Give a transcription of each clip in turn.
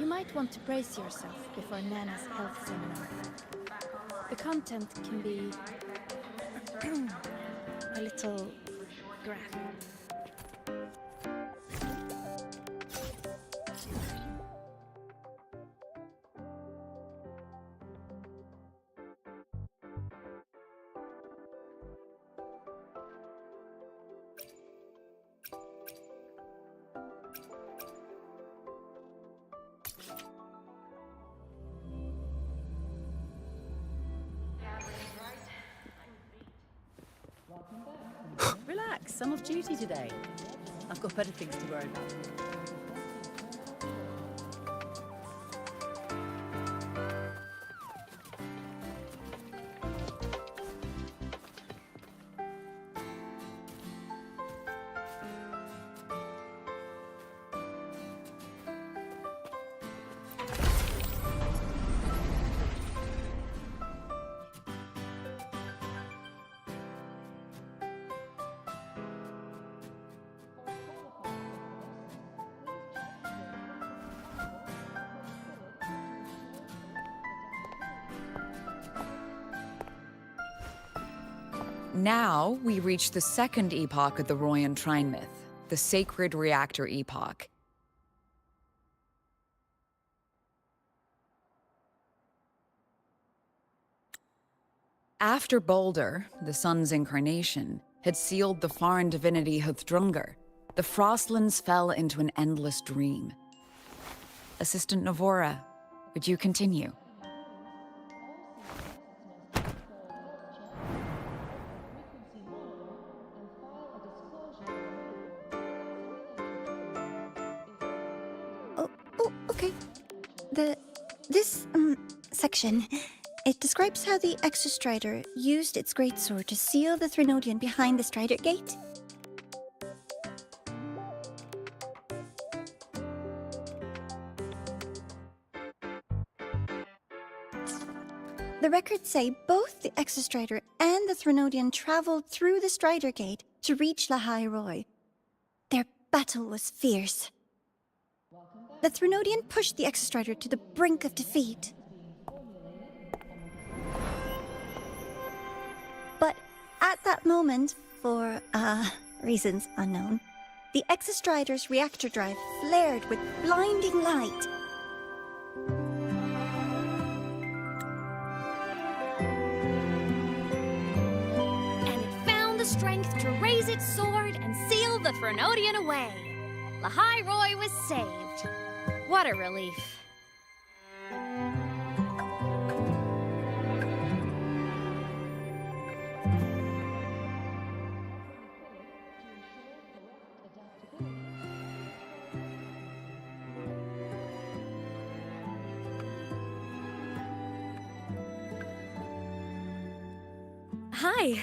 You might want to brace yourself before Nana's health seminar. The content can be a little graphic. Relax, I'm off duty today. I've got better things to worry about. Now, we reach the second epoch of the Royan Trine myth, the Sacred Reactor Epoch. After Baldur, the sun's incarnation, had sealed the foreign divinity Hrungnir, the Frostlands fell into an endless dream. Assistant Navora, would you continue? Okay. This section, it describes how the Exostrider used its greatsword to seal the Threnodian behind the Strider Gate. The records say both the Exostrider and the Threnodian traveled through the Strider Gate to reach LagGang. Their battle was fierce. The Threnodian pushed the Exostrider to the brink of defeat. But at that moment, for, reasons unknown, the Exostrider's reactor drive flared with blinding light. And it found the strength to raise its sword and seal the Threnodian away. LagGang was saved. What a relief. Hi.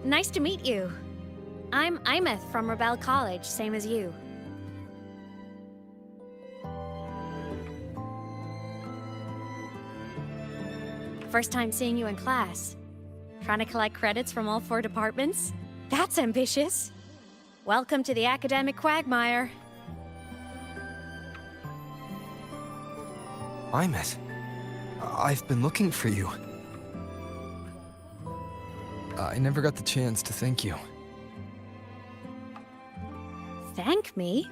Nice to meet you. I'm Aemeath from Rebel College, same as you. First time seeing you in class. Trying to collect credits from all 4 departments? That's ambitious. Welcome to the academic quagmire. Aemeath, I've been looking for you. I never got the chance to thank you. Thank me?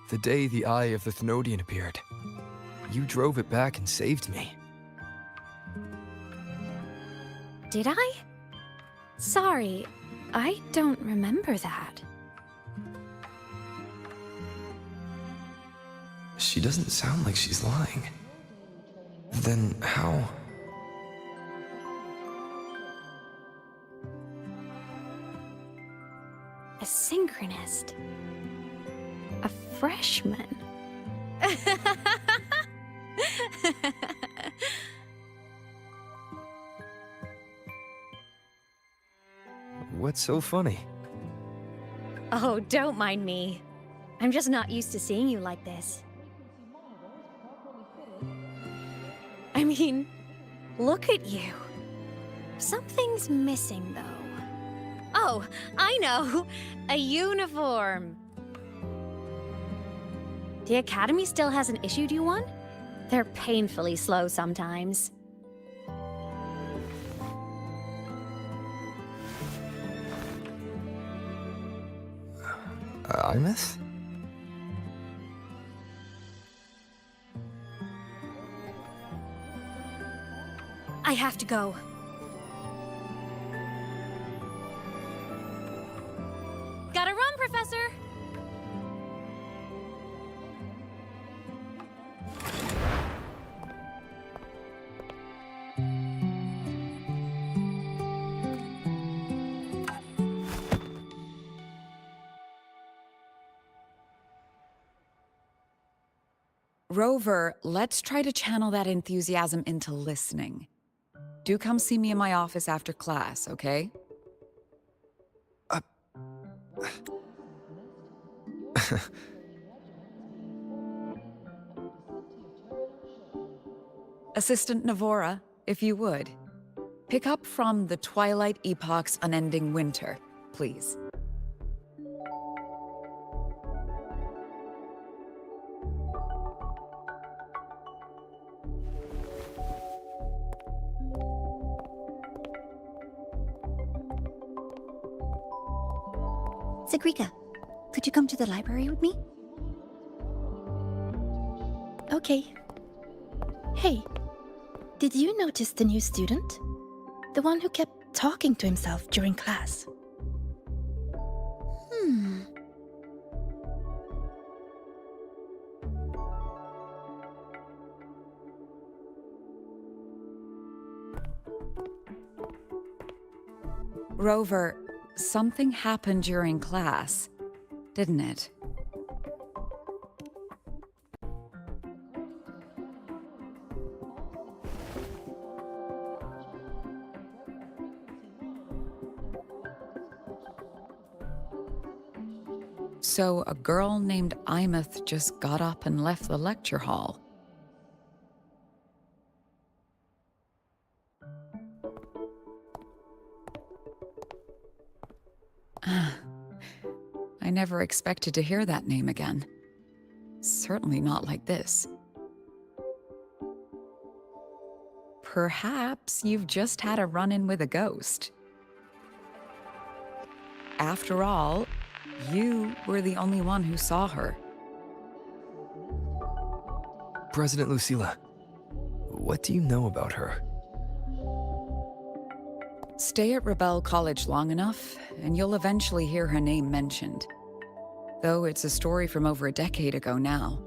The day the Eye of the Thenodian appeared, you drove it back and saved me. Did I? Sorry, I don't remember that. She doesn't sound like she's lying. Then how? A synchronist. A freshman. What's so funny? Oh, don't mind me. I'm just not used to seeing you like this. I mean, look at you. Something's missing, though. Oh, I know! A uniform! The Academy still hasn't issued you one? They're painfully slow sometimes. Aemeath? I have to go. Gotta run, Professor! Rover, let's try to channel that enthusiasm into listening. Do come see me in my office after class, okay? Assistant Navora, if you would. Pick up from the Twilight Epoch's Unending Winter, please. Sigrika, could you come to the library with me? Okay. Hey, did you notice the new student? The one who kept talking to himself during class. Rover, something happened during class, didn't it? So a girl named Aemeath just got up and left the lecture hall. I never expected to hear that name again. Certainly not like this. Perhaps you've just had a run-in with a ghost. After all, you were the only one who saw her. President Lucilla, what do you know about her? Stay at Rebel College long enough, and you'll eventually hear her name mentioned. Though it's a story from over a decade ago now.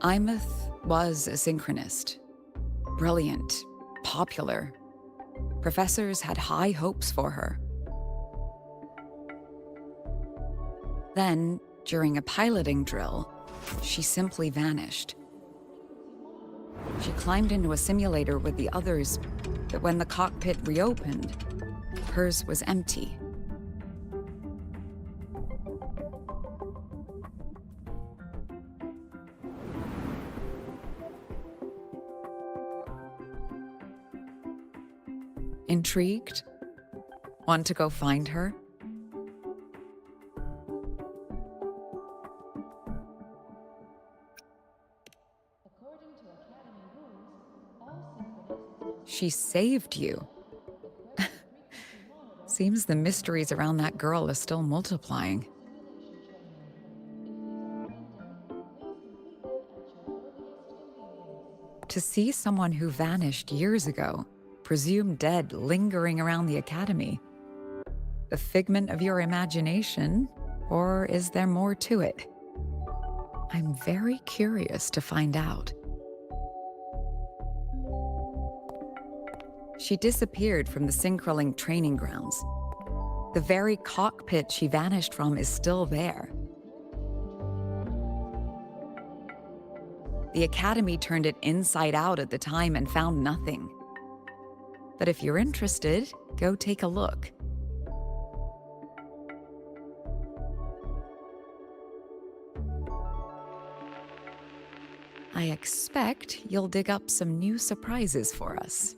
Aemeath was a synchronist. Brilliant, popular. Professors had high hopes for her. Then, during a piloting drill, she simply vanished. She climbed into a simulator with the others, but when the cockpit reopened, hers was empty. Intrigued? Want to go find her? She saved you. Seems the mysteries around that girl are still multiplying. To see someone who vanished years ago, presumed dead, lingering around the Academy. The figment of your imagination, or is there more to it? I'm very curious to find out. She disappeared from the Synchroling training grounds. The very cockpit she vanished from is still there. The Academy turned it inside out at the time and found nothing. But if you're interested, go take a look. I expect you'll dig up some new surprises for us.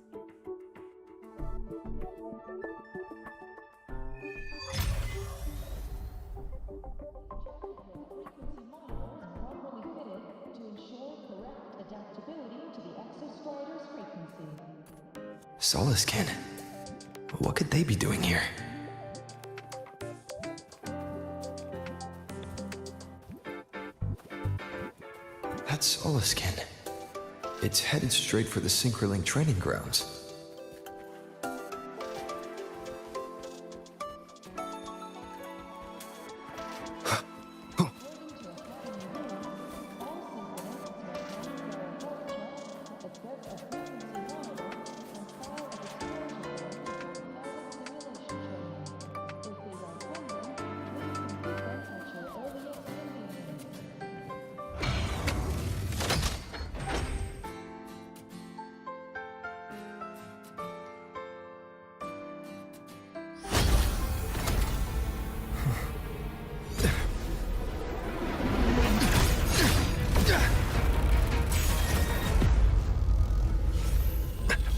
Solaskin. What could they be doing here? That's Solaskin. It's headed straight for the Synchroling training grounds.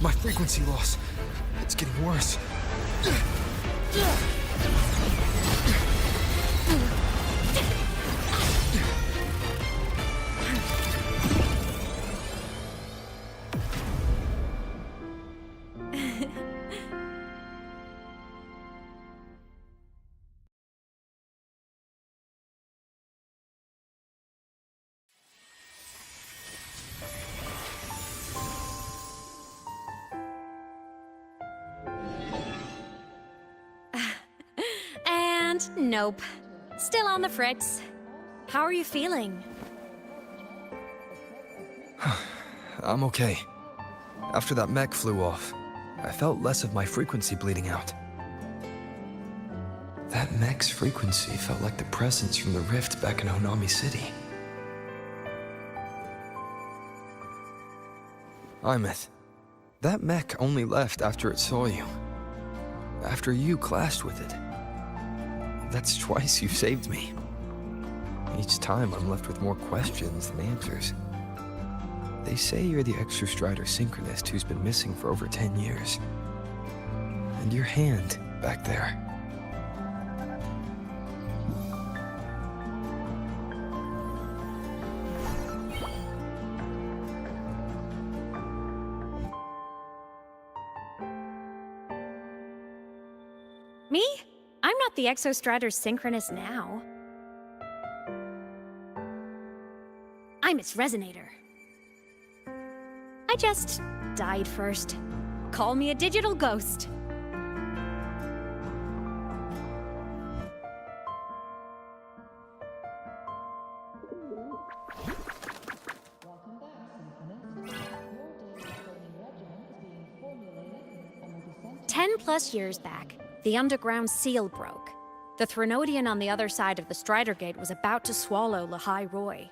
My frequency loss. It's getting worse. Nope. Still on the fritz. How are you feeling? I'm okay. After that mech flew off, I felt less of my frequency bleeding out. That mech's frequency felt like the presence from the rift back in Honami City. Aemeath, that mech only left after it saw you. After you clashed with it. That's twice you've saved me. Each time I'm left with more questions than answers. They say you're the Exostrider synchronist who's been missing for over 10 years. And your hand back there. Me? I'm not the Exostrider synchronist now. I'm its resonator. I just died first. Call me a digital ghost. +10 years back, the underground seal broke. The Threnodian on the other side of the Strider Gate was about to swallow LagGang.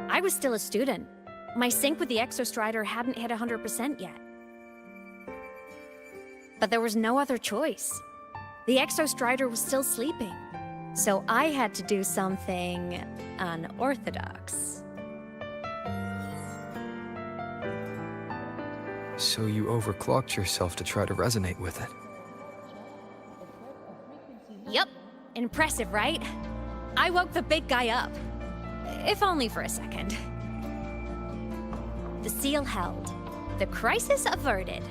I was still a student. My sync with the Exostrider hadn't hit 100% yet. But there was no other choice. The Exostrider was still sleeping. So I had to do something unorthodox. So you overclocked yourself to try to resonate with it. Yup. Impressive, right? I woke the big guy up. If only for a second. The seal held. The crisis averted.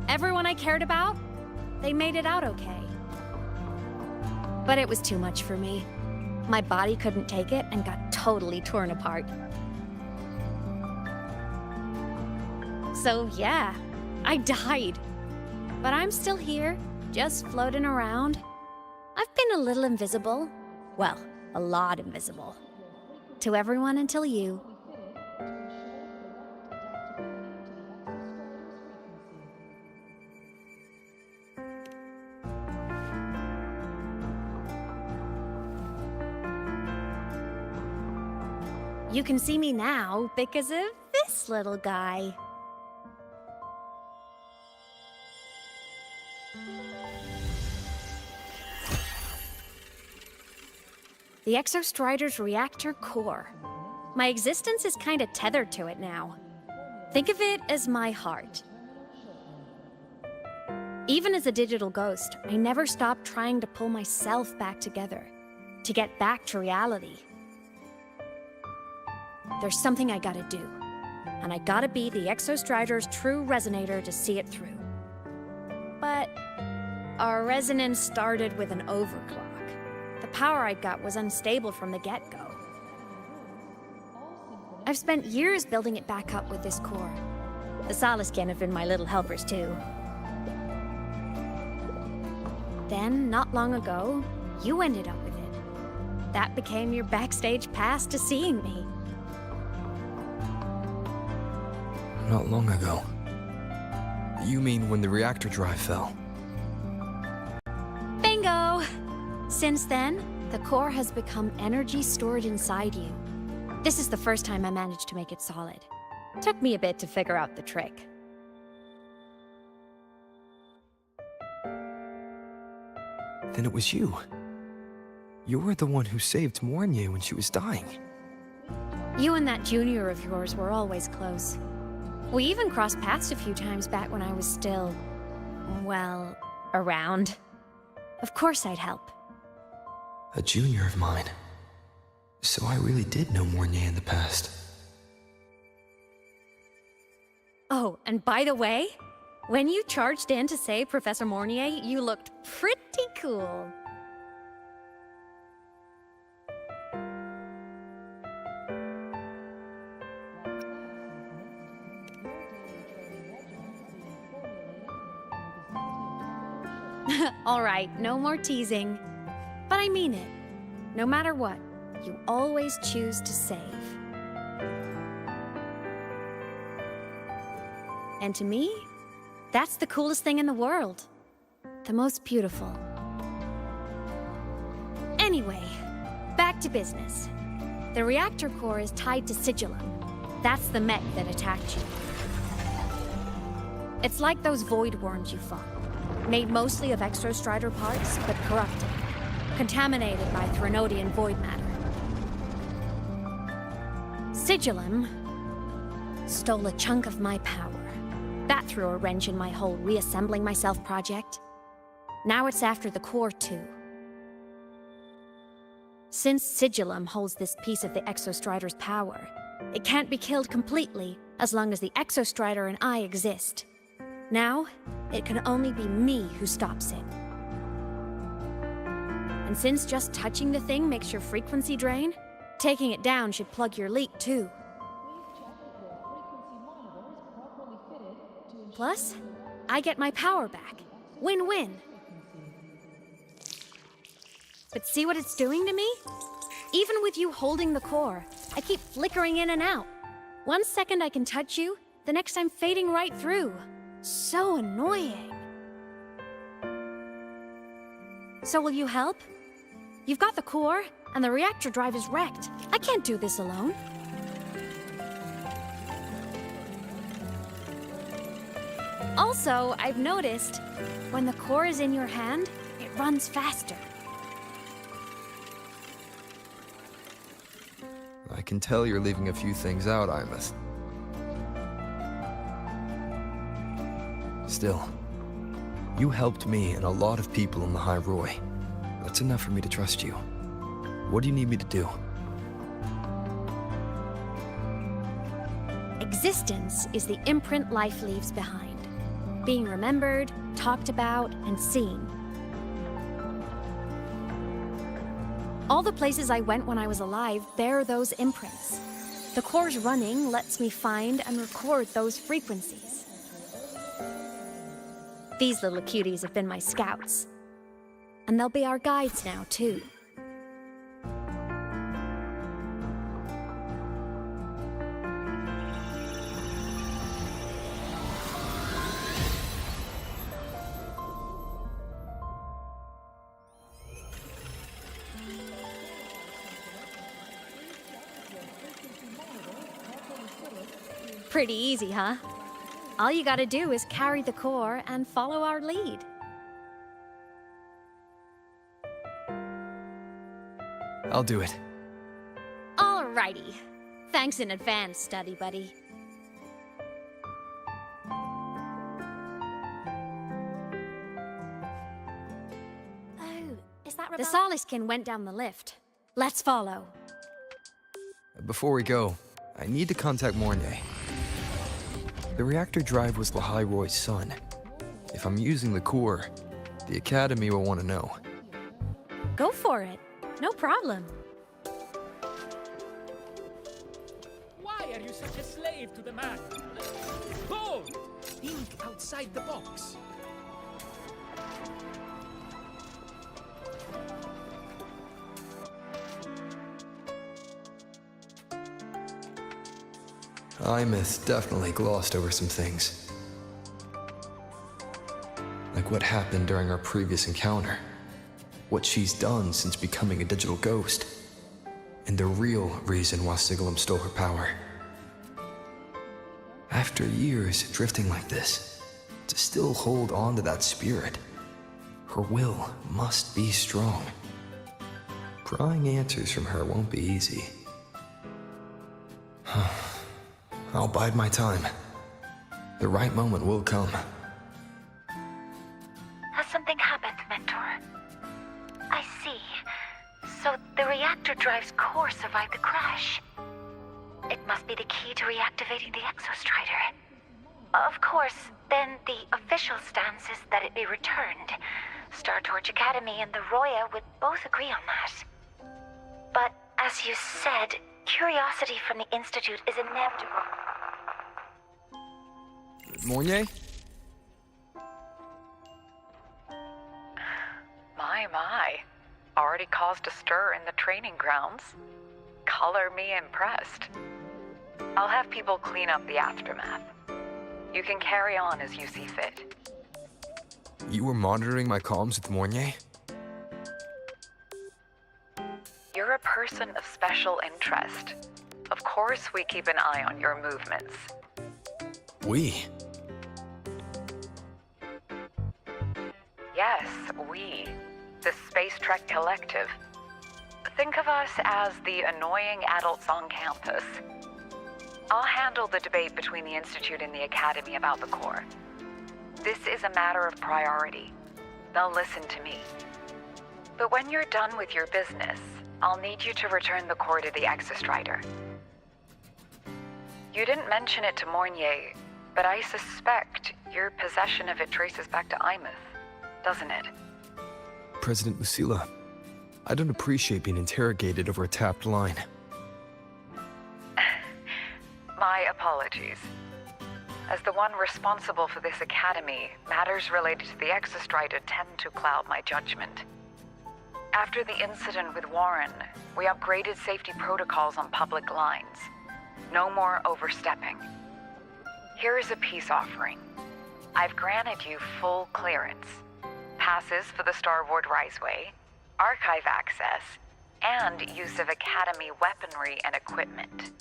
Everyone I cared about, they made it out okay. But it was too much for me. My body couldn't take it and got totally torn apart. So yeah, I died. But I'm still here, just floating around. I've been a little invisible. Well, a lot invisible. To everyone until you. You can see me now because of this little guy. The Exostrider's reactor core. My existence is kinda tethered to it now. Think of it as my heart. Even as a digital ghost, I never stopped trying to pull myself back together, to get back to reality. There's something I gotta do. and I gotta be the Exostrider's true resonator to see it through. But our resonance started with an overclock. The power I got was unstable from the get-go. I've spent years building it back up with this core. The Saliskin have been my little helpers too. Then, not long ago, you ended up with it. That became your backstage pass to seeing me. Not long ago. You mean when the reactor drive fell? Bingo! Since then, the core has become energy stored inside you. This is the first time I managed to make it solid. Took me a bit to figure out the trick. Then it was you. You were the one who saved Mornier when she was dying. You and that junior of yours were always close. We even crossed paths a few times back when I was still, well, around. Of course I'd help. A junior of mine. So I really did know Mornier in the past. Oh, and by the way, when you charged in to save Professor Mornier, you looked pretty cool. All right, no more teasing. But I mean it. No matter what, you always choose to save. And to me, that's the coolest thing in the world. The most beautiful. Anyway, back to business. The reactor core is tied to Sigillum. That's the mech that attacked you. It's like those void worms you fought. Made mostly of Exostrider parts, but corrupted. Contaminated by Threnodian void matter. Sigillum stole a chunk of my power. That threw a wrench in my whole reassembling myself project. Now it's after the core too. Since Sigillum holds this piece of the Exostrider's power, it can't be killed completely as long as the Exostrider and I exist. Now, it can only be me who stops it. And since just touching the thing makes your frequency drain, taking it down should plug your leak too. Plus, I get my power back. Win-win. But see what it's doing to me? Even with you holding the core, I keep flickering in and out. 1 second I can touch you, the next I'm fading right through. So annoying. So will you help? You've got the core, and the reactor drive is wrecked. I can't do this alone. Also, I've noticed, when the core is in your hand, it runs faster. I can tell you're leaving a few things out, Aemeath. Still, you helped me and a lot of people in the HaerZa. That's enough for me to trust you. What do you need me to do? Existence is the imprint life leaves behind. Being remembered, talked about, and seen. All the places I went when I was alive bear those imprints. The core's running lets me find and record those frequencies. These little cuties have been my scouts. And they'll be our guides now, too. Pretty easy, huh? All you gotta do is carry the core and follow our lead. I'll do it. Alrighty. Thanks in advance, study buddy. Oh, is that The Saliskin went down the lift. Let's follow. Before we go, I need to contact Mornier. The reactor drive was LaHaeroy's son. If I'm using the core, the Academy will want to know. Go for it. No problem. Why are you such a slave to the man? Bold! Think outside the box. Aemeath definitely glossed over some things. Like what happened during our previous encounter. What she's done since becoming a digital ghost. And the real reason why Sigalem stole her power. After years drifting like this, to still hold on to that spirit, her will must be strong. Prying answers from her won't be easy. I'll bide my time. The right moment will come. Has something happened, Mentor? I see. So the reactor drive's core survived the crash. It must be the key to reactivating the Exostrider. Of course, then the official stance is that it be returned. Star Torch Academy and the Roya would both agree on that. But as you said, curiosity from the Institute is inevitable. Mornier? My. Already caused a stir in the training grounds. Color me impressed. I'll have people clean up the aftermath. You can carry on as you see fit. You were monitoring my comms with Mornier? You're a person of special interest. Of course we keep an eye on your movements. We? Yes, we. The Space Trek Collective. Think of us as the annoying adults on campus. I'll handle the debate between the Institute and the Academy about the core. This is a matter of priority. They'll listen to me. But when you're done with your business, I'll need you to return the core to the Exostrider. You didn't mention it to Mornier, but I suspect your possession of it traces back to Aemeath, doesn't it? President Lucilla, I don't appreciate being interrogated over a tapped line. My apologies. As the one responsible for this academy, matters related to the Exostrider tend to cloud my judgment. After the incident with Warren, we upgraded safety protocols on public lines. No more overstepping. Here is a peace offering. I've granted you full clearance. Passes for the Starboard Riseway, archive access, and use of Academy weaponry and equipment.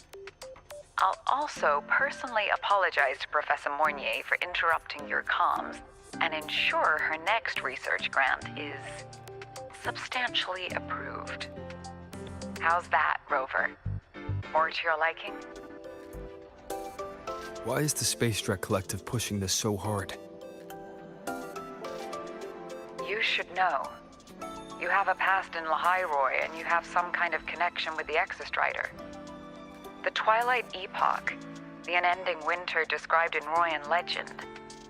I'll also personally apologize to Professor Mornier for interrupting your comms and ensure her next research grant is substantially approved. How's that, Rover? More to your liking? Why is the Space Trek Collective pushing this so hard? You should know. You have a past in LaHaeroy, and you have some kind of connection with the Exostrider. The Twilight Epoch, the unending winter described in Royan legend,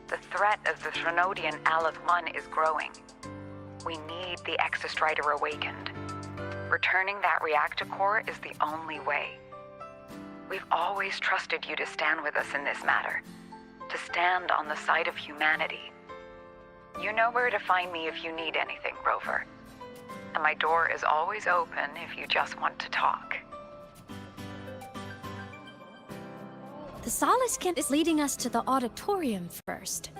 the threat of the Threnodian Aleph 1 is growing. We need the Exostrider awakened. Returning that reactor core is the only way. We've always trusted you to stand with us in this matter, to stand on the side of humanity. You know where to find me if you need anything, Rover. And my door is always open if you just want to talk. The Solace Camp is leading us to the auditorium first.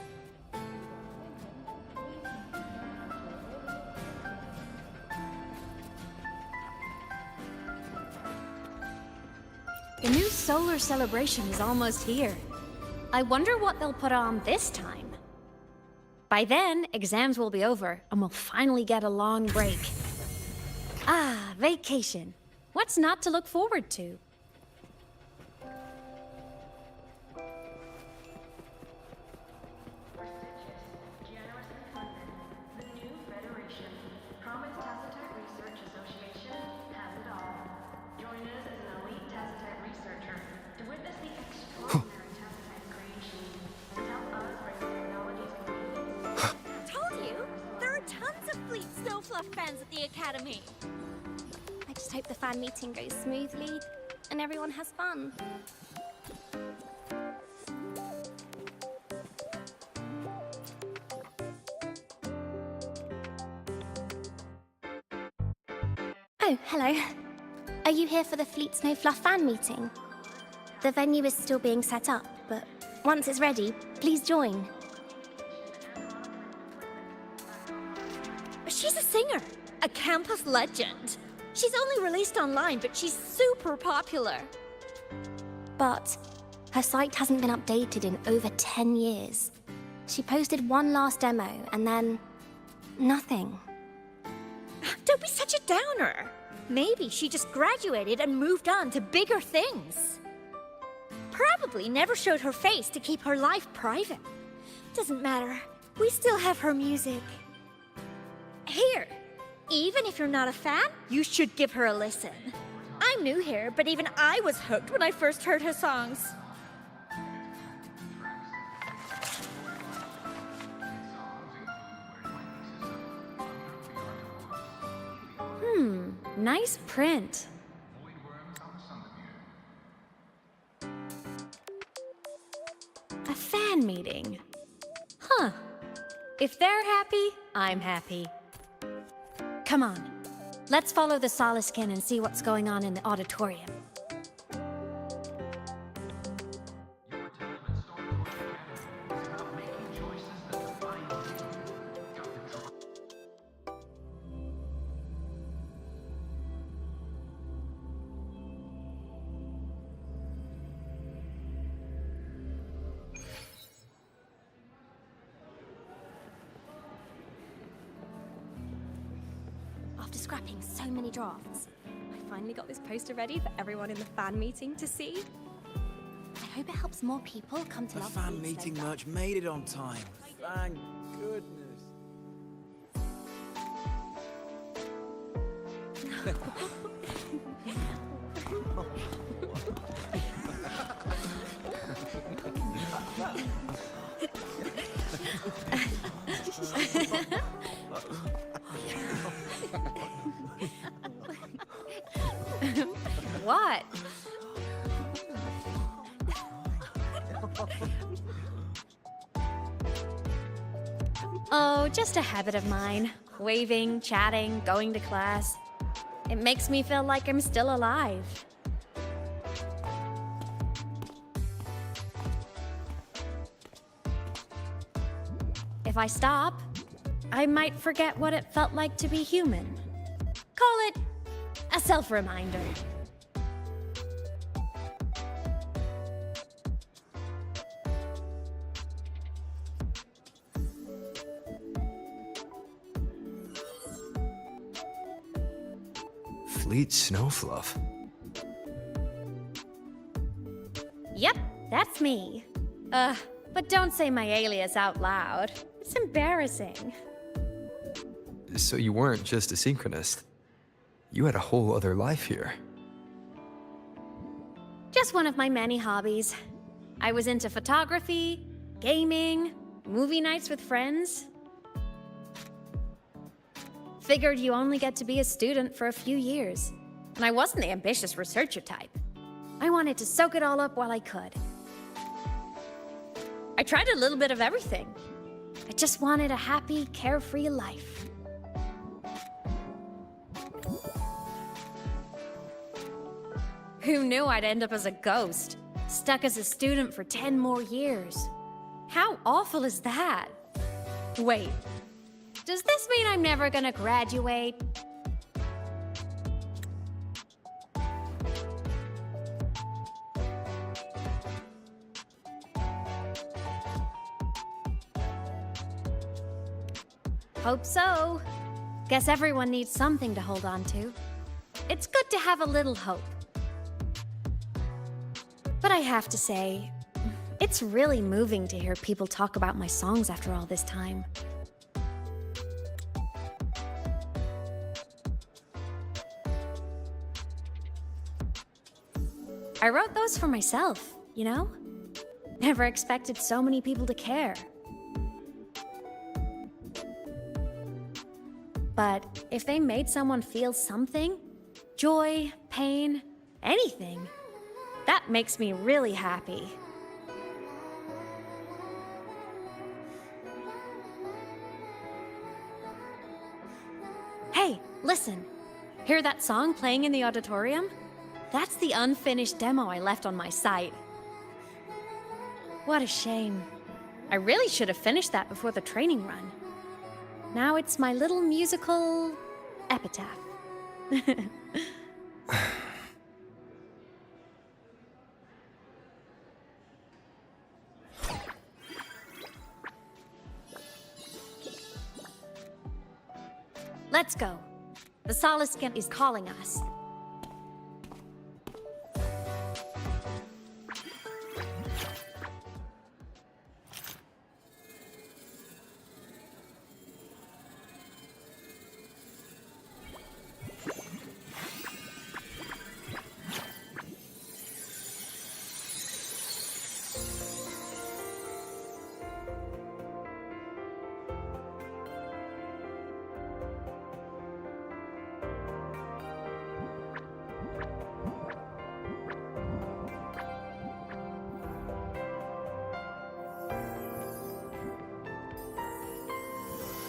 The new solar celebration is almost here. I wonder what they'll put on this time. By then, exams will be over, and we'll finally get a long break. Ah, vacation. What's not to look forward to? Academy. I just hope the fan meeting goes smoothly and everyone has fun. Oh, hello. Are you here for the Fleet Snow Fluff fan meeting? The venue is still being set up, but once it's ready, please join. She's a singer, a campus legend. She's only released online, but she's super popular. But her site hasn't been updated in over 10 years. She posted one last demo and then nothing. Don't be such a downer. Maybe she just graduated and moved on to bigger things. Probably never showed her face to keep her life private. Doesn't matter. We still have her music. Here, even if you're not a fan, you should give her a listen. I'm new here, but even I was hooked when I first heard her songs. Nice print. A fan meeting. Huh. If they're happy, I'm happy. Come on. Let's follow the Soliskin and see what's going on in the auditorium. After scrapping so many drafts, I finally got this poster ready for everyone in the fan meeting to see. I hope it helps more people come to The love fan Fleet meeting Snow. merch made it on time. Thank goodness. What? Oh, just a habit of mine. Waving, chatting, going to class. It makes me feel like I'm still alive. If I stop, I might forget what it felt like to be human. Call it a self-reminder. Fleet Snowfluff. Yep, that's me. But don't say my alias out loud. It's embarrassing. So you weren't just a synchronist. You had a whole other life here. Just one of my many hobbies. I was into photography, gaming, movie nights with friends. Figured you only get to be a student for a few years. And I wasn't the ambitious researcher type. I wanted to soak it all up while I could. I tried a little bit of everything. I just wanted a happy, carefree life. Who knew I'd end up as a ghost, stuck as a student for 10 more years? How awful is that? Wait, does this mean I'm never gonna graduate? Hope so. Guess everyone needs something to hold on to. It's good to have a little hope. But I have to say, it's really moving to hear people talk about my songs after all this time. I wrote those for myself, you know? Never expected so many people to care. But if they made someone feel something, joy, pain, anything, that makes me really happy. Hey, listen. Hear that song playing in the auditorium? That's the unfinished demo I left on my site. What a shame. I really should have finished that before the training run. Now it's my little musical epitaph. Let's go. The Soliscan is calling us.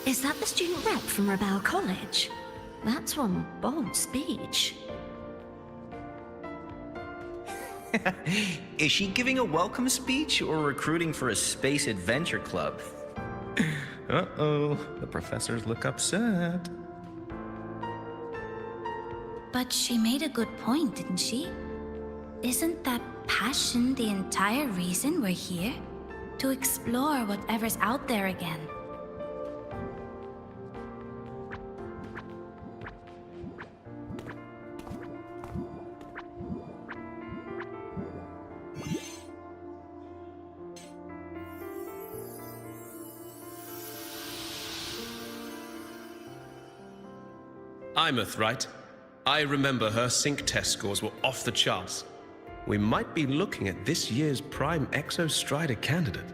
Is that the student rep from Rebel College? That's one bold speech. Is she giving a welcome speech or recruiting for a space adventure club? Uh-oh, the professors look upset. But she made a good point, didn't she? Isn't that passion the entire reason we're here? To explore whatever's out there again. Aemeath, right? I remember her sync test scores were off the charts. We might be looking at this year's prime Exostrider candidate.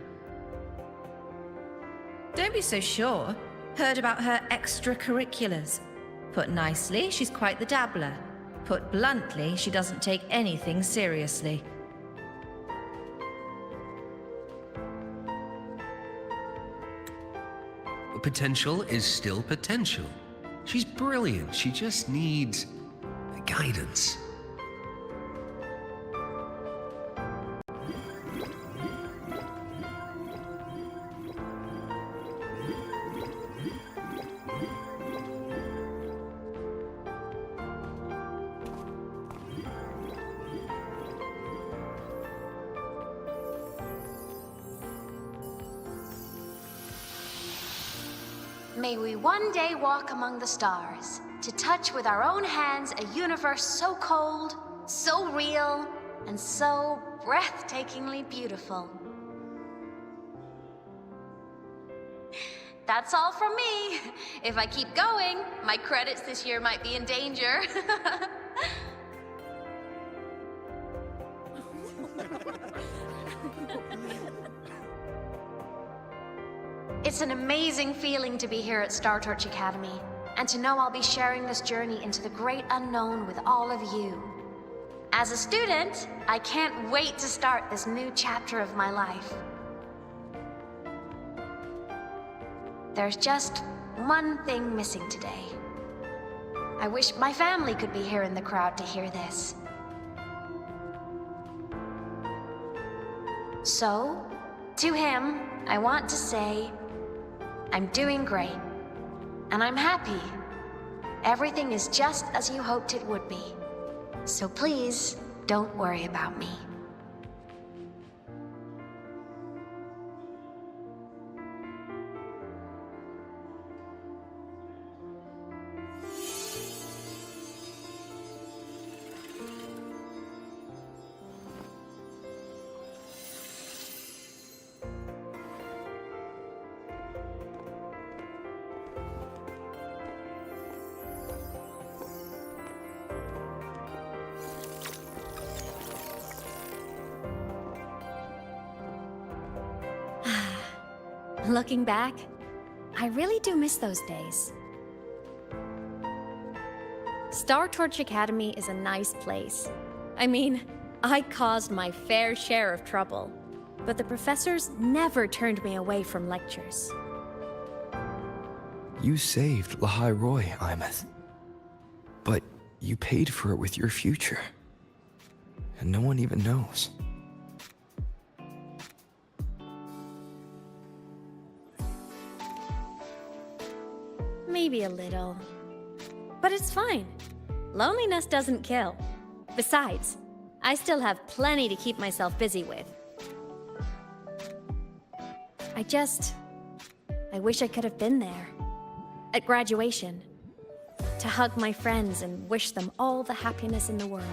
Don't be so sure. Heard about her extracurriculars. Put nicely, she's quite the dabbler. Put bluntly, she doesn't take anything seriously. Potential is still potential. She's brilliant. She just needs guidance. May we one day walk among the stars, to touch with our own hands a universe so cold, so real, and so breathtakingly beautiful. That's all from me. If I keep going, my credits this year might be in danger. It's an amazing feeling to be here at Star Torch Academy, and to know I'll be sharing this journey into the great unknown with all of you. As a student, I can't wait to start this new chapter of my life. There's just one thing missing today. I wish my family could be here in the crowd to hear this. So, to him, I want to say, I'm doing great, and I'm happy. Everything is just as you hoped it would be. So please, don't worry about me. Looking back, I really do miss those days. Star Torch Academy is a nice place. I mean, I caused my fair share of trouble, but the professors never turned me away from lectures. You saved LagGang, Aemeath. But you paid for it with your future. And no one even knows. Maybe a little. But it's fine. Loneliness doesn't kill. Besides, I still have plenty to keep myself busy with. I wish I could have been there. At graduation. To hug my friends and wish them all the happiness in the world.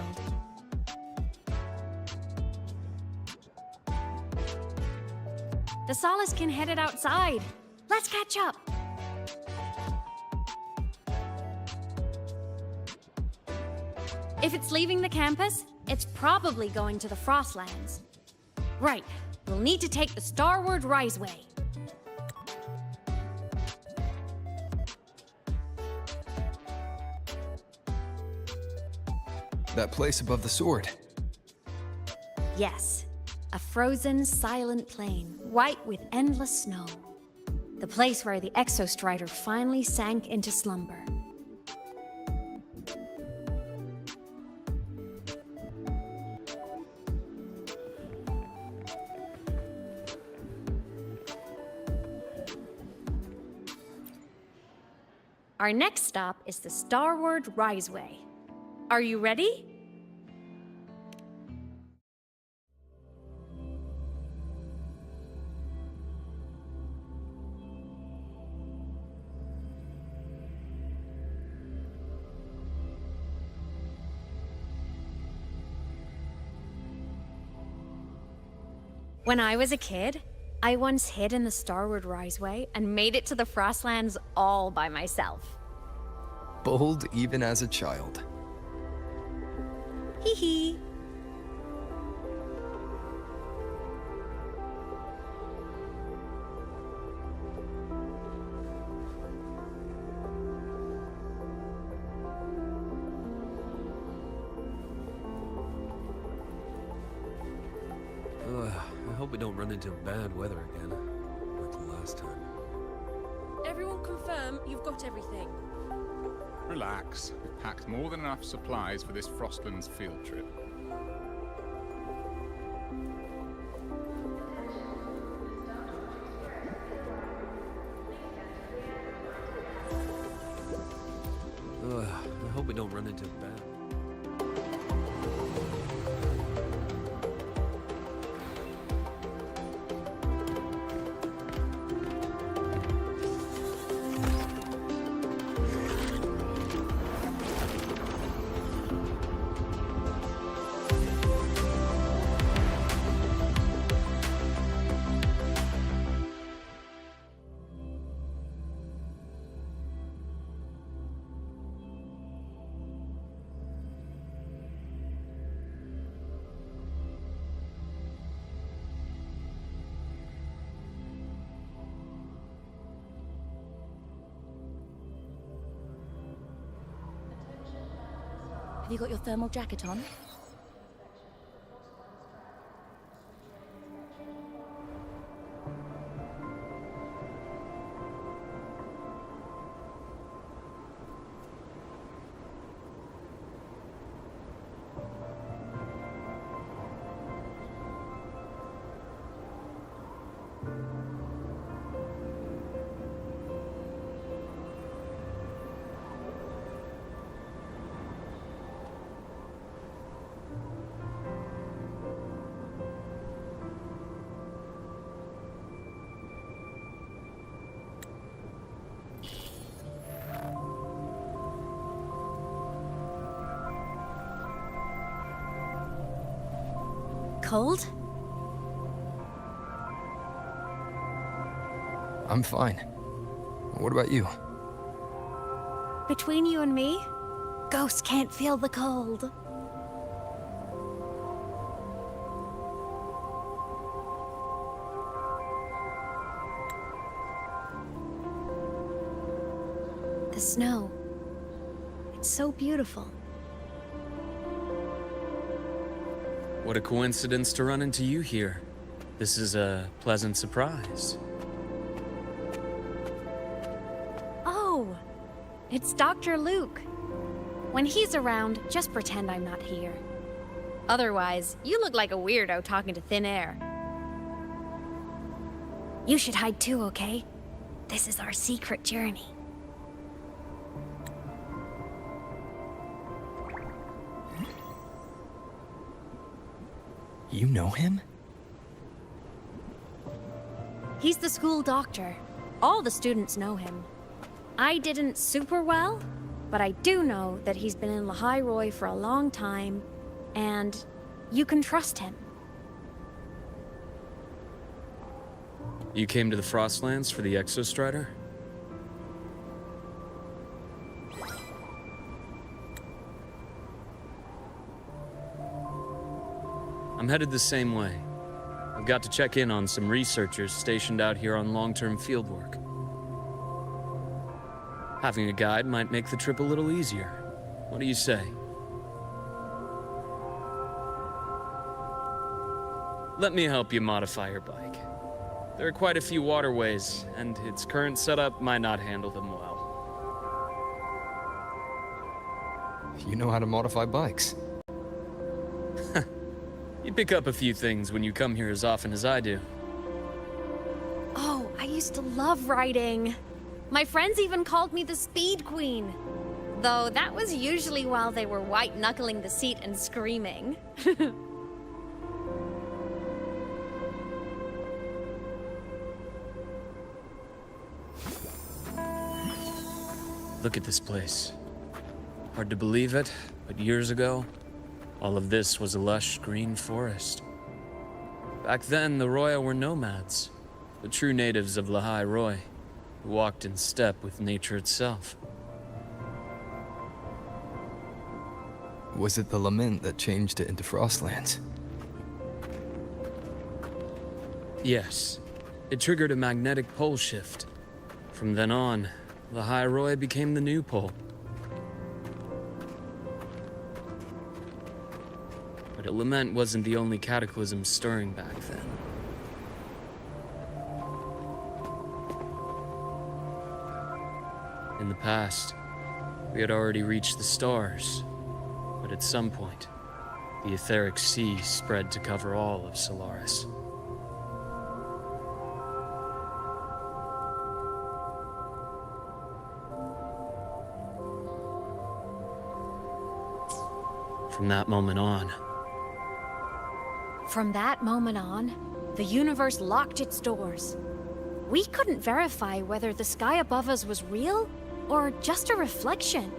The Solace can head it outside. Let's catch up. If it's leaving the campus, it's probably going to the Frostlands. Right, we'll need to take the Starward Riseway. That place above the sword. Yes, a frozen, silent plain, white with endless snow. The place where the Exostrider finally sank into slumber. Our next stop is the Starward Riseway. Are you ready? When I was a kid, I once hid in the Starward Riseway and made it to the Frostlands all by myself. Bold even as a child. Hee hee. I hope we don't run into bad weather again, like the last time. Everyone confirm you've got everything. Relax. We've packed more than enough supplies for this Frostlands field trip. I hope we don't run into bad. Have you got your thermal jacket on? Cold? I'm fine. What about you? Between you and me, ghosts can't feel the cold. The snow. It's so beautiful. What a coincidence to run into you here. This is a pleasant surprise. Oh, it's Dr. Luke. When he's around, just pretend I'm not here. Otherwise, you look like a weirdo talking to thin air. You should hide too, okay? This is our secret journey. You know him? He's the school doctor. All the students know him. I didn't super well, but I do know that he's been in LagGang for a long time, and you can trust him. You came to the Frostlands for the Exostrider? I'm headed the same way. I've got to check in on some researchers stationed out here on long-term fieldwork. Having a guide might make the trip a little easier. What do you say? Let me help you modify your bike. There are quite a few waterways, and its current setup might not handle them well. You know how to modify bikes. You pick up a few things when you come here as often as I do. Oh, I used to love riding. My friends even called me the Speed Queen. Though that was usually while they were white-knuckling the seat and screaming. Look at this place. Hard to believe it, but years ago, all of this was a lush green forest. Back then, the Roya were nomads, the true natives of LagGang, who walked in step with nature itself. Was it the lament that changed it into Frostlands? Yes, it triggered a magnetic pole shift. From then on, LagGang became the new pole. But a lament wasn't the only cataclysm stirring back then. In the past, we had already reached the stars, but at some point, the etheric sea spread to cover all of Solaris. From that moment on, the universe locked its doors. We couldn't verify whether the sky above us was real or just a reflection.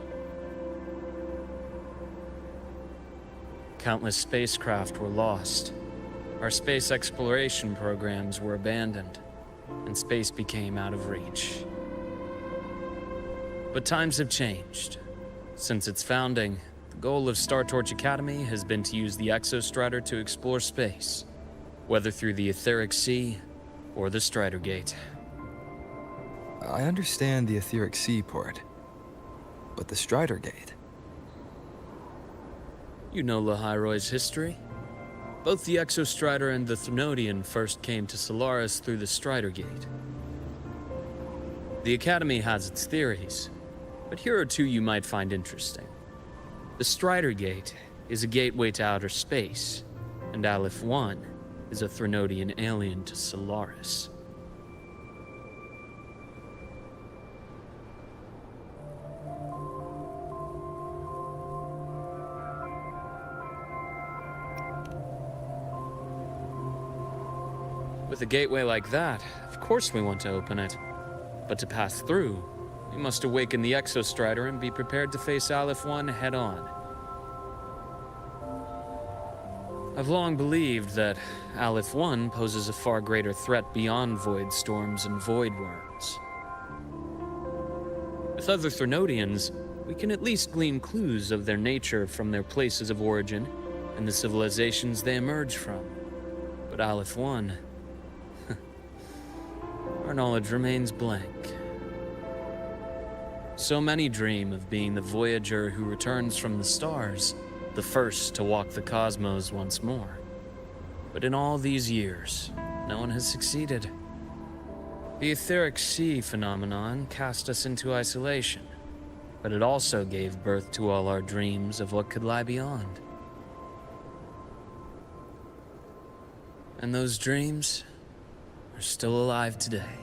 Countless spacecraft were lost. Our space exploration programs were abandoned, and space became out of reach. But times have changed. Since its founding, the goal of Star Torch Academy has been to use the Exostrider to explore space, whether through the etheric sea or the Strider Gate. I understand the etheric sea part, but the Strider Gate? You know LagGang's history. Both the Exostrider and the Threnodian first came to Solaris through the Strider Gate. The Academy has its theories, but here are two you might find interesting. The Strider Gate is a gateway to outer space, and Aleph 1 is a Threnodian alien to Solaris. With a gateway like that, of course we want to open it. But to pass through, we must awaken the Exostrider and be prepared to face Aleph 1 head-on. I've long believed that Aleph 1 poses a far greater threat beyond void storms and void worms. With other Threnodians, we can at least glean clues of their nature from their places of origin and the civilizations they emerge from. But Aleph 1... our knowledge remains blank. So many dream of being the voyager who returns from the stars, the first to walk the cosmos once more. But in all these years, no one has succeeded. The etheric sea phenomenon cast us into isolation, but it also gave birth to all our dreams of what could lie beyond. And those dreams are still alive today.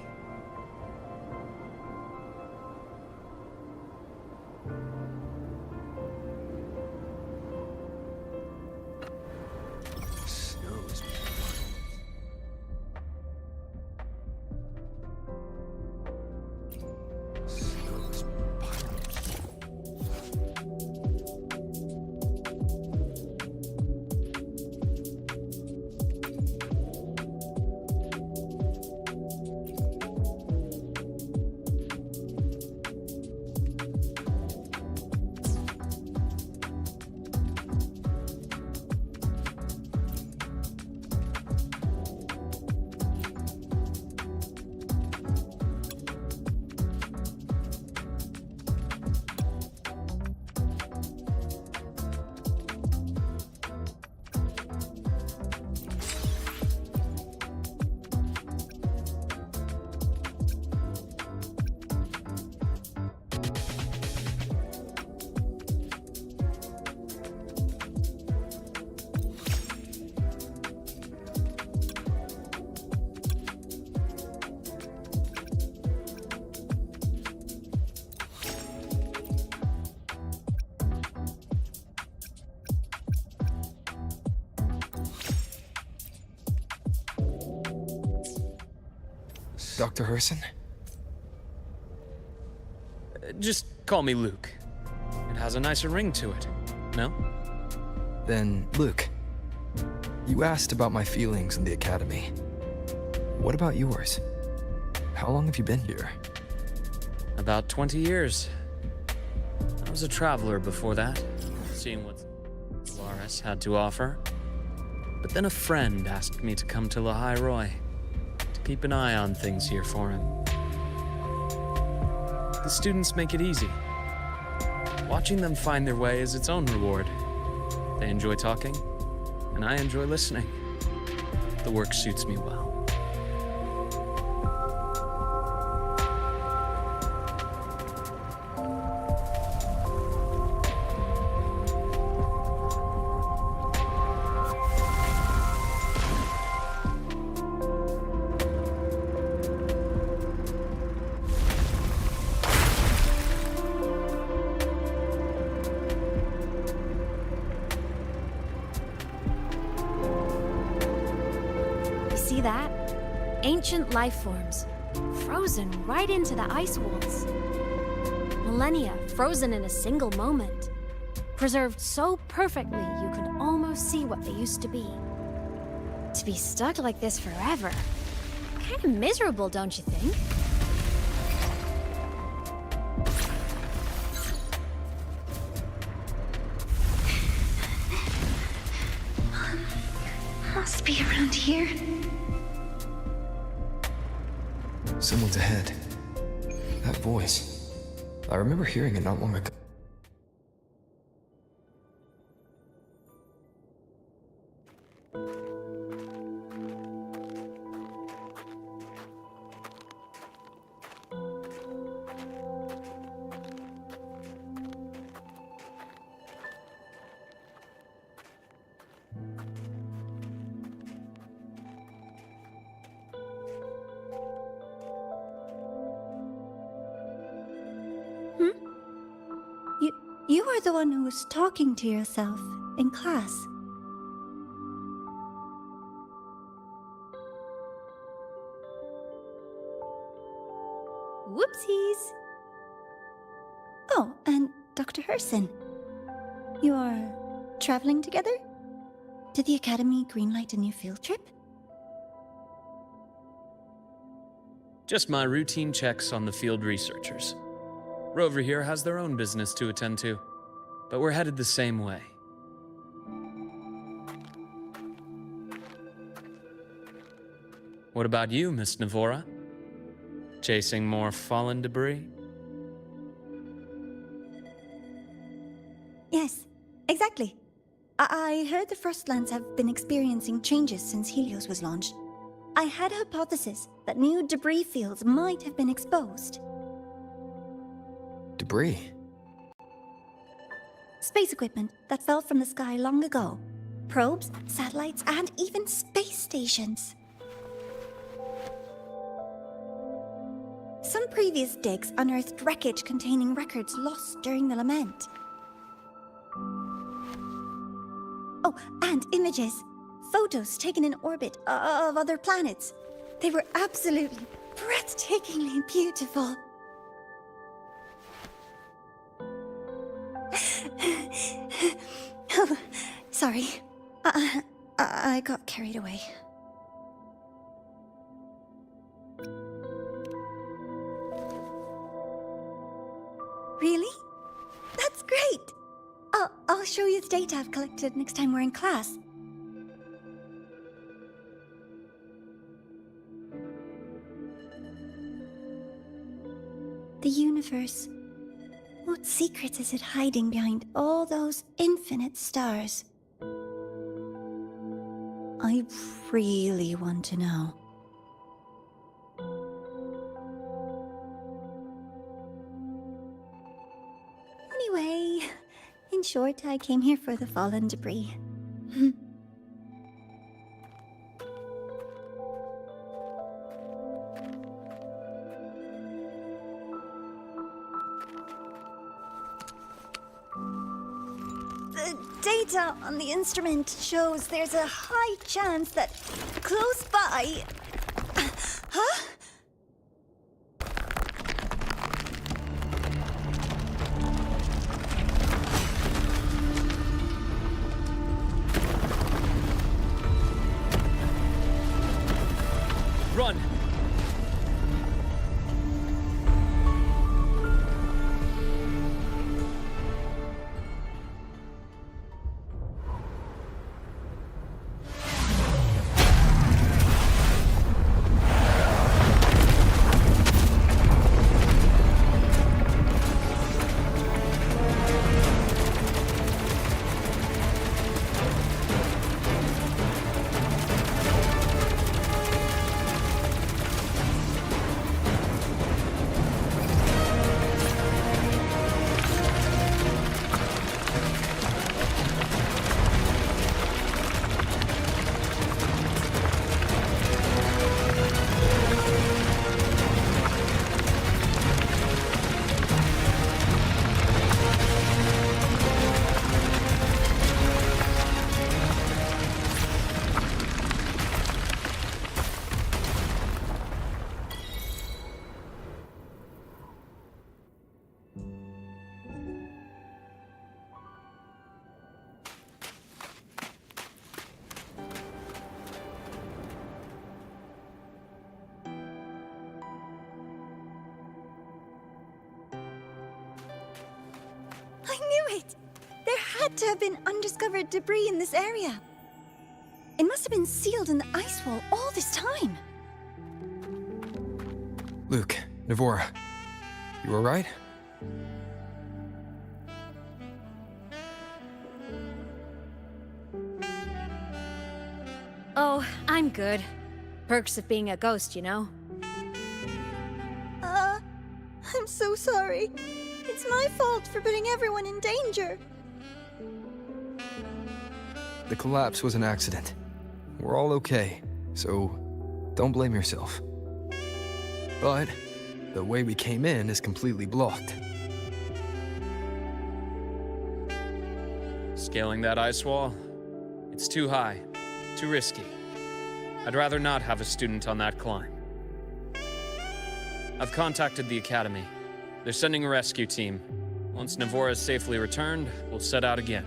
Dr. HaerZa? Just call me Luke. It has a nicer ring to it, no? Then, Luke, you asked about my feelings in the academy. What about yours? How long have you been here? About 20 years. I was a traveler before that, seeing what Laris had to offer. But then a friend asked me to come to LaHaerZa, to keep an eye on things here for him. The students make it easy. Watching them find their way is its own reward. They enjoy talking, and I enjoy listening. The work suits me well. See that? Ancient life forms, frozen right into the ice walls. Millennia frozen in a single moment, preserved so perfectly you can almost see what they used to be. To be stuck like this forever, kind of miserable, don't you think? Must be around here. Someone's ahead. That voice. I remember hearing it not long ago. You are the one who was talking to yourself in class. Whoopsies! Oh, and Dr. HaerZa. You are traveling together? Did the Academy greenlight a new field trip? Just my routine checks on the field researchers. Rover here has their own business to attend to, but we're headed the same way. What about you, Miss Navora? Chasing more fallen debris? Exactly. I heard the Frostlands have been experiencing changes since Helios was launched. I had a hypothesis that new debris fields might have been exposed. Debris? Space equipment that fell from the sky long ago. Probes, satellites, and even space stations. Some previous digs unearthed wreckage containing records lost during the Lament. Oh, and images. Photos taken in orbit of other planets. They were absolutely breathtakingly beautiful. Oh, sorry. I got carried away. Really? That's great! I'll show you the data I've collected next time we're in class. The universe. What secret is it hiding behind all those infinite stars? I really want to know. Anyway, in short, I came here for the fallen debris. The data on the instrument shows there's a high chance that close by... Huh? Run! I knew it! There had to have been undiscovered debris in this area. It must have been sealed in the ice wall all this time. Luke, Navora, you alright? Oh, I'm good. Perks of being a ghost, you know? I'm so sorry. It's my fault for putting everyone in danger. The collapse was an accident. We're all okay, so don't blame yourself. But the way we came in is completely blocked. Scaling that ice wall? It's too high, too risky. I'd rather not have a student on that climb. I've contacted the Academy. They're sending a rescue team. Once Navora is safely returned, we'll set out again.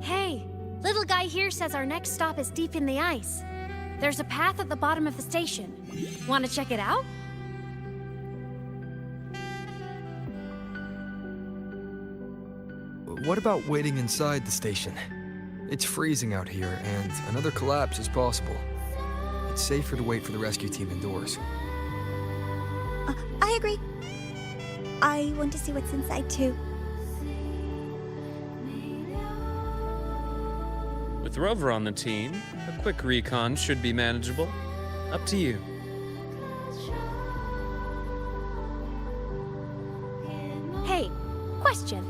Hey, little guy here says our next stop is deep in the ice. There's a path at the bottom of the station. Want to check it out? what about waiting inside the station? It's freezing out here, and another collapse is possible. It's safer to wait for the rescue team indoors. I agree. I want to see what's inside too. With Rover on the team, a quick recon should be manageable. Up to you. Hey, question.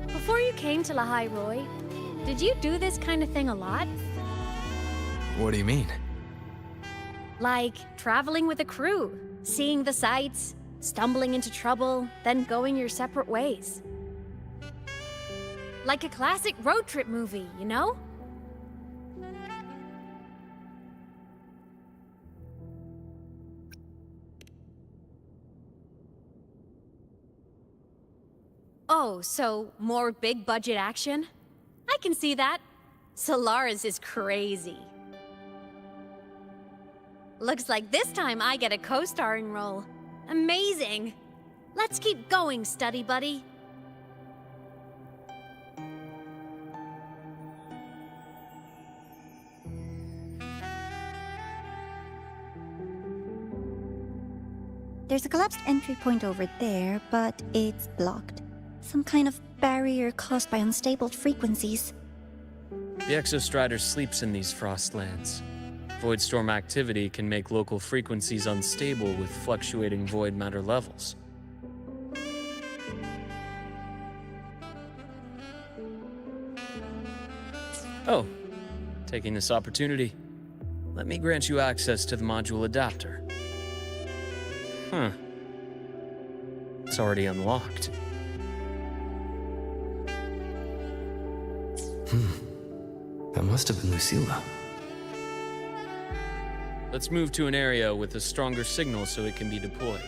Before you came to LagGang, did you do this kind of thing a lot? What do you mean? Like traveling with a crew, seeing the sights, stumbling into trouble, then going your separate ways. Like a classic road trip movie, you know? Oh, so more big budget action? I can see that. Solaris is crazy. Looks like this time I get a co-starring role. Amazing! Let's keep going, study buddy. There's a collapsed entry point over there, but it's blocked. Some kind of barrier caused by unstable frequencies. The Exostrider sleeps in these frostlands. Void storm activity can make local frequencies unstable with fluctuating void matter levels. Oh, taking this opportunity, let me grant you access to the module adapter. Huh. It's already unlocked. That must have been Lucilla. Let's move to an area with a stronger signal so it can be deployed.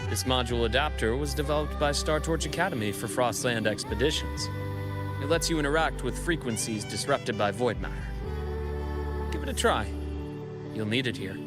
This module adapter was developed by Startorch Academy for Frostland expeditions. It lets you interact with frequencies disrupted by void matter. Give it a try. You'll need it here.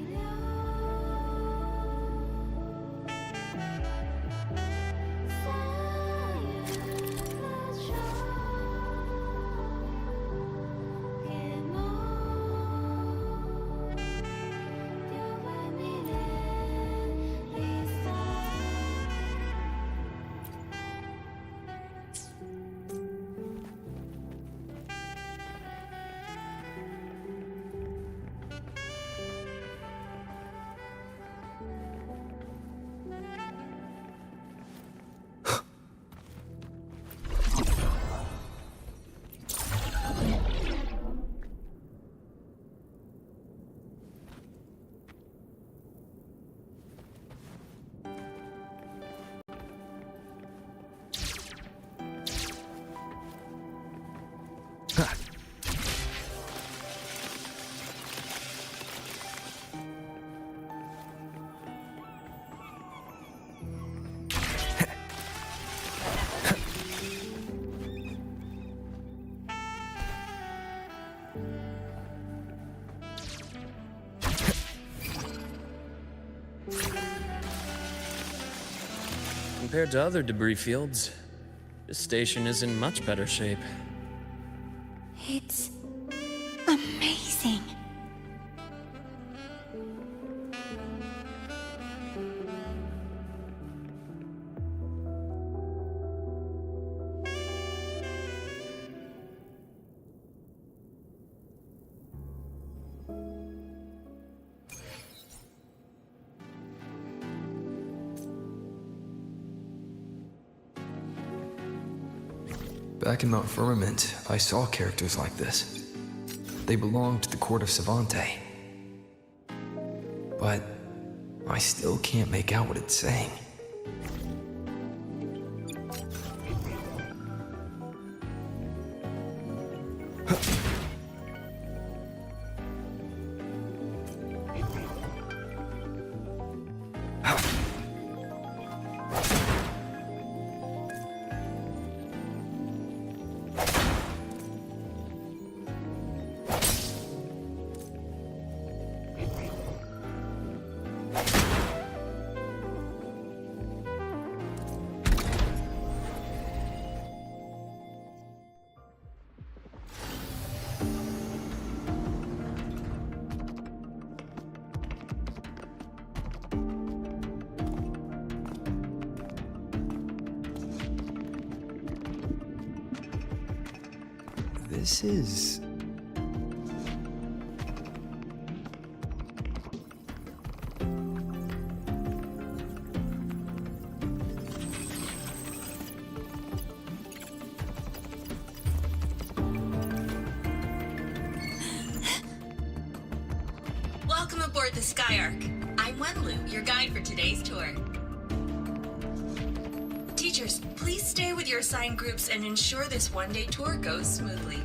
Compared to other debris fields, this station is in much better shape. It's amazing. Back in Mount Firmament, I saw characters like this. they belong to the court of Savante. But I still can't make out what it's saying. This is... Welcome aboard the Skyark. I'm Wenlu, your guide for today's tour. Teachers, please stay with your assigned groups and ensure this one-day tour goes smoothly.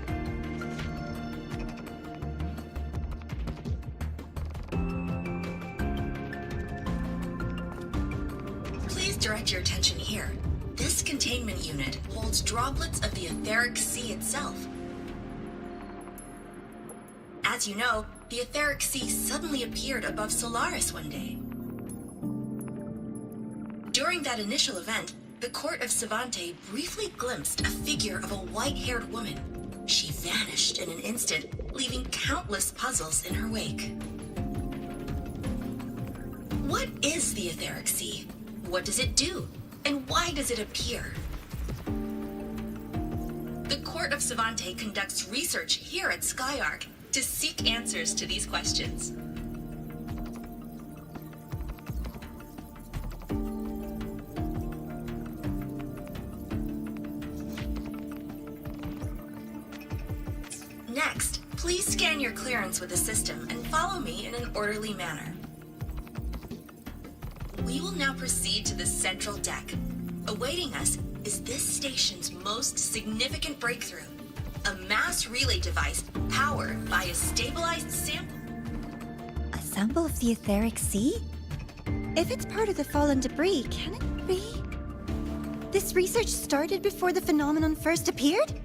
Please direct your attention here. This containment unit holds droplets of the etheric sea itself. As you know, the etheric sea suddenly appeared above Solaris one day. During that initial event, the court of Savante briefly glimpsed a figure of a white-haired woman. She vanished in an instant, leaving countless puzzles in her wake. What is the etheric sea? What does it do? And why does it appear? The court of Savante conducts research here at Skyark to seek answers to these questions. Next, please scan your clearance with the system and follow me in an orderly manner. We will now proceed to the central deck. Awaiting us is this station's most significant breakthrough. A mass relay device powered by a stabilized sample. A sample of the etheric sea? If it's part of the fallen debris, can it be? This research started before the phenomenon first appeared?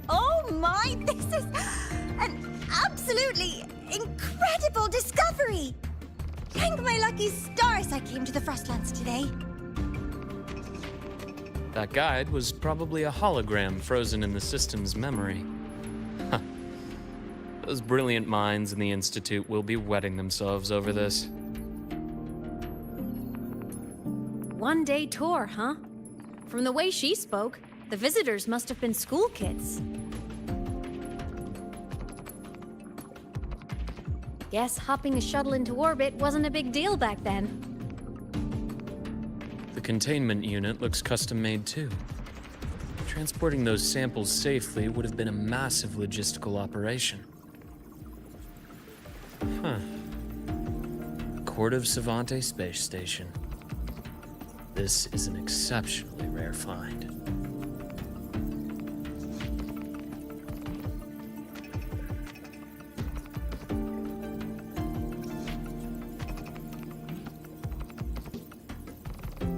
Oh my, this is an absolutely incredible discovery! Thank my lucky stars I came to the Frostlands today. That guide was probably a hologram frozen in the system's memory. Huh. Those brilliant minds in the Institute will be wetting themselves over this. One-day tour, huh? From the way she spoke, the visitors must have been school kids. Guess hopping a shuttle into orbit wasn't a big deal back then. The containment unit looks custom-made too. Transporting those samples safely would have been a massive logistical operation. Huh. Court of Savante Space Station. This is an exceptionally rare find.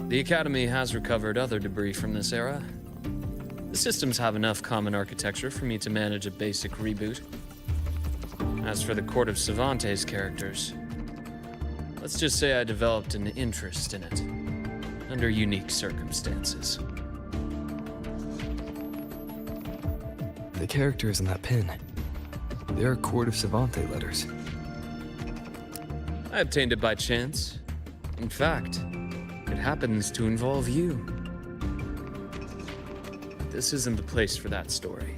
The Academy has recovered other debris from this era. The systems have enough common architecture for me to manage a basic reboot. As for the Court of Savante's characters, let's just say I developed an interest in it, under unique circumstances. The characters in that pin, they're Court of Savante letters. I obtained it by chance. In fact, it happens to involve you. This isn't the place for that story.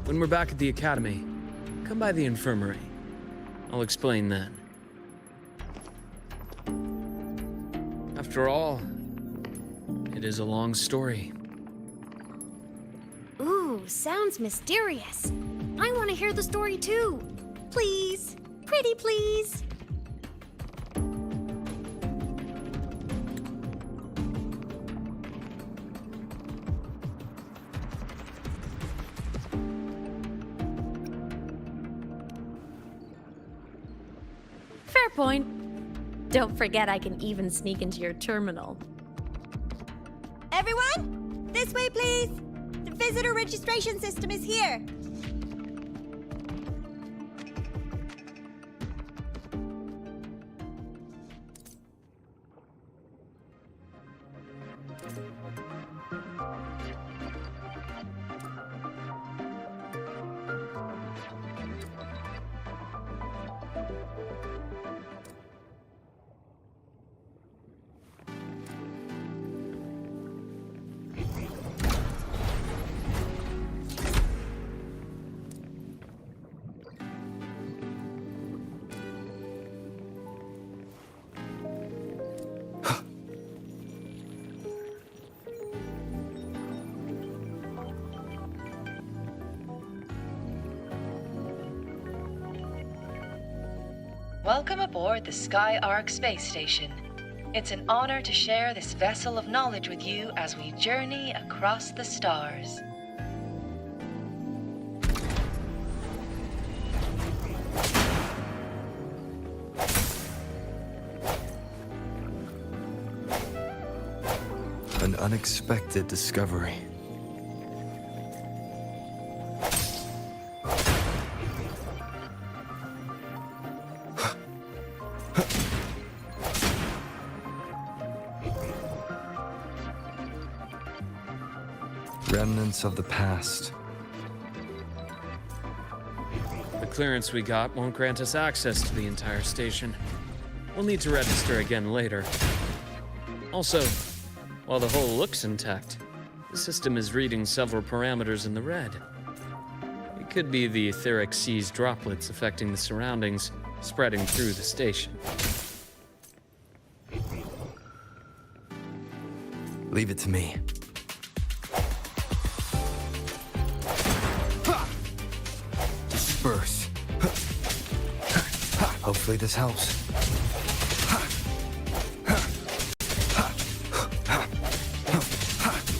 When we're back at the Academy, come by the infirmary. I'll explain then. After all, it is a long story. Ooh, sounds mysterious. I want to hear the story too. Please. Pretty please. Fair point. Don't forget I can even sneak into your terminal. Everyone, this way, please. The visitor registration system is here. Welcome aboard the Sky Ark space station. It's an honor to share this vessel of knowledge with you as we journey across the stars. An unexpected discovery. Remnants of the past. The clearance we got won't grant us access to the entire station. We'll need to register again later. Also, while the hull looks intact, the system is reading several parameters in the red. It could be the etheric sea's droplets affecting the surroundings, spreading through the station. Leave it to me. Disperse. Hopefully this helps.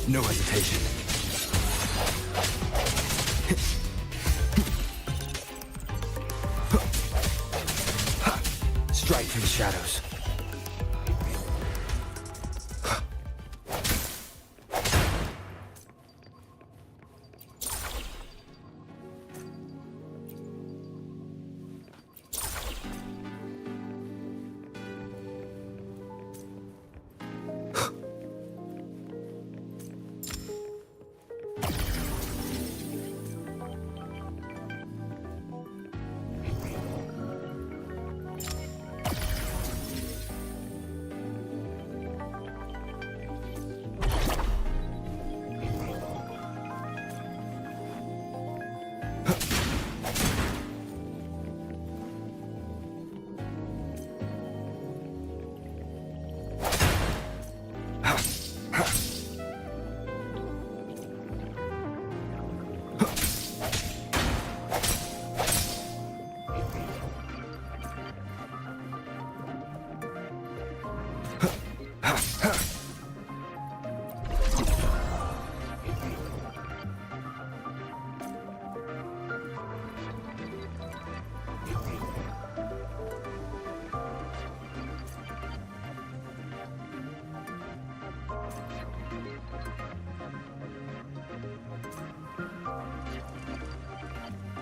No hesitation. Strike through the shadows.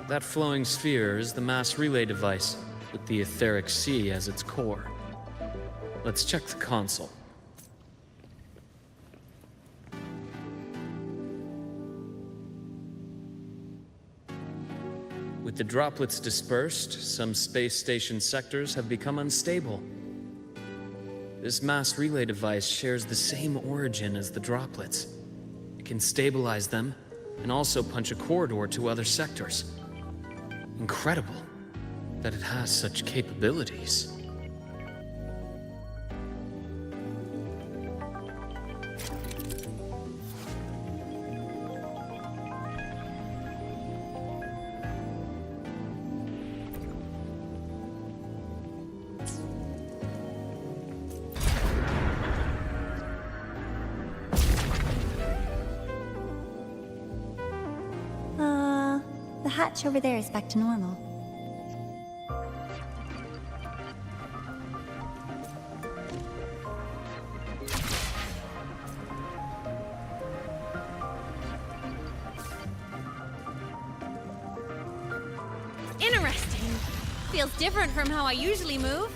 That flowing sphere is the mass relay device, with the etheric sea as its core. Let's check the console. With the droplets dispersed, some space station sectors have become unstable. This mass relay device shares the same origin as the droplets. It can stabilize them and also punch a corridor to other sectors. Incredible that it has such capabilities. hatch over there is back to normal. Interesting. Feels different from how I usually move.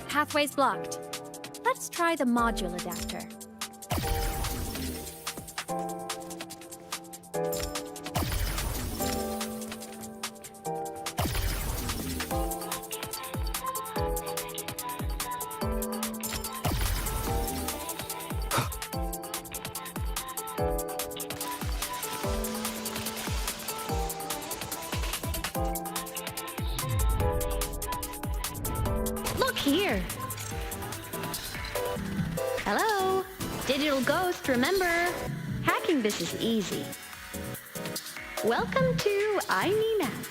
Pathway's blocked. Let's try the module adapter. Here. Hello? Digital ghost, remember? Hacking this is easy. Welcome to Aemeath.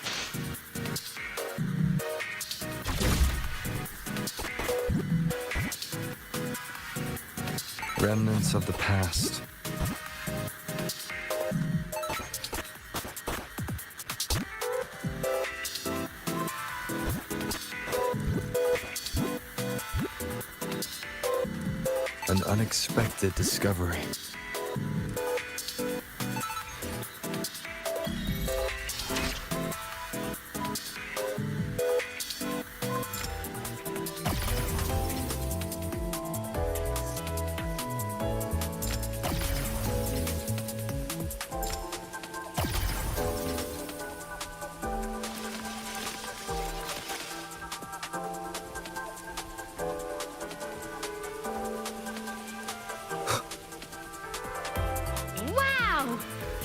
Remnants of the past. An unexpected discovery.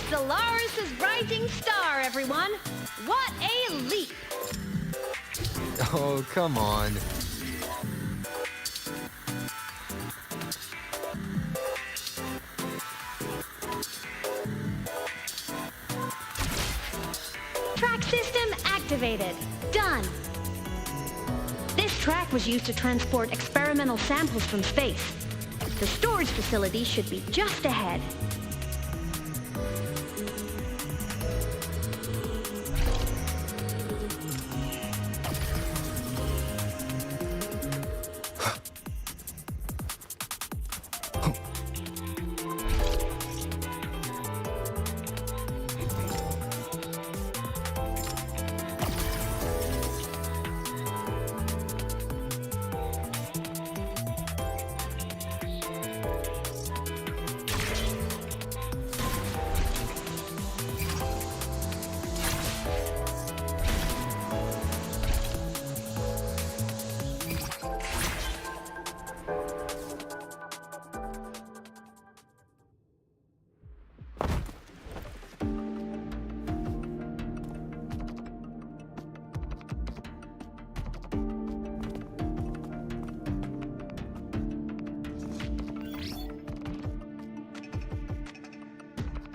Solaris' rising star, everyone! What a leap! Oh, come on. Track system activated. Done. This track was used to transport experimental samples from space. The storage facility should be just ahead.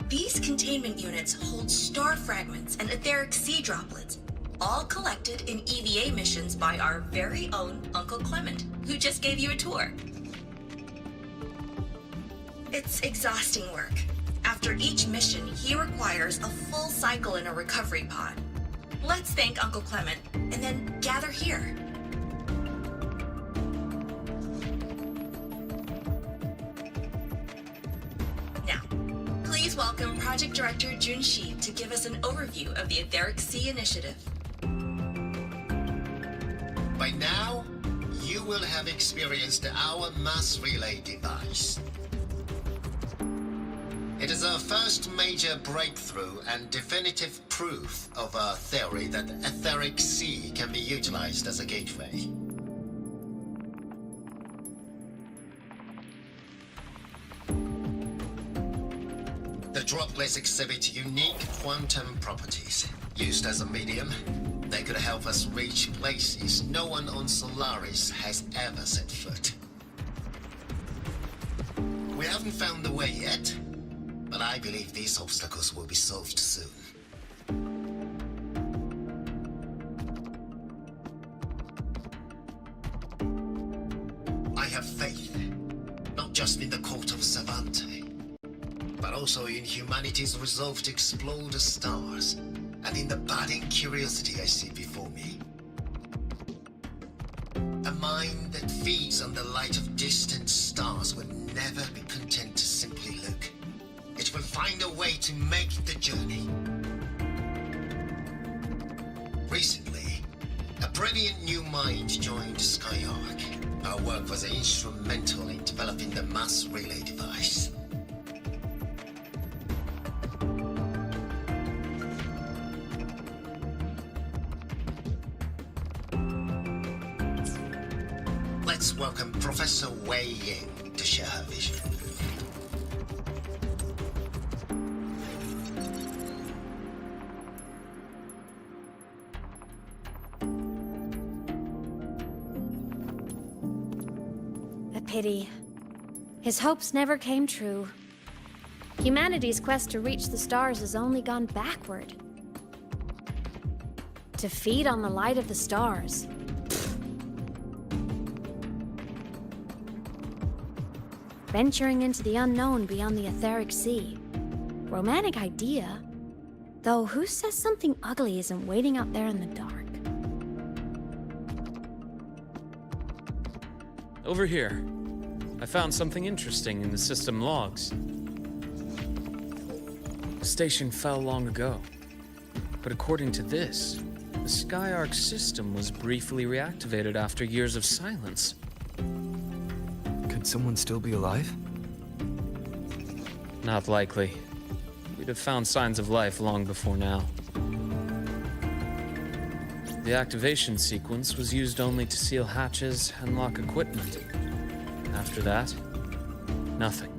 These containment units hold star fragments and etheric sea droplets, all collected in EVA missions by our very own Uncle Clement, who just gave you a tour. It's exhausting work. After each mission, he requires a full cycle in a recovery pod. let's thank Uncle Clement, and then gather here. Now, please welcome Project Director Junshi to give us an overview of the Etheric Sea Initiative. By now, you will have experienced our mass relay device. It is our first major breakthrough and definitive proof of our theory that the Etheric Sea can be utilized as a gateway. The droplets exhibit unique quantum properties. Used as a medium, they could help us reach places no one on Solaris has ever set foot. We haven't found the way yet, but I believe these obstacles will be solved soon. I have faith, not just in the court of Savante, but also in humanity's resolve to explore the stars, and in the budding curiosity I see before me. A mind that feeds on the light of distant stars will never be content to simply look. It will find a way to make the journey. Recently, a brilliant new mind joined Skyark. Our work was instrumental in developing the mass relay device. Let's welcome Professor Wei Ying to share her vision. A pity. His hopes never came true. Humanity's quest to reach the stars has only gone backward. To feed on the light of the stars. Venturing into the unknown beyond the Etheric Sea. Romantic idea. Though who says something ugly isn't waiting out there in the dark? Over here. I found something interesting in the system logs. The station fell long ago. But according to this, the Skyark system was briefly reactivated after years of silence. Could someone still be alive? Not likely. We'd have found signs of life long before now. The activation sequence was used only to seal hatches and lock equipment. After that, nothing.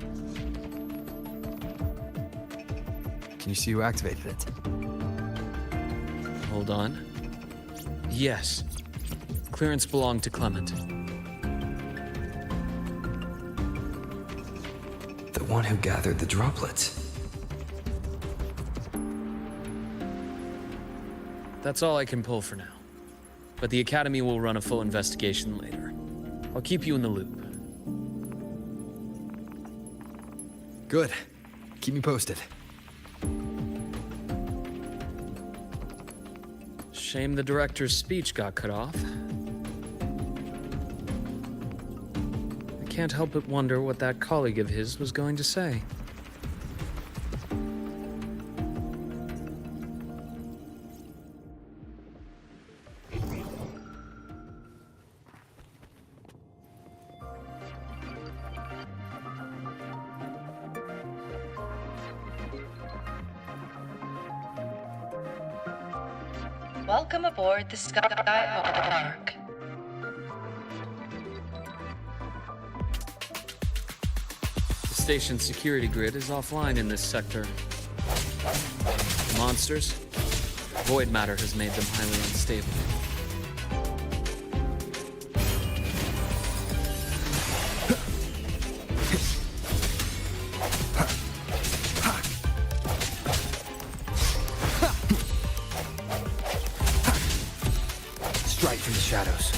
Can you see who activated it? Hold on. Yes. Clearance belonged to Clement. The one who gathered the droplets. That's all I can pull for now. But the Academy will run a full investigation later. I'll keep you in the loop. Good. Keep me posted. Shame the director's speech got cut off. I can't help but wonder what that colleague of his was going to say. Welcome aboard the Skyark. The station's security grid is offline in this sector. The monsters, void matter has made them highly unstable. Strike from the shadows.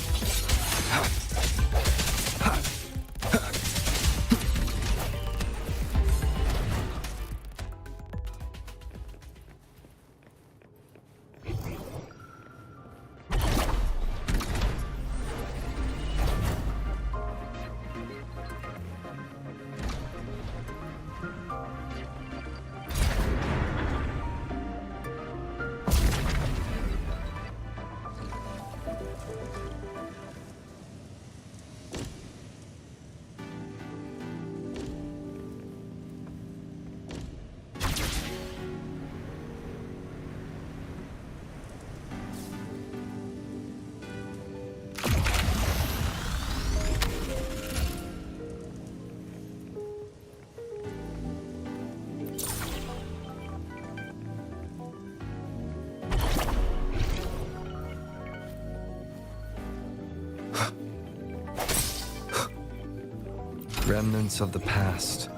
Remnants of the past.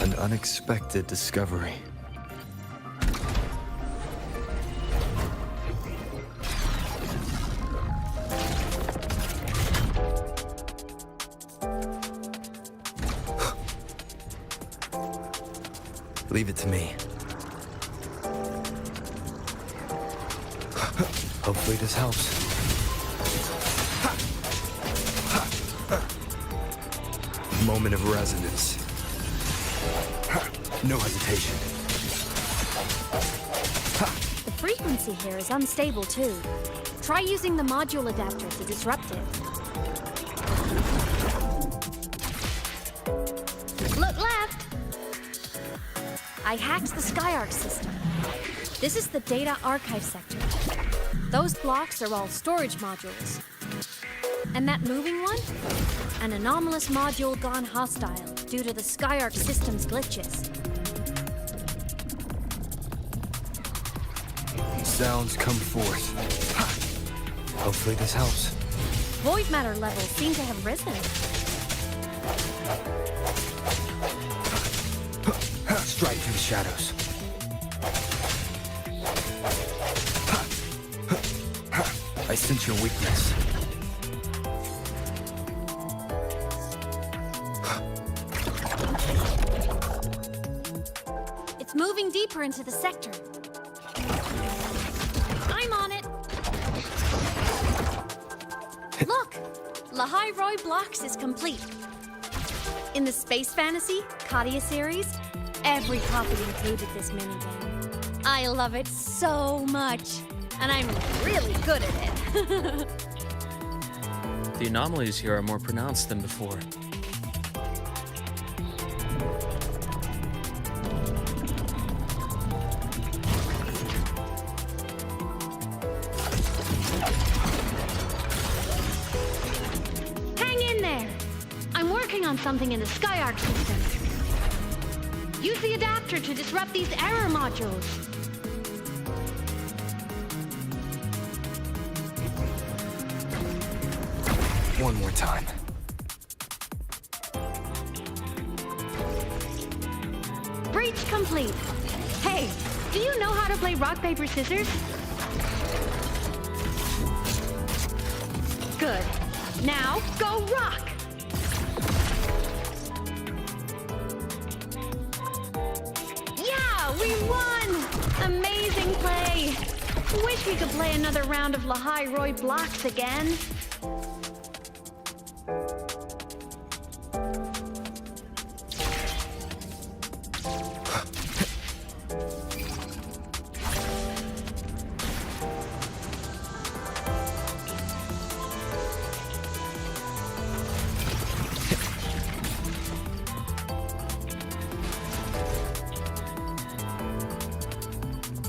An unexpected discovery. Leave it to me. Hopefully this helps. Moment of resonance. No hesitation. The frequency here is unstable too. Try using the module adapter to disrupt it. Look left! I hacked the SkyArc system. This is the data archive sector. Those blocks are all storage modules. And that moving one? An anomalous module gone hostile due to the SkyArc system's glitches. Sounds come forth. Hopefully this helps. Void matter levels seem to have risen. Strike through the shadows. I sense your weakness. It's moving deeper into the sector. I'm on it. Look! LagGang Blocks is complete. In the Space Fantasy Katia series, every copy included this minigame. I love it so much, and I'm really good at it. The anomalies here are more pronounced than before. Hang in there! I'm working on something in the SkyArc system. Use the adapter to disrupt these error modules. One more time. Breach complete. Hey, do you know how to play rock, paper, scissors? Good. Now, go rock! Yeah, we won! Amazing play! Wish we could play another round of LagGang Blocks again.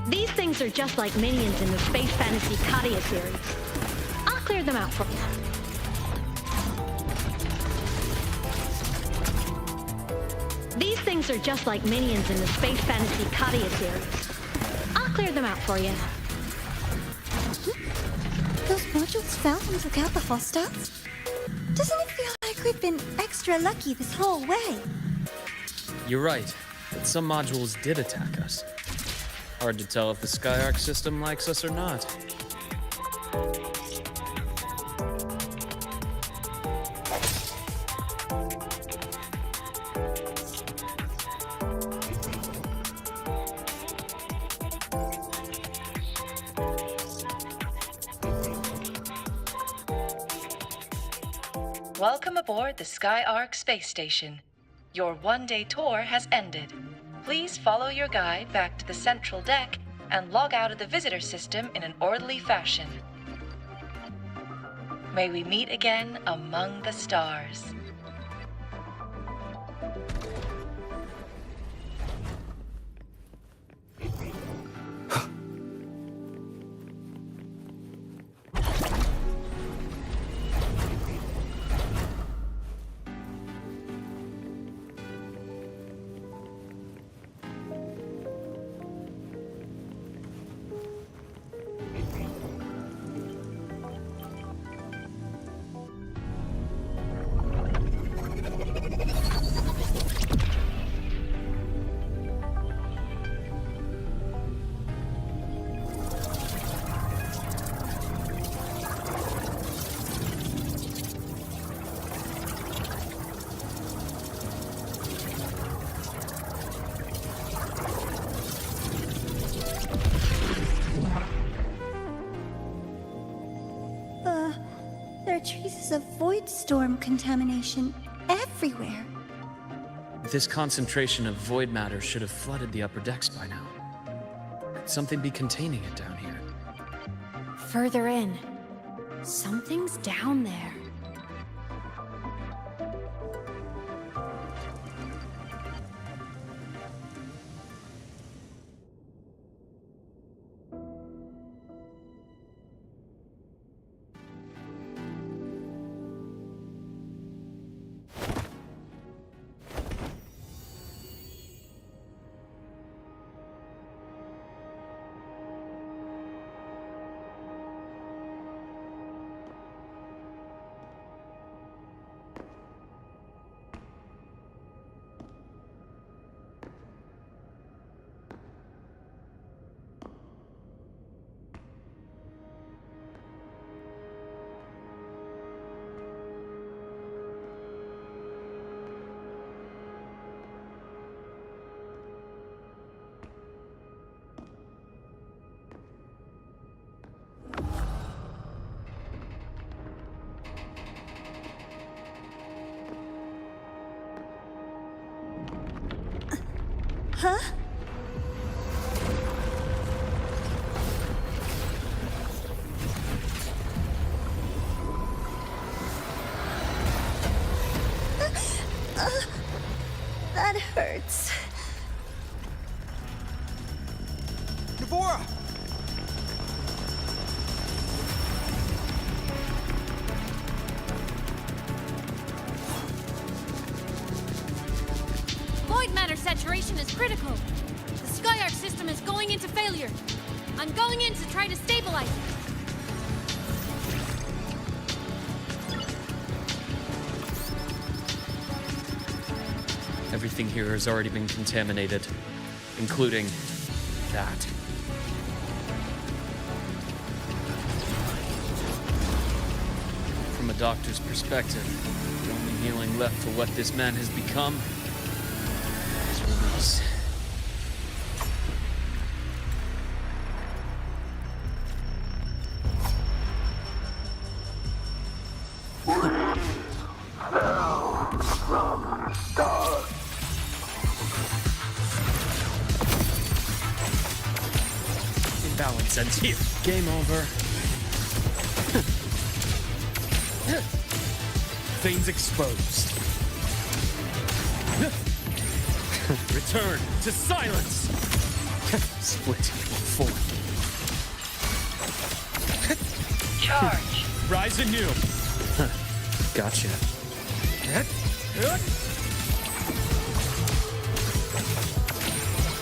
These things are just like minions in the Space Fantasy Katia series. I'll clear them out for you. These things are just like minions in the Space Fantasy Katia series. I'll clear them out for you. Those modules fell into Kappa Hostas? Doesn't it feel like we've been extra lucky this whole way? You're right, but some modules did attack us. Hard to tell if the SkyArc system likes us or not. Welcome aboard the SkyArc space station. Your one-day tour has ended. Please follow your guide back to the central deck and log out of the visitor system in an orderly fashion. May we meet again among the stars. traces of void storm contamination everywhere. This concentration of void matter should have flooded the upper decks by now. Could something be containing it down here? Further in. Something's down there. Huh? That hurts. Navora! Void matter saturation is critical. The Sky Arc system is going into failure. I'm going in to try to stabilize it. Everything here has already been contaminated, including that. From a doctor's perspective, the only healing left for what this man has become is release. Imbalance ends here. Game over. Veins exposed. Return to silence. Split form. Charge. Rise anew. Gotcha.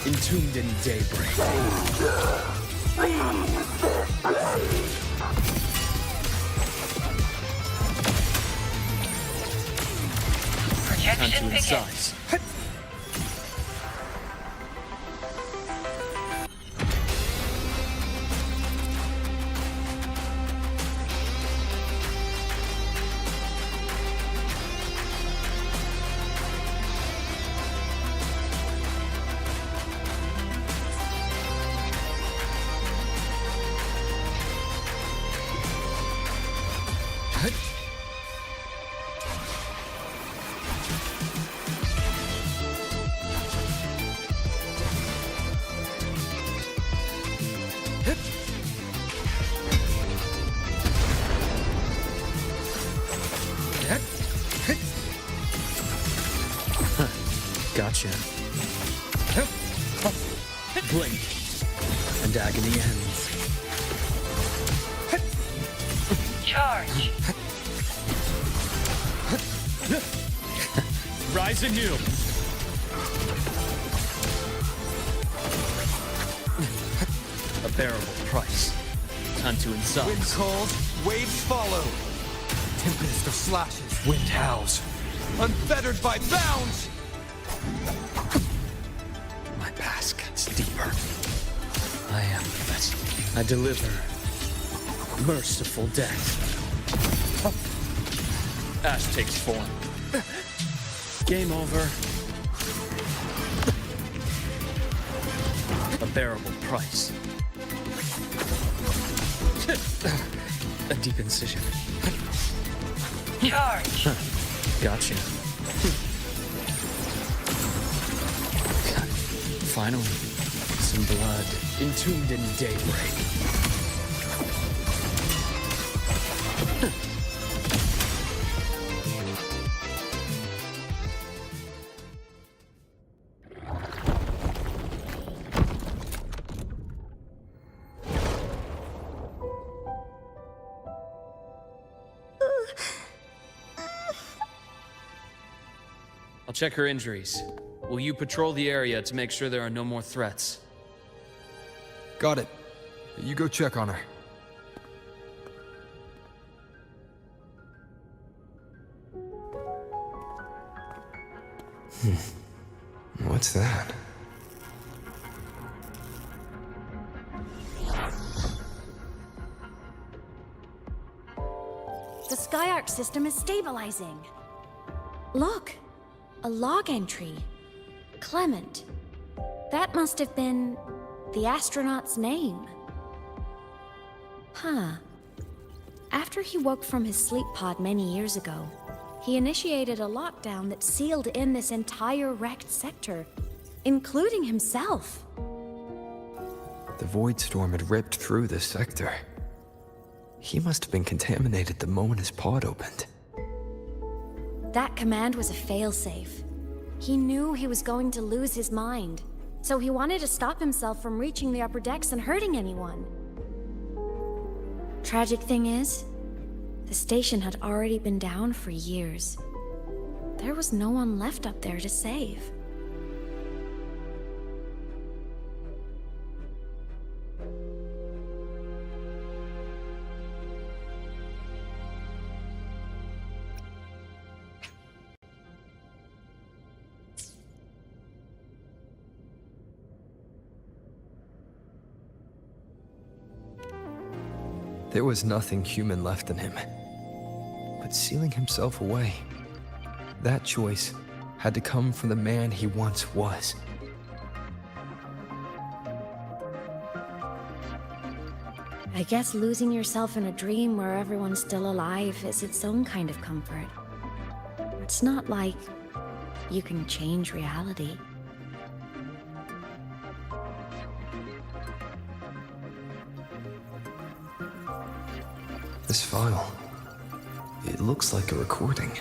Entombed in daybreak. Time to incise. Gotcha. Blink, and agony ends. Charge. Rise anew. A bearable price. Time to incise. Wind calls, waves follow. Tempest of slashes. Wind howls. Unfettered by bounds! My past gets deeper. I am the best. I deliver merciful death. Ash takes form. Game over. A bearable price. A deep incision. Charge. Gotcha. Finally, some blood entombed in daybreak. I'll check her injuries. Will you patrol the area to make sure there are no more threats? Got it. You go check on her. What's that? The Skyark system is stabilizing. Look, a log entry. Clement. That must have been the astronaut's name. Huh. After he woke from his sleep pod many years ago, he initiated a lockdown that sealed in this entire wrecked sector, including himself. The void storm had ripped through this sector. He must have been contaminated the moment his pod opened. That command was a failsafe. He knew he was going to lose his mind, so he wanted to stop himself from reaching the upper decks and hurting anyone. Tragic thing is, the station had already been down for years. There was no one left up there to save. There was nothing human left in him. But sealing himself away, that choice had to come from the man he once was. I guess losing yourself in a dream where everyone's still alive is its own kind of comfort. It's not like you can change reality. This file, it looks like a recording.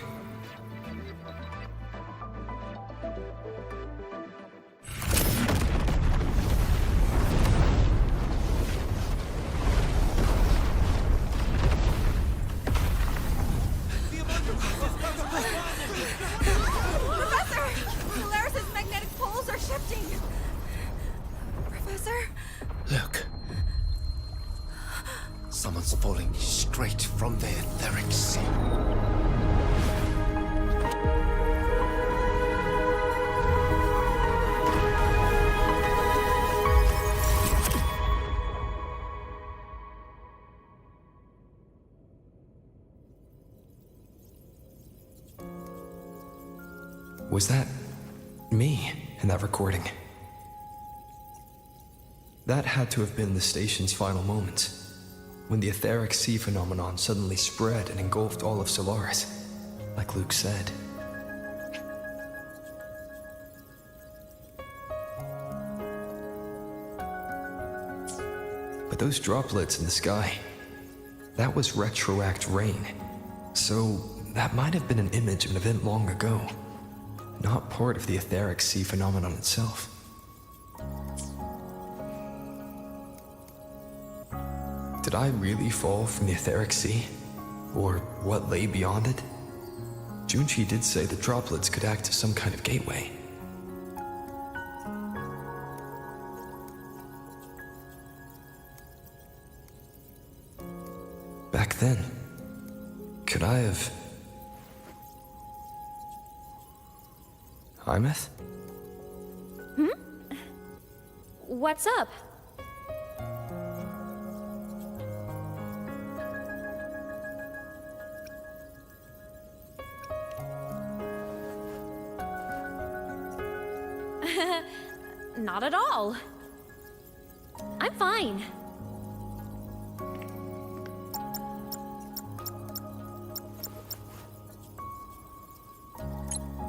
Professor! Polaris's magnetic poles are shifting! Professor? Look. Someone's falling straight from the etheric sea. Was that me in that recording? That had to have been the station's final moments, when the etheric sea phenomenon suddenly spread and engulfed all of Solaris, like Luke said. But those droplets in the sky, that was retroact rain. So that might have been an image of an event long ago, not part of the etheric sea phenomenon itself. Did I really fall from the etheric sea? Or what lay beyond it? Junchi did say the droplets could act as some kind of gateway. Back then, could I have... Aemeath? What's up? Not at all. I'm fine.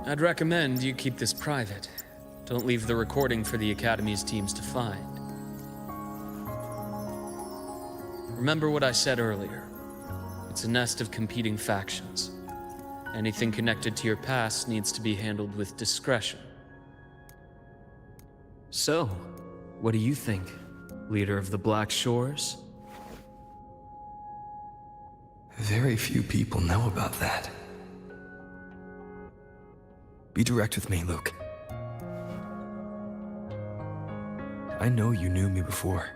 I'd recommend you keep this private. Don't leave the recording for the Academy's teams to find. Remember what I said earlier. It's a nest of competing factions. Anything connected to your past needs to be handled with discretion. So, what do you think, leader of the Black Shores? Very few people know about that. Be direct with me, Luke. I know you knew me before,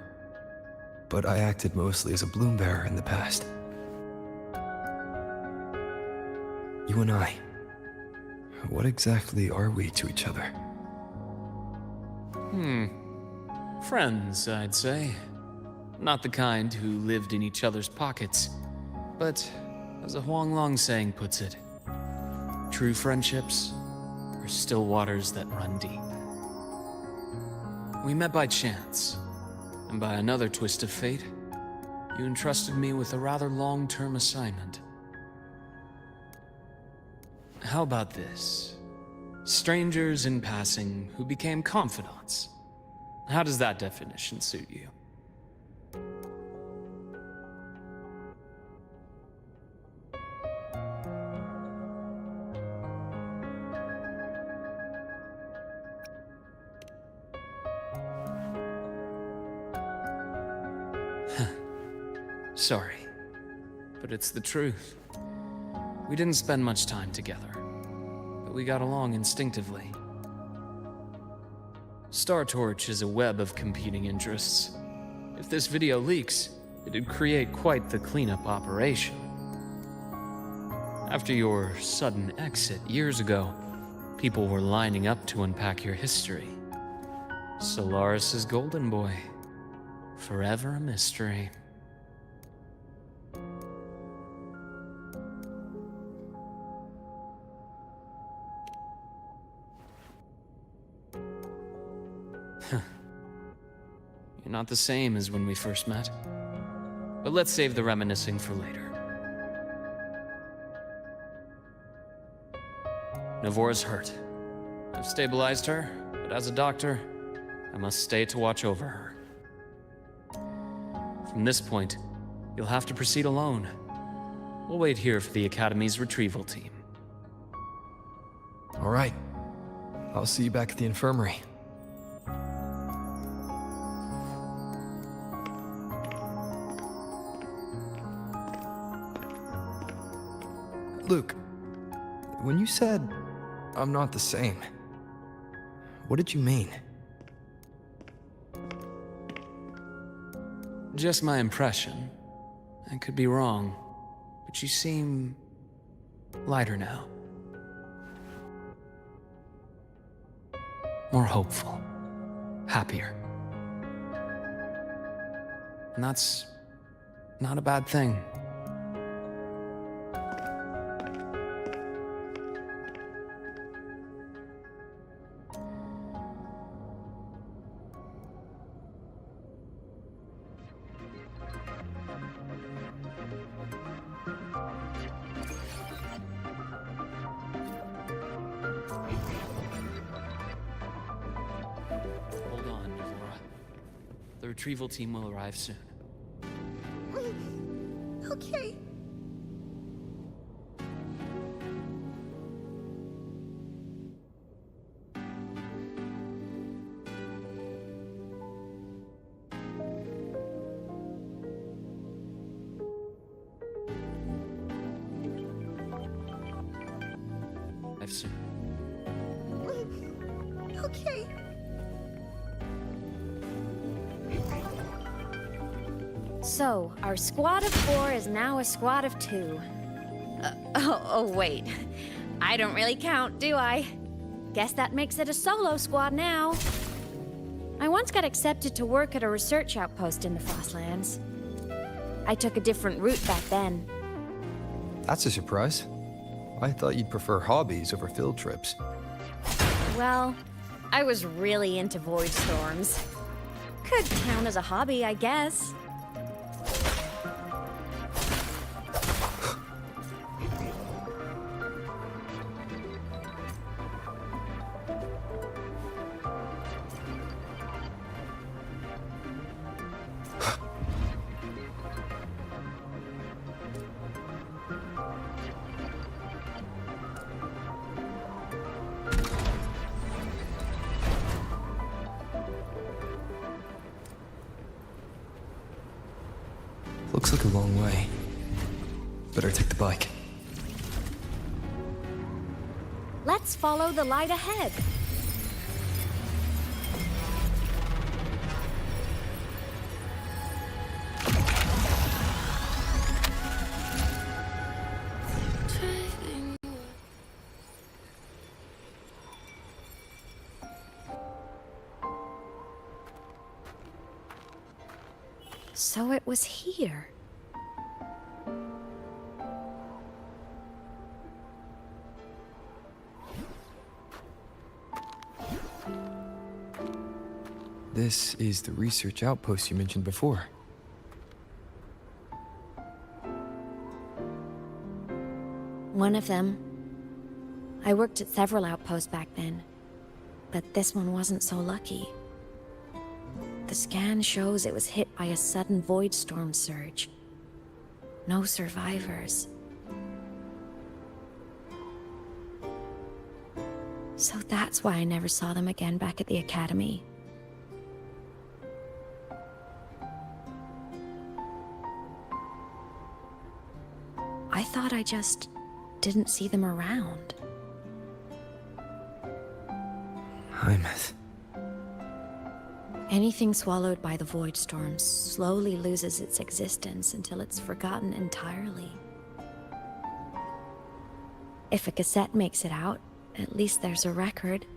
but I acted mostly as a bloom bearer in the past. You and I, what exactly are we to each other? Friends, I'd say. Not the kind who lived in each other's pockets, but as a Huanglong saying puts it, true friendships are still waters that run deep. We met by chance, and by another twist of fate, you entrusted me with a rather long-term assignment. How about this? Strangers in passing who became confidants. How does that definition suit you? Sorry, but it's the truth. We didn't spend much time together, but we got along instinctively. Star Torch is a web of competing interests. If this video leaks, it'd create quite the cleanup operation. After your sudden exit years ago, people were lining up to unpack your history. Solaris's golden boy. Forever a mystery. You're not the same as when we first met. But let's save the reminiscing for later. Navora's hurt. I've stabilized her, but as a doctor, I must stay to watch over her. From this point, you'll have to proceed alone. We'll wait here for the Academy's retrieval team. All right. I'll see you back at the infirmary. Luke, when you said, I'm not the same, what did you mean? Just my impression. I could be wrong, but you seem lighter now. More hopeful. Happier. And that's not a bad thing. The retrieval team will arrive soon. Okay. Arrive soon. Okay. So, our squad of 4 is now a squad of 2. Oh, wait. I don't really count, do I? Guess that makes it a solo squad now. I once got accepted to work at a research outpost in the Frostlands. I took a different route back then. That's a surprise. I thought you'd prefer hobbies over field trips. Well, I was really into void storms. Could count as a hobby, I guess. Looks like a long way. Better take the bike. Let's follow the light ahead. So it was here. This is the research outpost you mentioned before. One of them. I worked at several outposts back then, but this one wasn't so lucky. The scan shows it was hit by a sudden void storm surge. No survivors. So that's why I never saw them again back at the academy. I thought I just didn't see them around. Aemeath. Anything swallowed by the void storms slowly loses its existence until it's forgotten entirely. If a cassette makes it out, at least there's a record.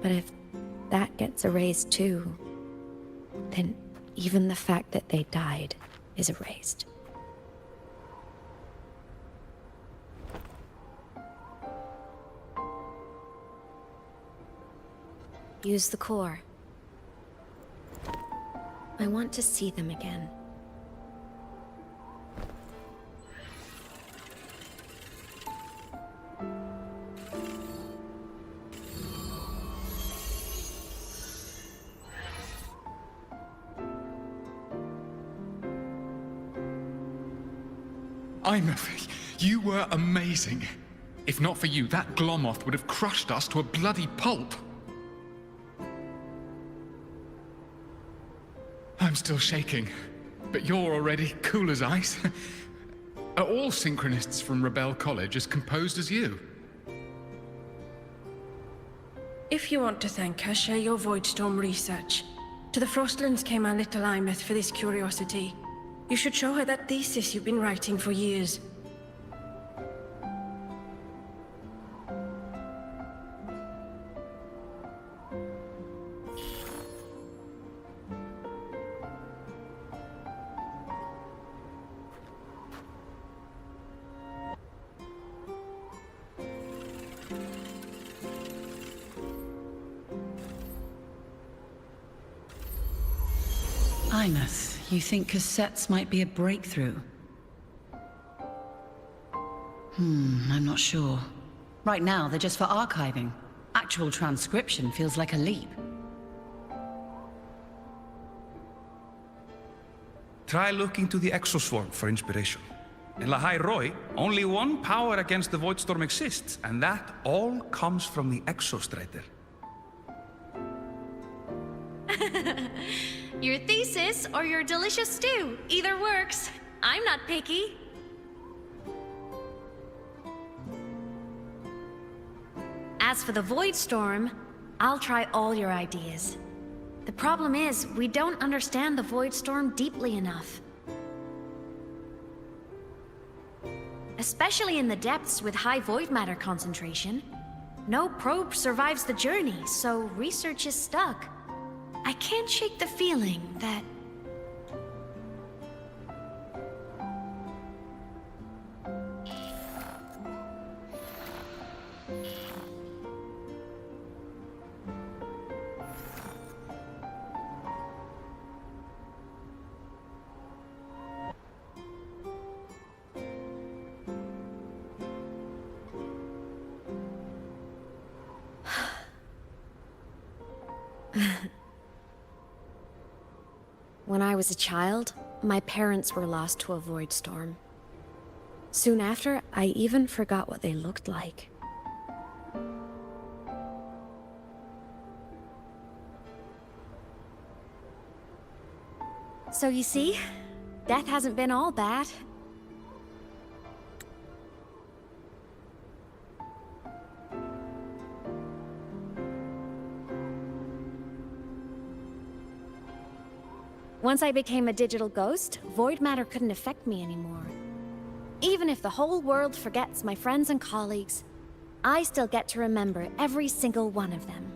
But if that gets erased too, then even the fact that they died is erased. Use the core. I want to see them again. Aemeath, you were amazing. If not for you, that Glomoth would have crushed us to a bloody pulp. I'm still shaking, but you're already cool as ice. Are all synchronists from Rebel College as composed as you? If you want to thank her, share your Voidstorm research. To the Frostlands came our little Aemeath for this curiosity. You should show her that thesis you've been writing for years. Aemeath, you think cassettes might be a breakthrough? I'm not sure. Right now, they're just for archiving. Actual transcription feels like a leap. Try looking to the exoswarm for inspiration. In LagGang, only one power against the Voidstorm exists, and that all comes from the exostrider. Your thesis or your delicious stew, either works. I'm not picky. As for the Voidstorm, I'll try all your ideas. The problem is, we don't understand the Voidstorm deeply enough. Especially in the depths with high void matter concentration. No probe survives the journey, so research is stuck. I can't shake the feeling that... When I was a child, my parents were lost to a void storm. Soon after, I even forgot what they looked like. So you see, death hasn't been all bad. Once I became a digital ghost, void matter couldn't affect me anymore. Even if the whole world forgets my friends and colleagues, I still get to remember every single one of them.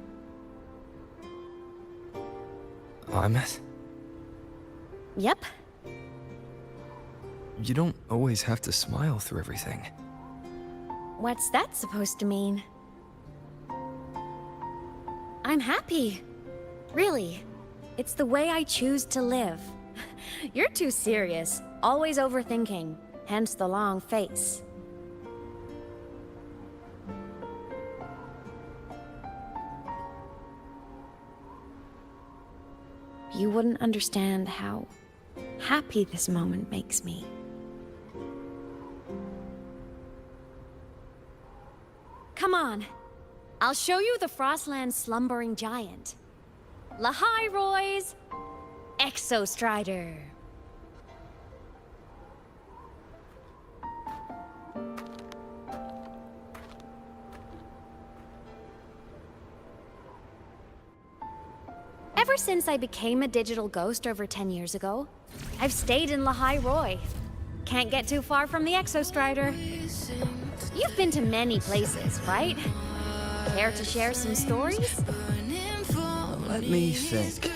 Aemeath? Yep. You don't always have to smile through everything. What's that supposed to mean? I'm happy. Really. It's the way I choose to live. You're too serious, always overthinking, hence the long face. You wouldn't understand how happy this moment makes me. Come on. I'll show you the Frostland's slumbering giant. LagGang's Exostrider. Ever since I became a digital ghost over 10 years ago, I've stayed in LagGang. Can't get too far from the Exostrider. You've been to many places, right? Care to share some stories? Let me think.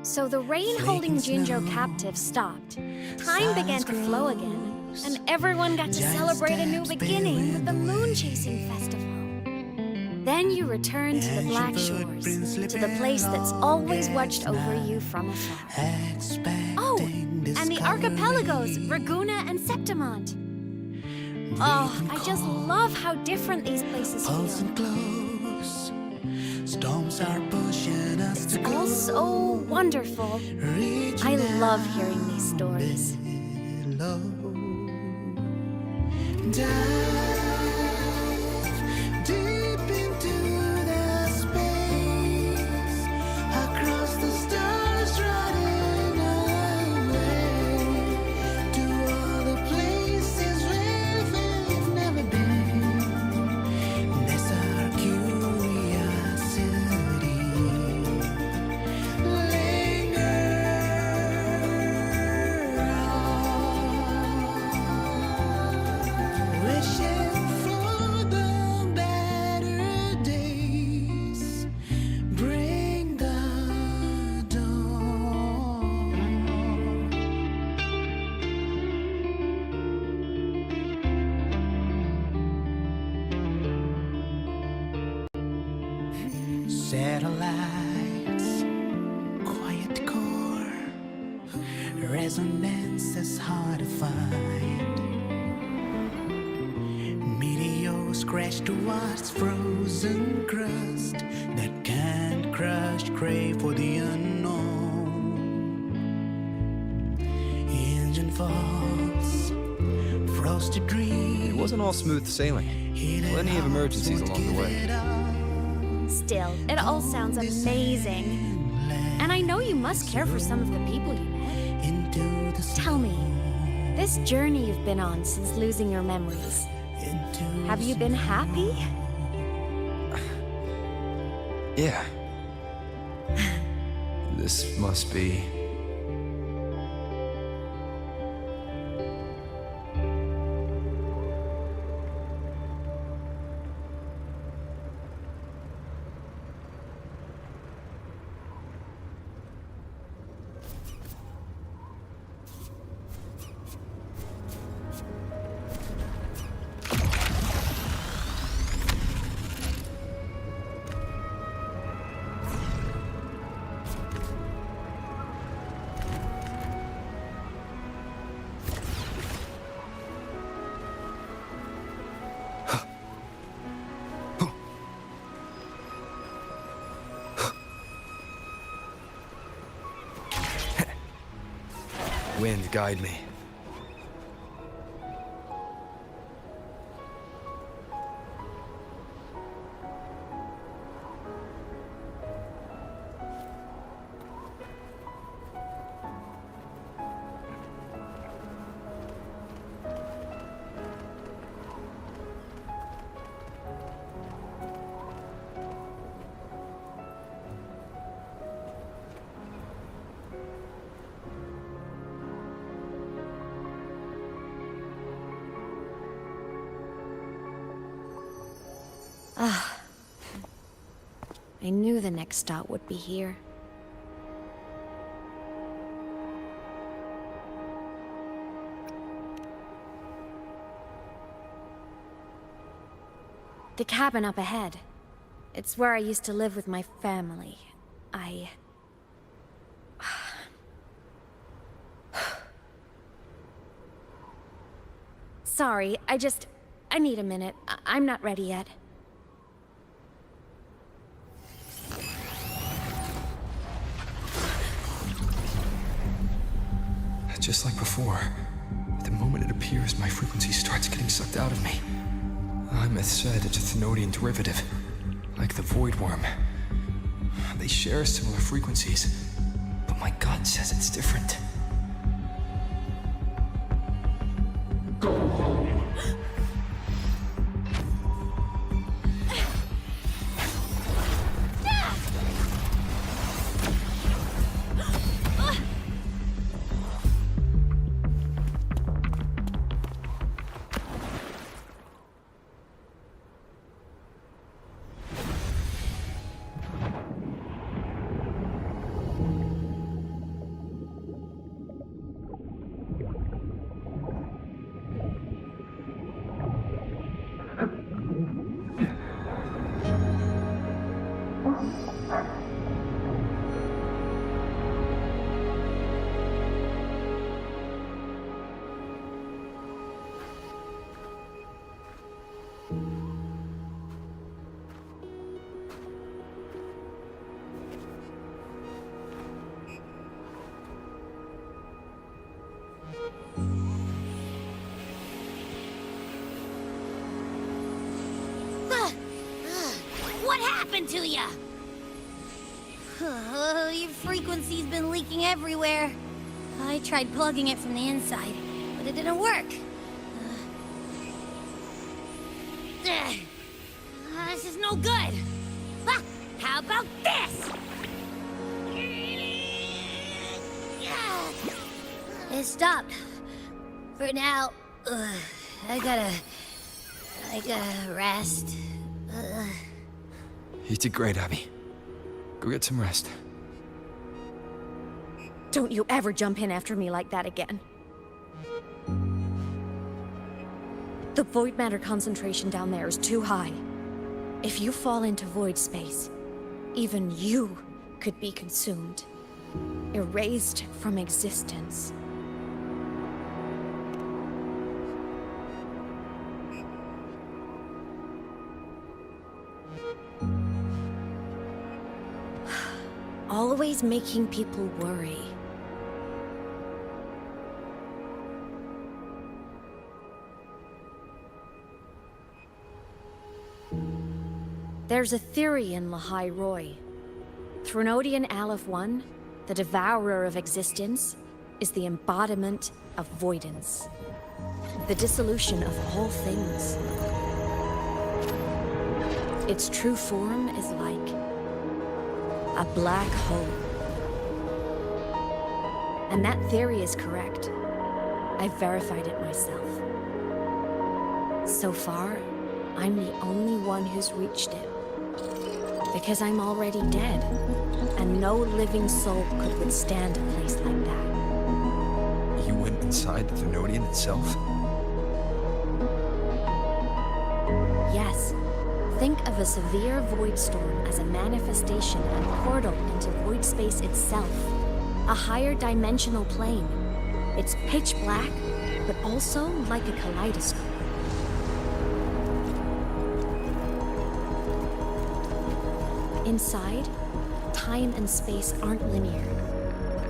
So the rain holding Jinzhou captive stopped. Time began to flow again, and everyone got to celebrate a new beginning with the Moon Chasing Festival. Then you returned to the Black Shores, to the place that's always watched over you from afar. Oh, and the archipelagos, Raguna and Septimont. Oh, I just love how different these places feel. Storms are pushing us to go. All so wonderful. I love hearing these stories. Dive deep into the space, across the stars, running away to all the places where we've never been. That's our curiosity. Wishing for the better days. Bring the dawn. Satellites, quiet core, resonance is hard to find. Meteors crash towards frozen crust that can't crush, crave for the unknown. Engine falls, frosted dreams. It wasn't all smooth sailing. Plenty of emergencies along the way. Still, it all sounds amazing. And I know you must care for some of the people you met. Tell me, this journey you've been on since losing your memories, have you been happy? Yeah. This must be... wind guide me. Ah. I knew the next stop would be here. The cabin up ahead. It's where I used to live with my family. Sorry, I need a minute. I'm not ready yet. Just like before, the moment it appears, my frequency starts getting sucked out of me. Aemeath said it's a Thenodian derivative, like the Void Worm. They share similar frequencies, but my gut says it's different. What happened to ya? Your frequency's been leaking everywhere. I tried plugging it from the inside, but it didn't work. This is no good. How about this? It stopped. For now, I gotta rest. You did great, Abby. Go get some rest. Don't you ever jump in after me like that again. The void matter concentration down there is too high. If you fall into void space, even you could be consumed, erased from existence. Always making people worry. There's a theory in LagGang. Thenodian Aleph 1, the devourer of existence, is the embodiment of voidance. The dissolution of all things. Its true form is like a black hole. And that theory is correct. I've verified it myself. So far, I'm the only one who's reached it. Because I'm already dead, and no living soul could withstand a place like that. You went inside the Thenodian itself? Yes. Think of a severe void storm as a manifestation and portal into void space itself. A higher dimensional plane. It's pitch black, but also like a kaleidoscope. Inside, time and space aren't linear.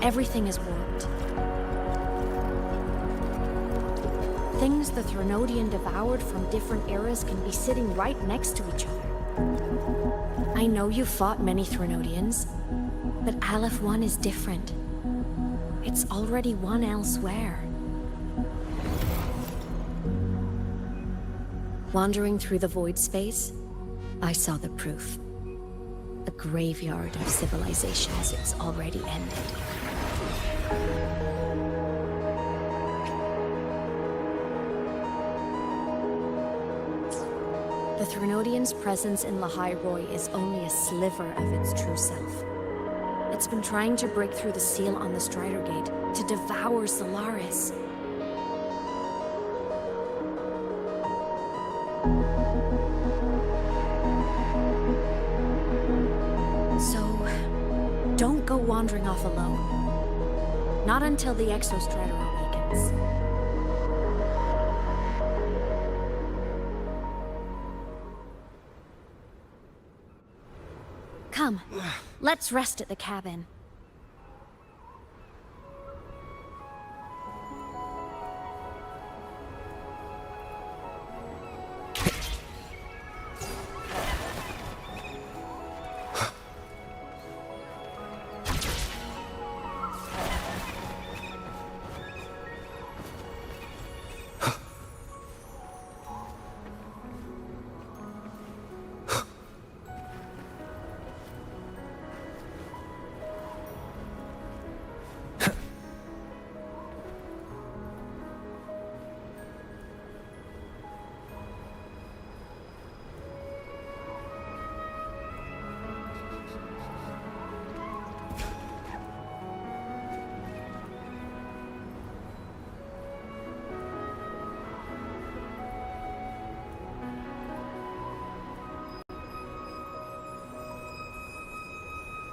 Everything is warped. things the Threnodian devoured from different eras can be sitting right next to each other. I know you've fought many Threnodians, but Aleph 1 is different. It's already won elsewhere. Wandering through the void space, I saw the proof. A graveyard of civilizations it's already ended. The Threnodian's presence in LagGang is only a sliver of its true self. It's been trying to break through the seal on the Strider Gate to devour Solaris. So, don't go wandering off alone. Not until the Exostrider awakens. Come, let's rest at the cabin.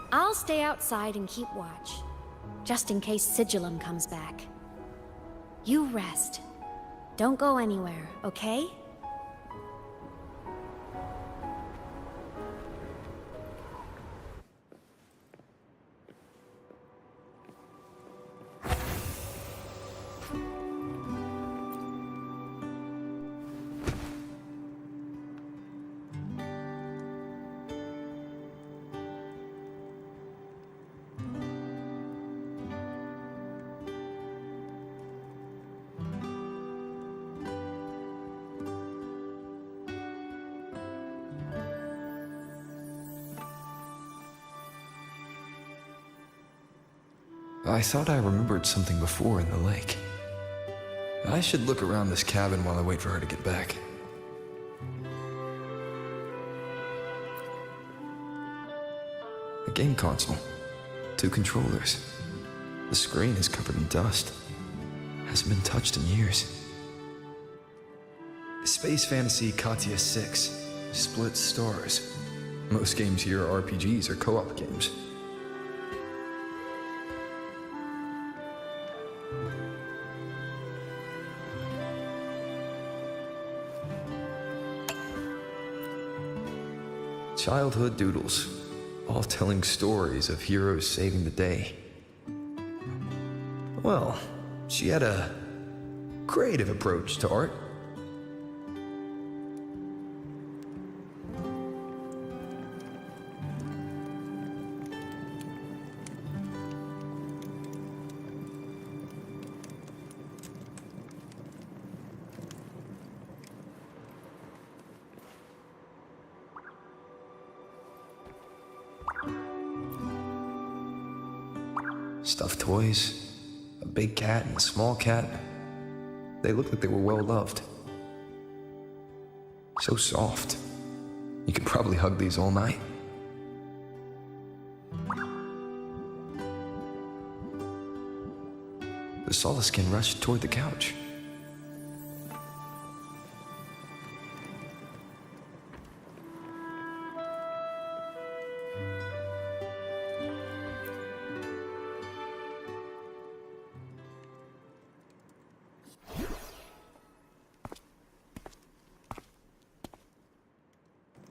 I'll stay outside and keep watch, just in case Sigillum comes back. You rest. Don't go anywhere, okay? I thought I remembered something before in the lake. I should look around this cabin while I wait for her to get back. A game console. 2 controllers. The screen is covered in dust. Hasn't been touched in years. Space Fantasy Katia 6. Split stars. Most games here are RPGs or co-op games. Childhood doodles, all telling stories of heroes saving the day. Well, she had a creative approach to art. Stuffed toys, a big cat and a small cat. They looked like they were well loved. So soft. You could probably hug these all night. The Solaskin rushed toward the couch.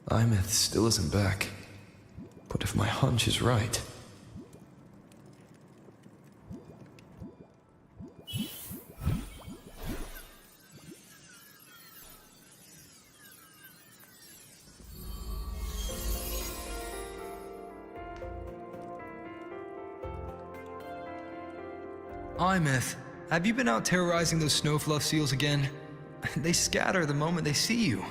Aemeath still isn't back. But if my hunch is right... Aemeath, have you been out terrorizing those snowfluff seals again? They scatter the moment they see you.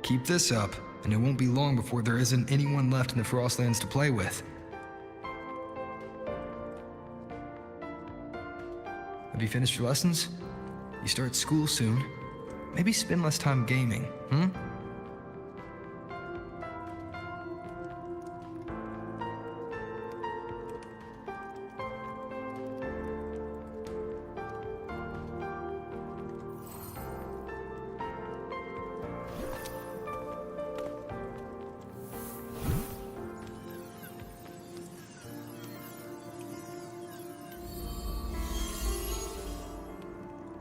Keep this up, and it won't be long before there isn't anyone left in the Frostlands to play with. Have you finished your lessons? You start school soon. Maybe spend less time gaming, hmm?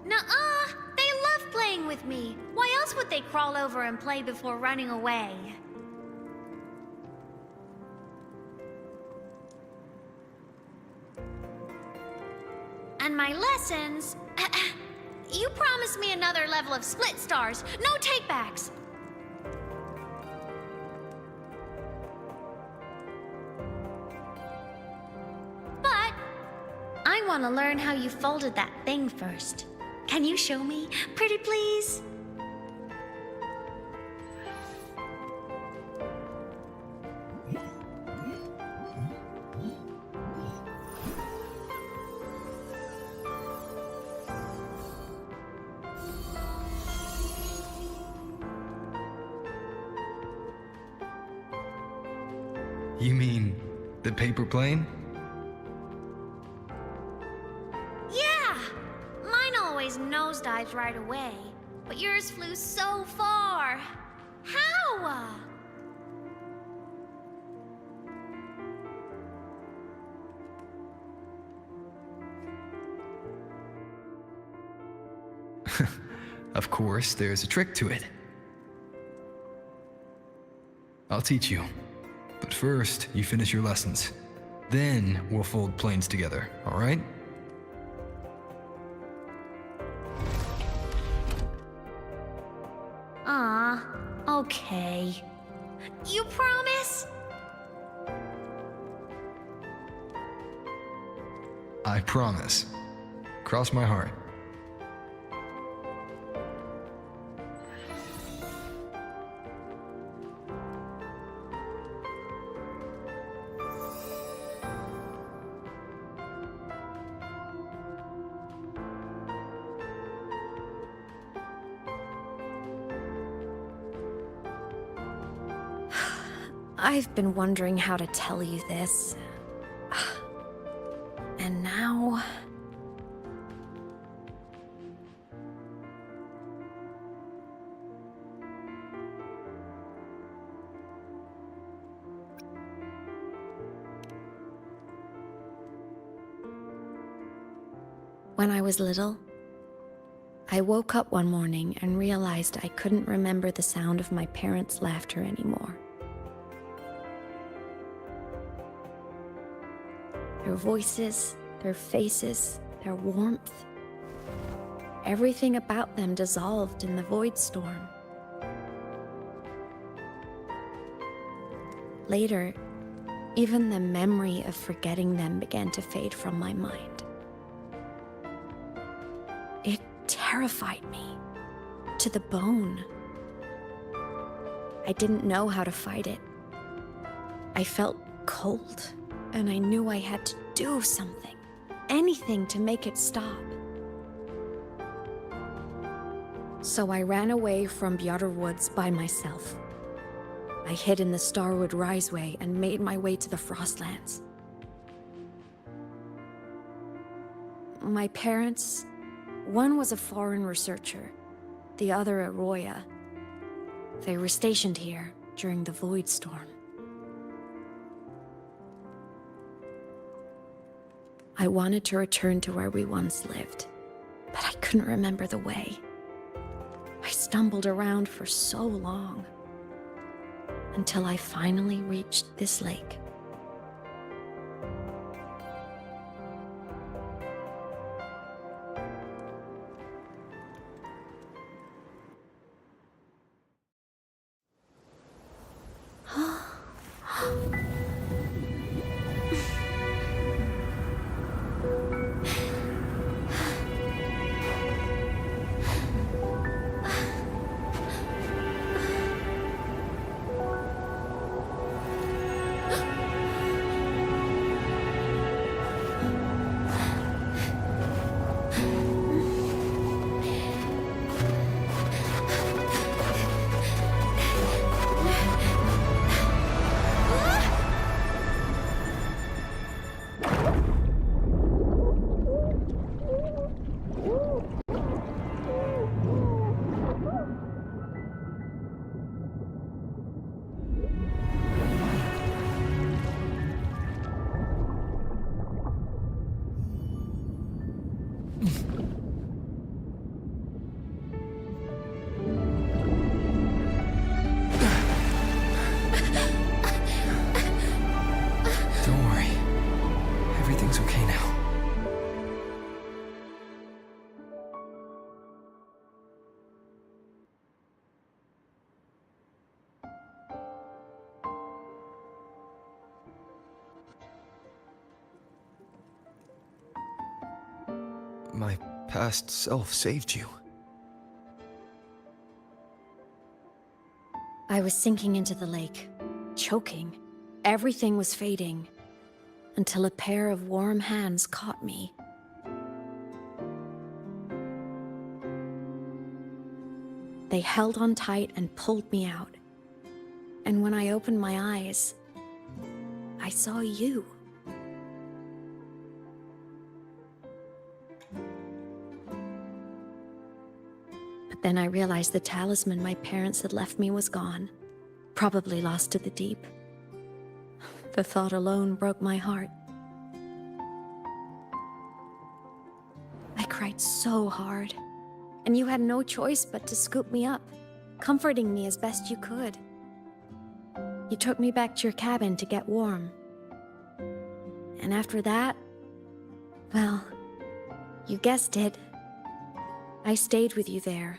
Nuh-uh! They love playing with me. Why else would they crawl over and play before running away? And my lessons... You promised me another level of split stars. No takebacks. But I want to learn how you folded that thing first. Can you show me? Pretty please? You mean the paper plane? Yeah! Mine always nosedives right away, but yours flew so far. How? Of course, there's a trick to it. I'll teach you. But first, you finish your lessons. Then we'll fold planes together, all right? Okay. You promise? I promise. Cross my heart. I've been wondering how to tell you this. And now... When I was little, I woke up one morning and realized I couldn't remember the sound of my parents' laughter anymore. Their voices, their faces, their warmth. Everything about them dissolved in the void storm. Later, even the memory of forgetting them began to fade from my mind. It terrified me to the bone. I didn't know how to fight it. I felt cold. And I knew I had to do something, anything to make it stop. So I ran away from Bjotr Woods by myself. I hid in the Starwood Riseway and made my way to the Frostlands. My parents, one was a foreign researcher, the other at Roya. They were stationed here during the Void Storm. I wanted to return to where we once lived, but I couldn't remember the way. I stumbled around for so long, until I finally reached this lake. my past self saved you. I was sinking into the lake, choking. Everything was fading, until a pair of warm hands caught me. They held on tight and pulled me out. And when I opened my eyes, I saw you. But then I realized the talisman my parents had left me was gone, probably lost to the deep. The thought alone broke my heart. I cried so hard, and you had no choice but to scoop me up, comforting me as best you could. You took me back to your cabin to get warm. And after that, well, you guessed it. I stayed with you there,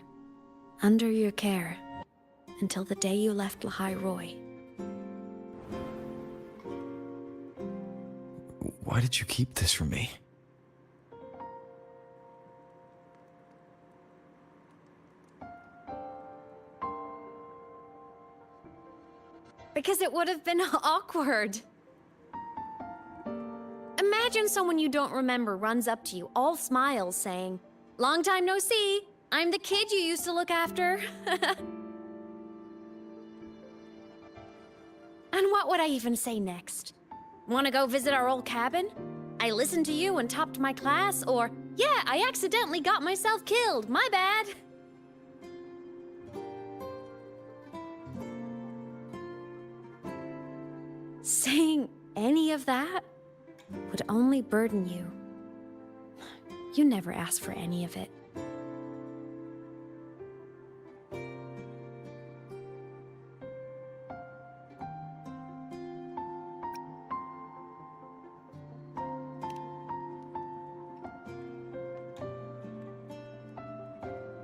under your care, until the day you left LagGang. Why did you keep this from me? Because it would have been awkward. Imagine someone you don't remember runs up to you, all smiles, saying, "Long time no see, I'm the kid you used to look after." And what would I even say next? Want to go visit our old cabin? I listened to you and topped my class, or, yeah, I accidentally got myself killed, my bad. Saying any of that would only burden you. You never asked for any of it.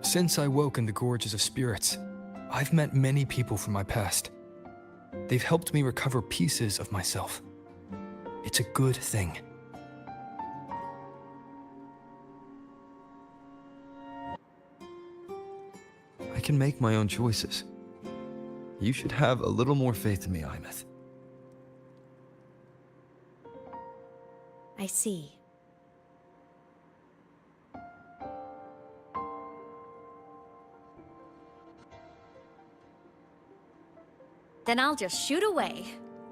Since I woke in the Gorges of Spirits, I've met many people from my past. They've helped me recover pieces of myself. It's a good thing. I can make my own choices. You should have a little more faith in me, Aemeath. I see. Then I'll just shoot away.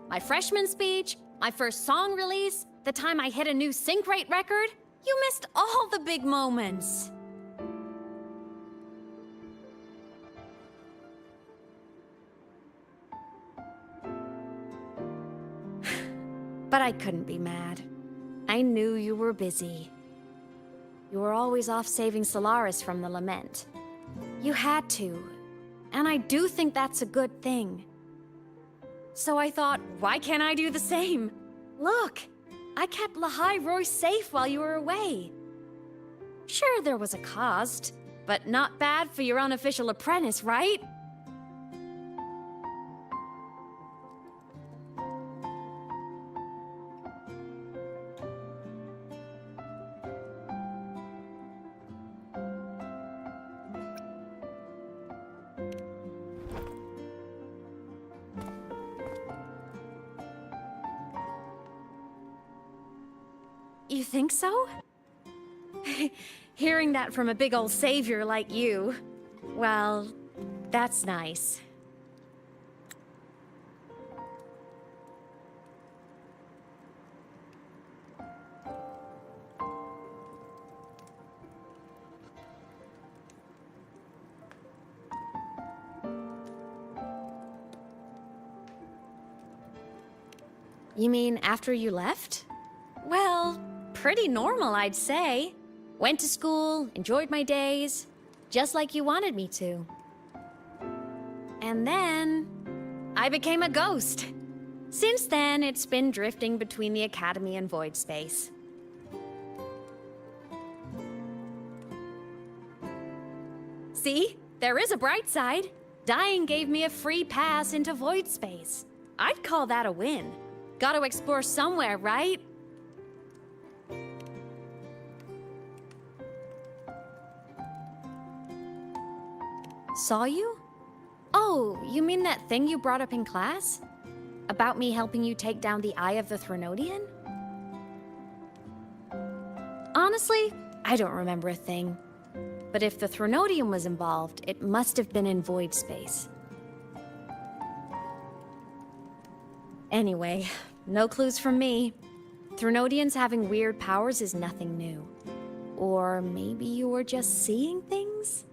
My freshman speech, my first song release, the time I hit a new sync rate record. You missed all the big moments. But I couldn't be mad. I knew you were busy. You were always off saving Solaris from the lament. You had to, and I do think that's a good thing. So I thought, why can't I do the same? Look, I kept LagGang safe while you were away. Sure, there was a cost, but not bad for your unofficial apprentice, right? You think so? Hearing that from a big old savior like you, well, that's nice. You mean after you left? Well, pretty normal, I'd say. Went to school, enjoyed my days, just like you wanted me to. And then I became a ghost. Since then, it's been drifting between the Academy and Void Space. See, there is a bright side. Dying gave me a free pass into Void Space. I'd call that a win. Gotta explore somewhere, right? Saw you? Oh, you mean that thing you brought up in class? About me helping you take down the Eye of the Threnodian? Honestly, I don't remember a thing. But if the Threnodian was involved, it must have been in void space. Anyway, no clues from me. Threnodians having weird powers is nothing new. Or maybe you were just seeing things?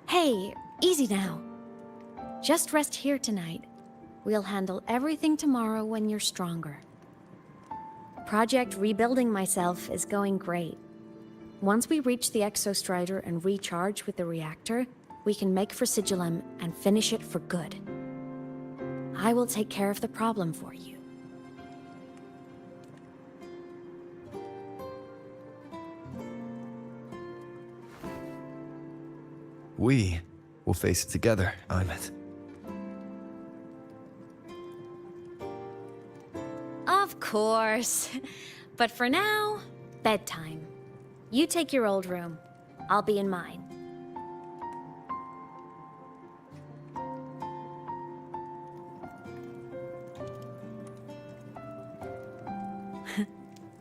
Hey, easy now. Just rest here tonight. We'll handle everything tomorrow when you're stronger. Project Rebuilding Myself is going great. Once we reach the Exostrider and recharge with the reactor, we can make for Sigillum and finish it for good. I will take care of the problem for you. We will face it together, Aemeath. Of course. But for now, bedtime. You take your old room. I'll be in mine.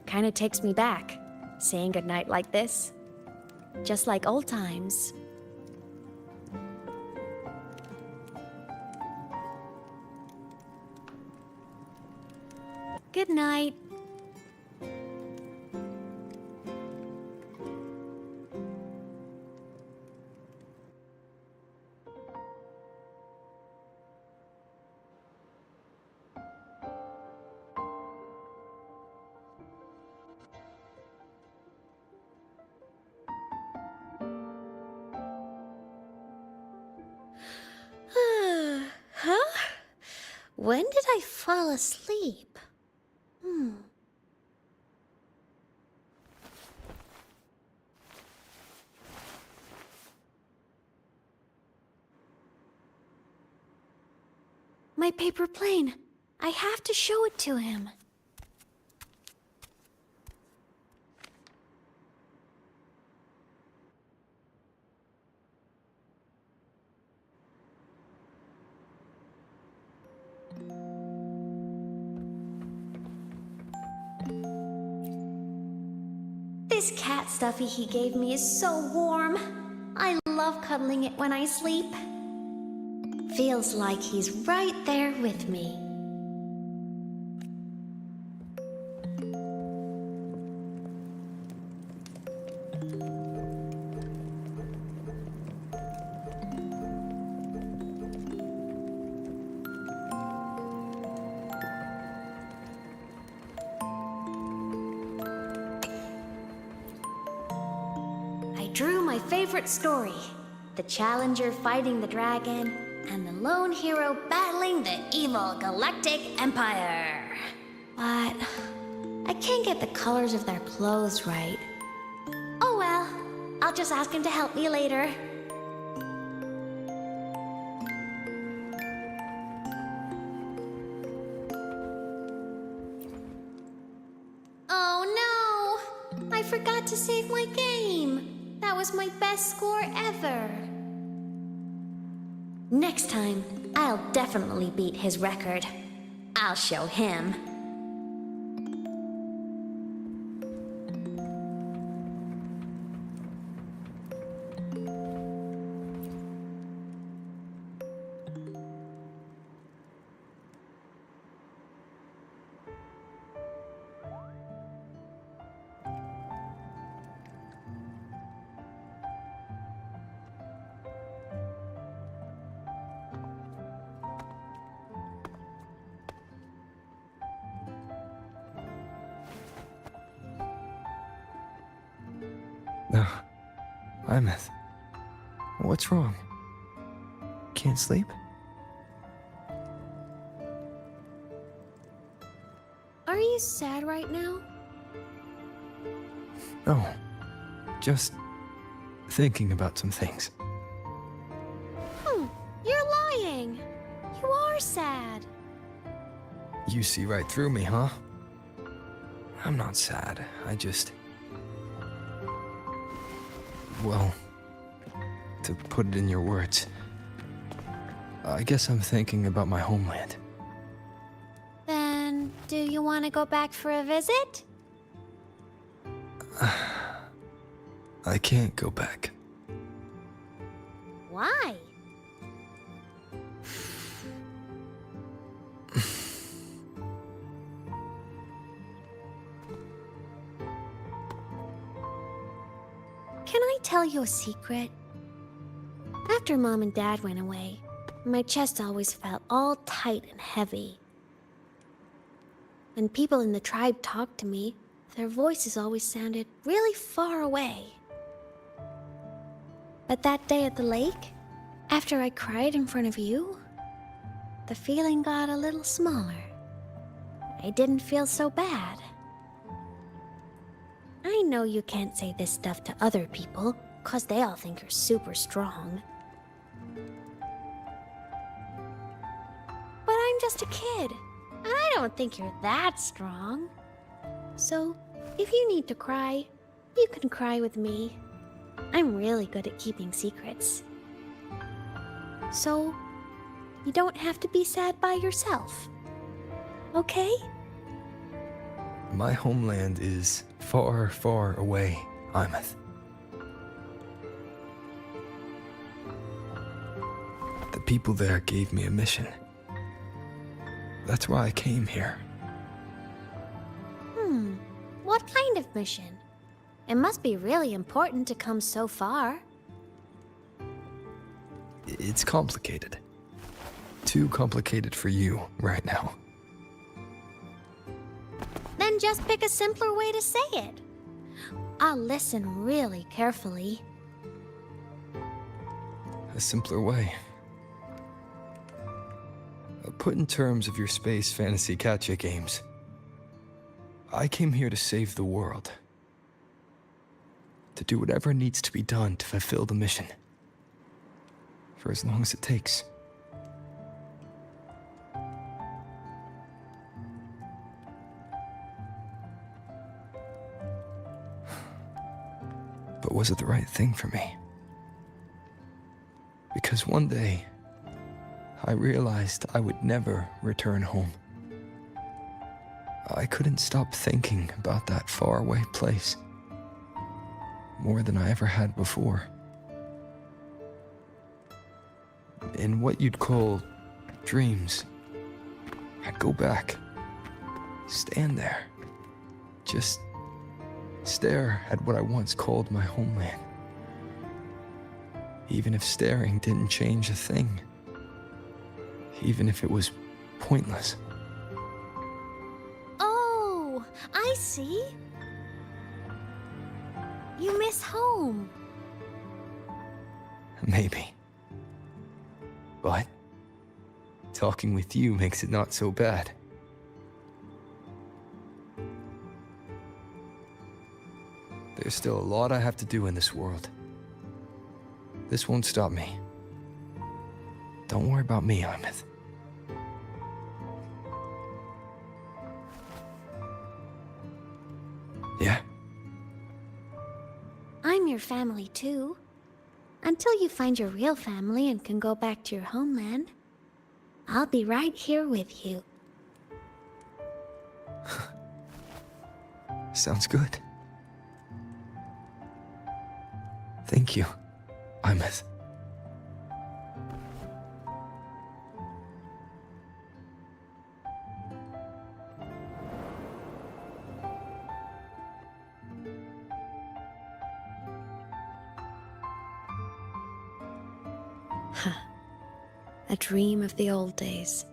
Kinda takes me back, saying goodnight like this. Just like old times. Good night. Huh? When did I fall asleep? My paper plane. I have to show it to him. This cat stuffy he gave me is so warm. I love cuddling it when I sleep. Feels like he's right there with me. I drew my favorite story. The Challenger fighting the dragon, and the lone hero battling the evil Galactic Empire. But I can't get the colors of their clothes right. Oh well, I'll just ask him to help me later. Oh no! I forgot to save my game. That was my best score ever. Next time, I'll definitely beat his record. I'll show him. Aemeath, what's wrong? Can't sleep? Are you sad right now? No, just thinking about some things. You're lying. You are are sad. You see right through me, huh? I'm not sad. I just... Well, to put it in your words, I guess I'm thinking about my homeland. Then, do you want to go back for a visit? I can't go back. Why? Can I tell you a secret? After Mom and Dad went away, my chest always felt all tight and heavy. When people in the tribe talked to me, their voices always sounded really far away. But that day at the lake, after I cried in front of you, the feeling got a little smaller. I didn't feel so bad. I know you can't say this stuff to other people, 'cause they all think you're super strong. But I'm just a kid, and I don't think you're that strong. So, if you need to cry, you can cry with me. I'm really good at keeping secrets. So, you don't have to be sad by yourself. Okay? My homeland is far, far away, Aemeath. The people there gave me a mission. That's why I came here. What kind of mission? It must be really important to come so far. It's complicated. Too complicated for you right now. Then just pick a simpler way to say it. I'll listen really carefully. A simpler way. Put in terms of your space fantasy gacha games. I came here to save the world. To do whatever needs to be done to fulfill the mission. For as long as it takes. But was it the right thing for me? Because one day, I realized I would never return home. I couldn't stop thinking about that faraway place. More than I ever had before. In what you'd call dreams, I'd go back, stand there, just stare at what I once called my homeland. Even if staring didn't change a thing. Even if it was pointless. Oh, I see. You miss home. Maybe. But talking with you makes it not so bad. There's still a lot I have to do in this world. This won't stop me. Don't worry about me, Aemeath. Yeah? I'm your family too. Until you find your real family and can go back to your homeland, I'll be right here with you. Sounds good. Thank you, Aemeath. A dream of the old days.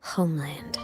Homeland.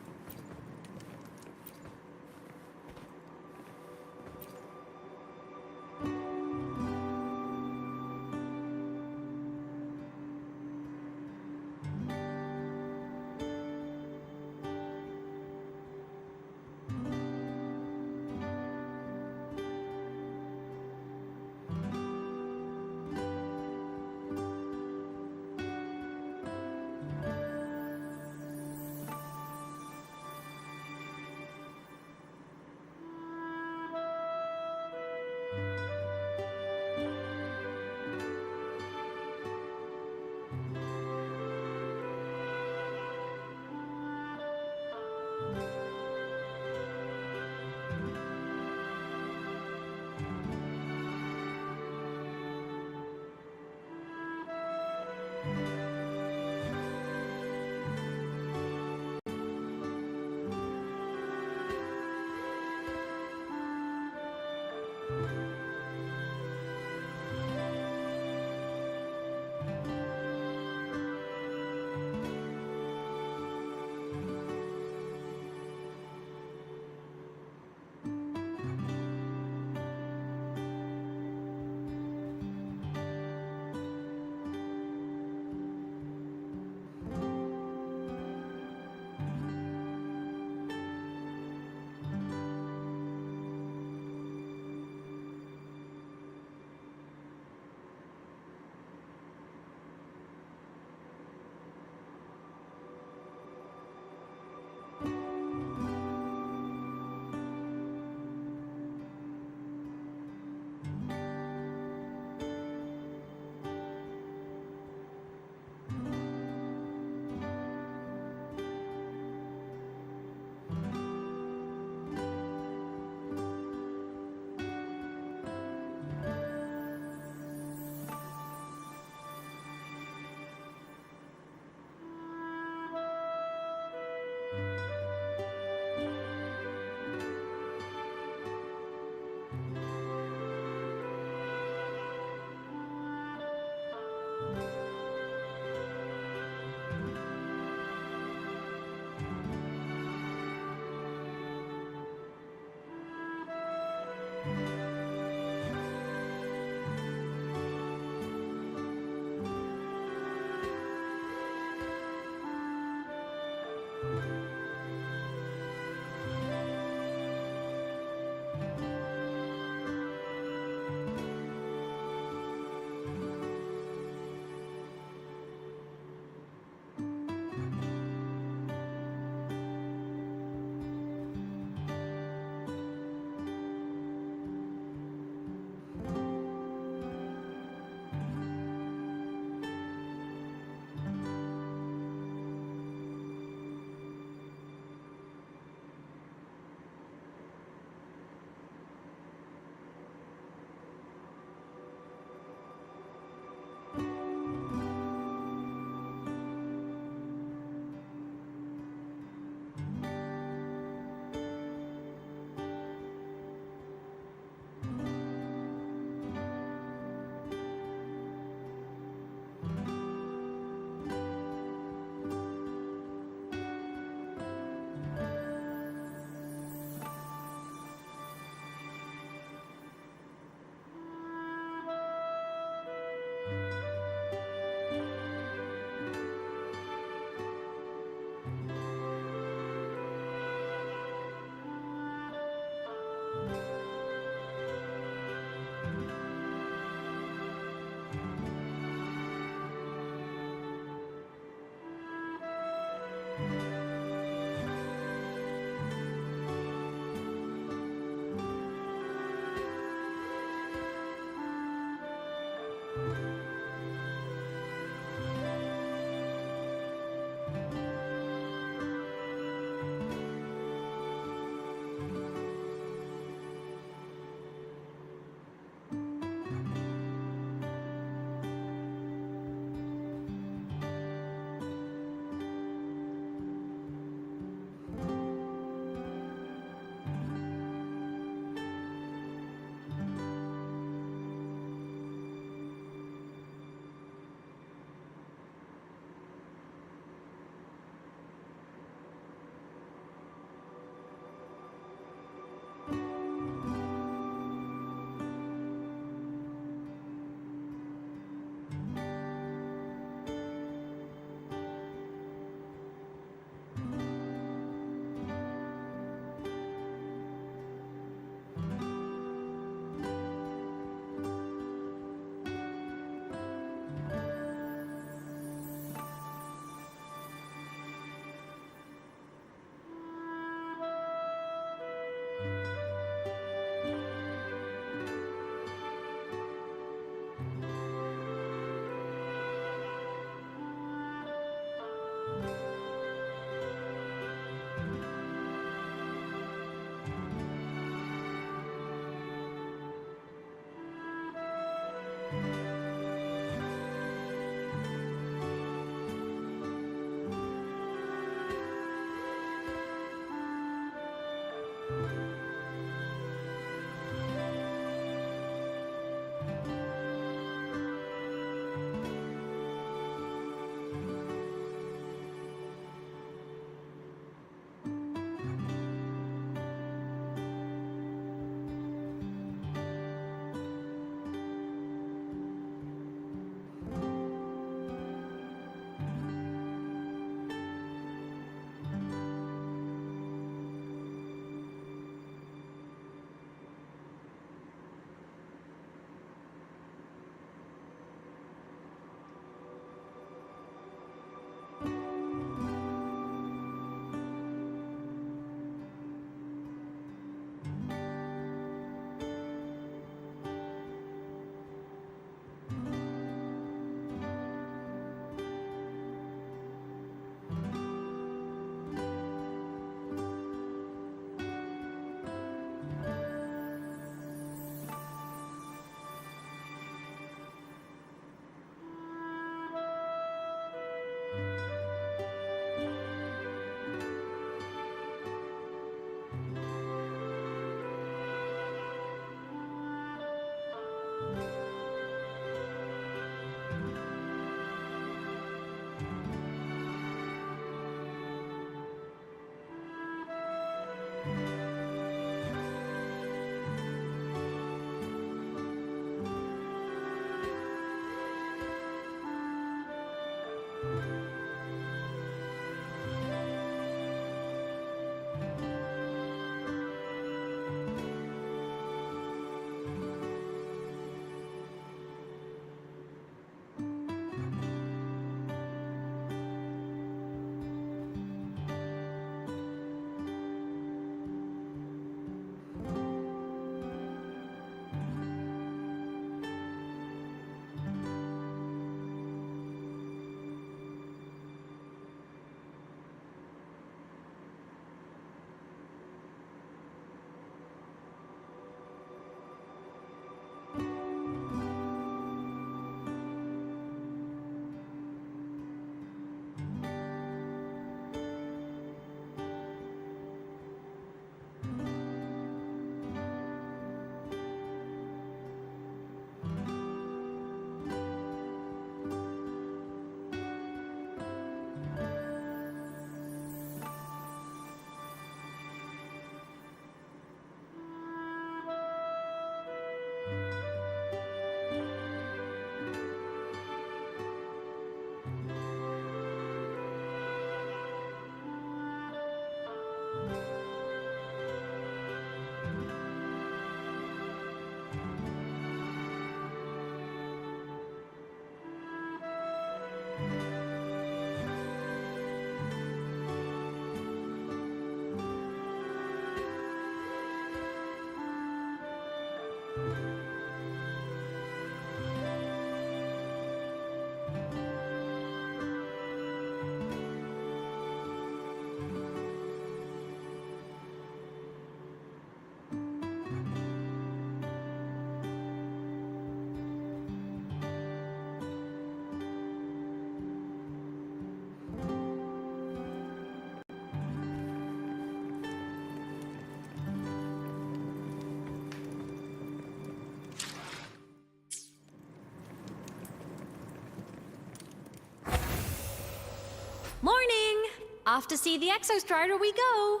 Morning! Off to see the Exostrider we go!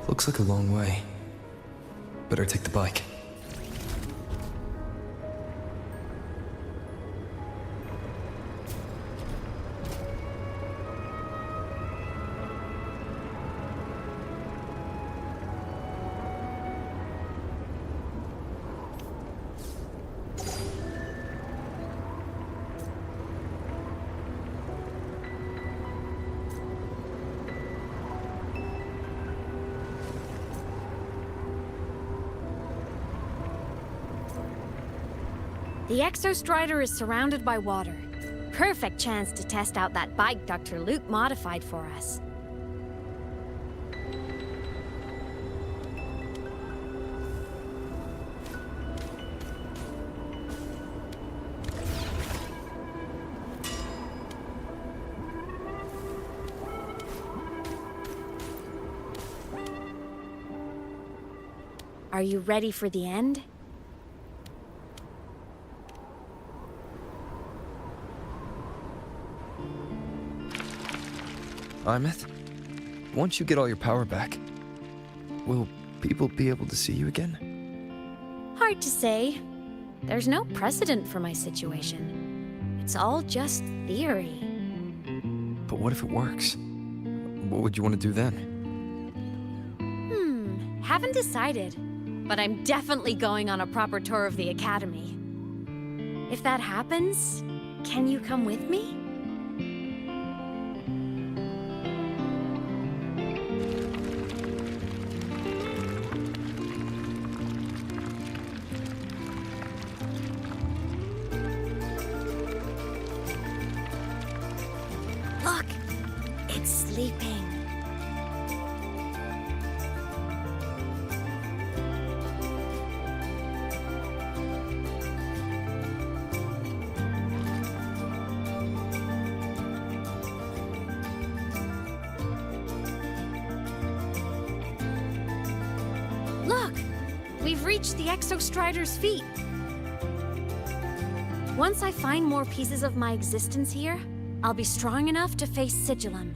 Looks like a long way. Better take the bike. The Exostrider is surrounded by water. Perfect chance to test out that bike Dr. Luke modified for us. Are you ready for the end? Aemeath, once you get all your power back, will people be able to see you again? Hard to say. There's no precedent for my situation. It's all just theory. But what if it works? What would you want to do then? Haven't decided. But I'm definitely going on a proper tour of the Academy. If that happens, can you come with me? Look! It's sleeping. Look! We've reached the Exostrider's feet. Once I find more pieces of my existence here, I'll be strong enough to face Sigillum.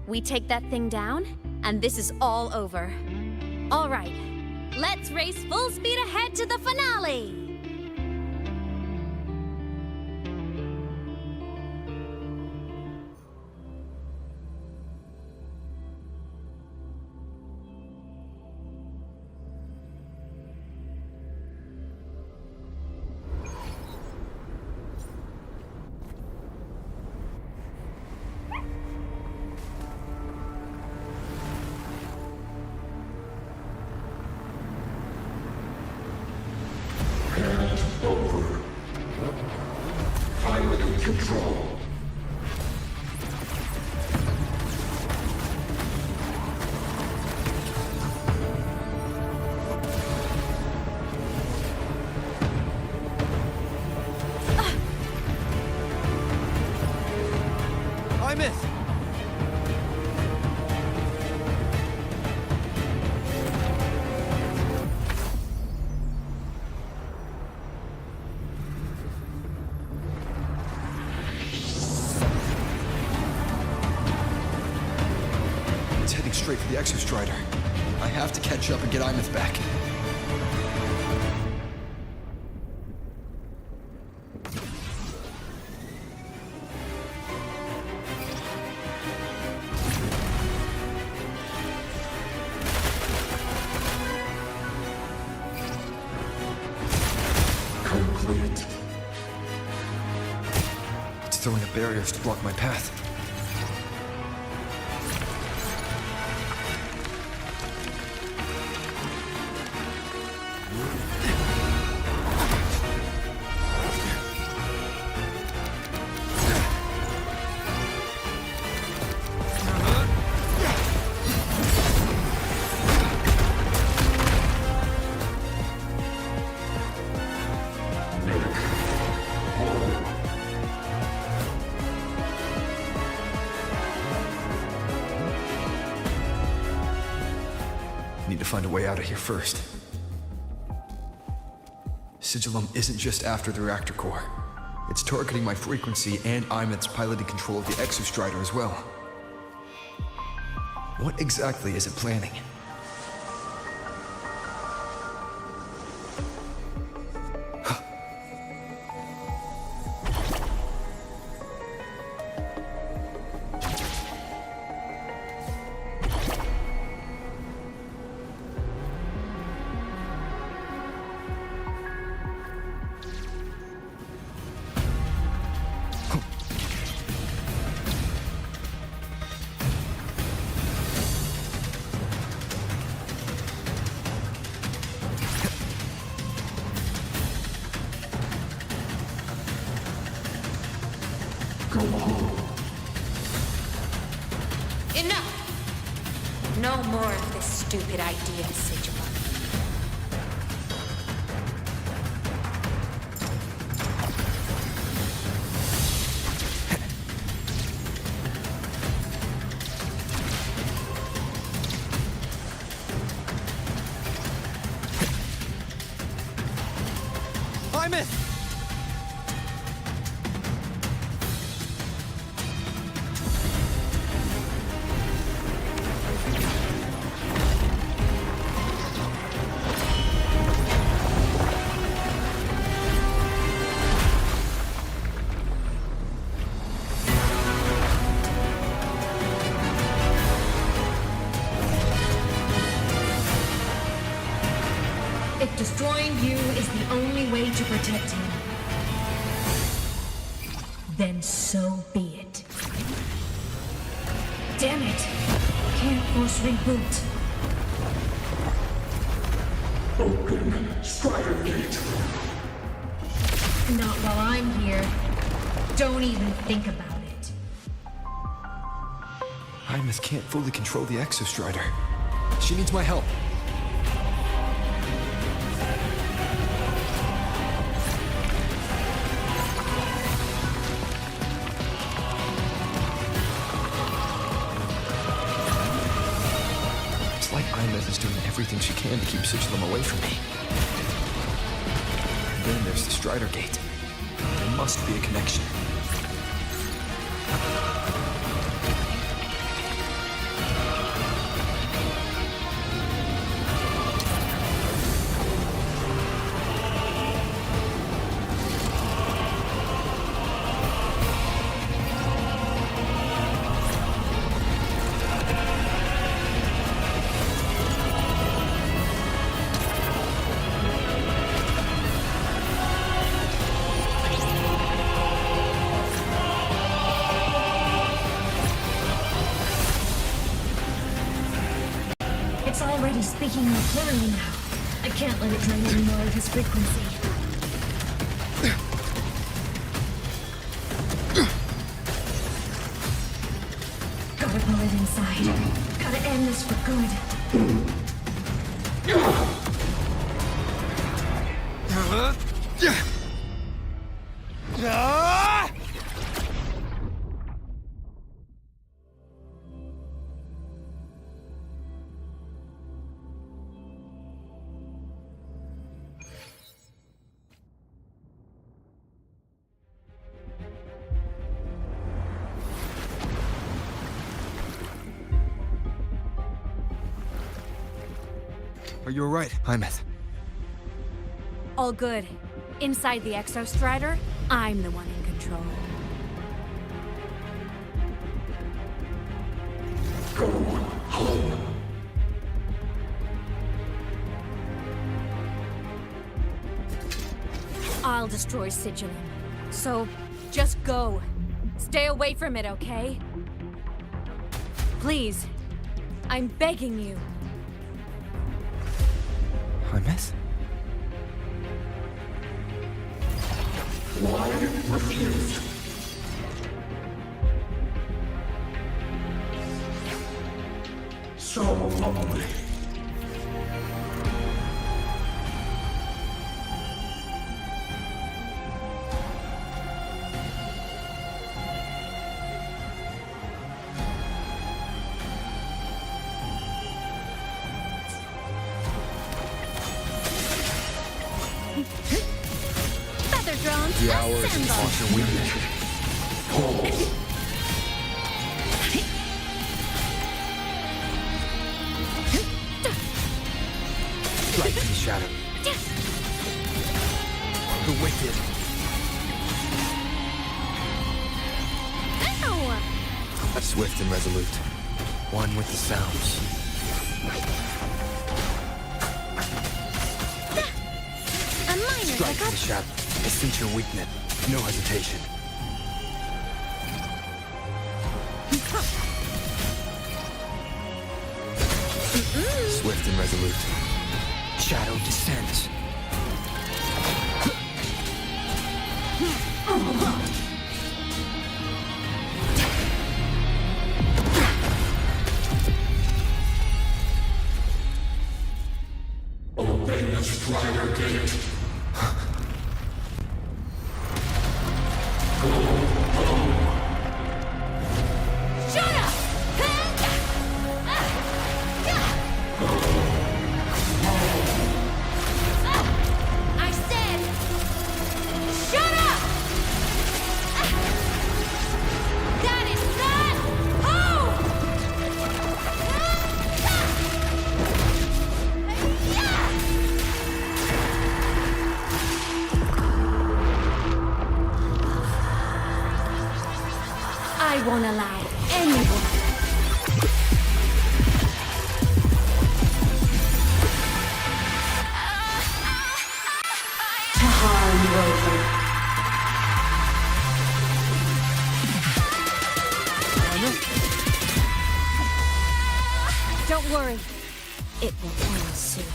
We take that thing down, and this is all over. All right, let's race full speed ahead to the finale! Over. Pilot in control. Aemeath! It's heading straight for the Exostrider. I have to catch up and get Aemeath back. complete. It's throwing up barriers to block my path. Need to find a way out of here first. Sigillum isn't just after the reactor core. It's targeting my frequency and Aemeath's piloted control of the Exostrider as well. What exactly is it planning? Enough! No more of this stupid idea, Sigillum. Aemeath! If destroying you is the only way to protect him, then so be it. Damn it! Can't force reboot. Open Strider Gate. Not while I'm here. Don't even think about it. Aemeath can't fully control the Exostrider. She needs my help. It's like Aemeath is doing everything she can to keep Sigillum away from me. And then there's the Strider Gate. There must be a connection. It's already speaking more clearly now. I can't let it drain any more of his frequency. Gotta pull it inside. Gotta end this for good. Are you alright, Aemeath? All good. Inside the Exostrider, I'm the one in control. Go home. I'll destroy Sigilum. So, just go. Stay away from it, okay? Please. I'm begging you. Aemeath? Why refused? So lonely. Feather drones, The hour is assemble! across your weakness. Pause. Strike to the shadow. The wicked. Ow! Swift and resolute. One with the sounds. A minor Strike to hiccup. the shadow. I sense your weakness. No hesitation. Swift and resolute. Shadow descends. Obey the Strider Gate. Go home. Shut up! I said, shut up! That is not home! I won't allow anyone. To harm you over. Don't worry. It will end soon.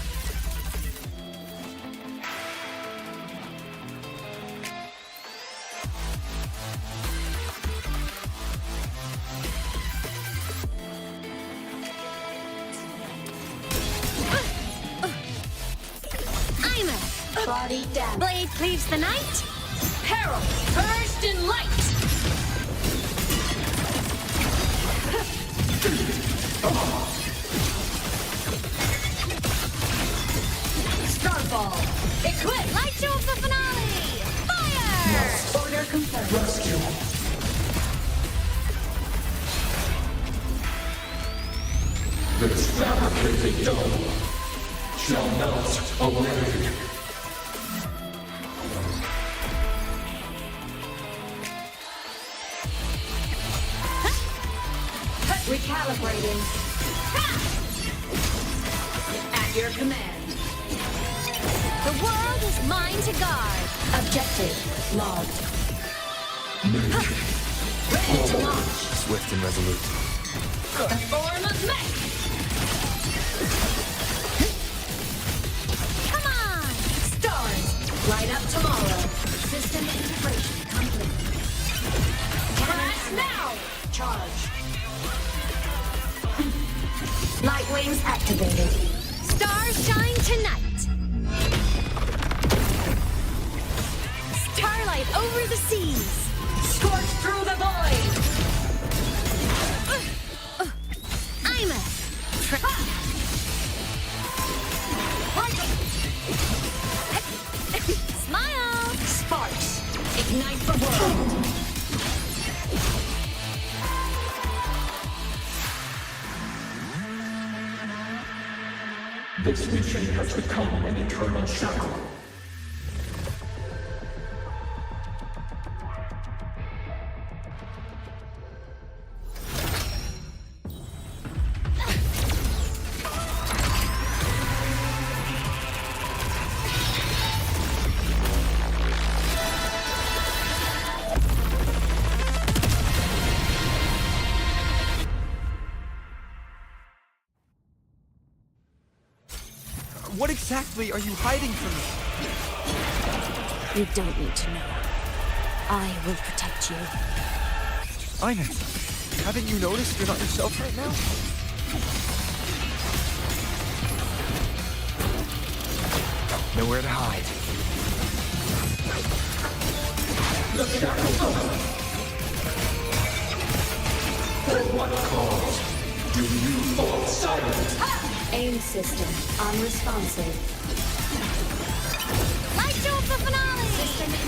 Aemeath! Body down. Blade cleaves the night. Peril! Burst in light! Starball! Eclipse! Light show of the finale! Fire! Order confirmed. Rescue. This fabricated dome shall melt away. Recalibrating. At your command. The world is mine to guard. Objective logged. Ready to launch. Swift and resolute. The form of mech. Come on! Stars, light up tomorrow. System integration complete. Crash now! Charge. Light wings activated. Stars shine tonight. Starlight over the seas. Scorch through the void. Aemeath. Smile. Sparks. Ignite the world. This mission has become an eternal shackle. exactly are you hiding from me? You don't need to know. I will protect you. Aemeath, haven't you noticed you're not yourself right now? Nowhere to hide. For what cause do you fall silent? Aim system unresponsive. Light show for finale!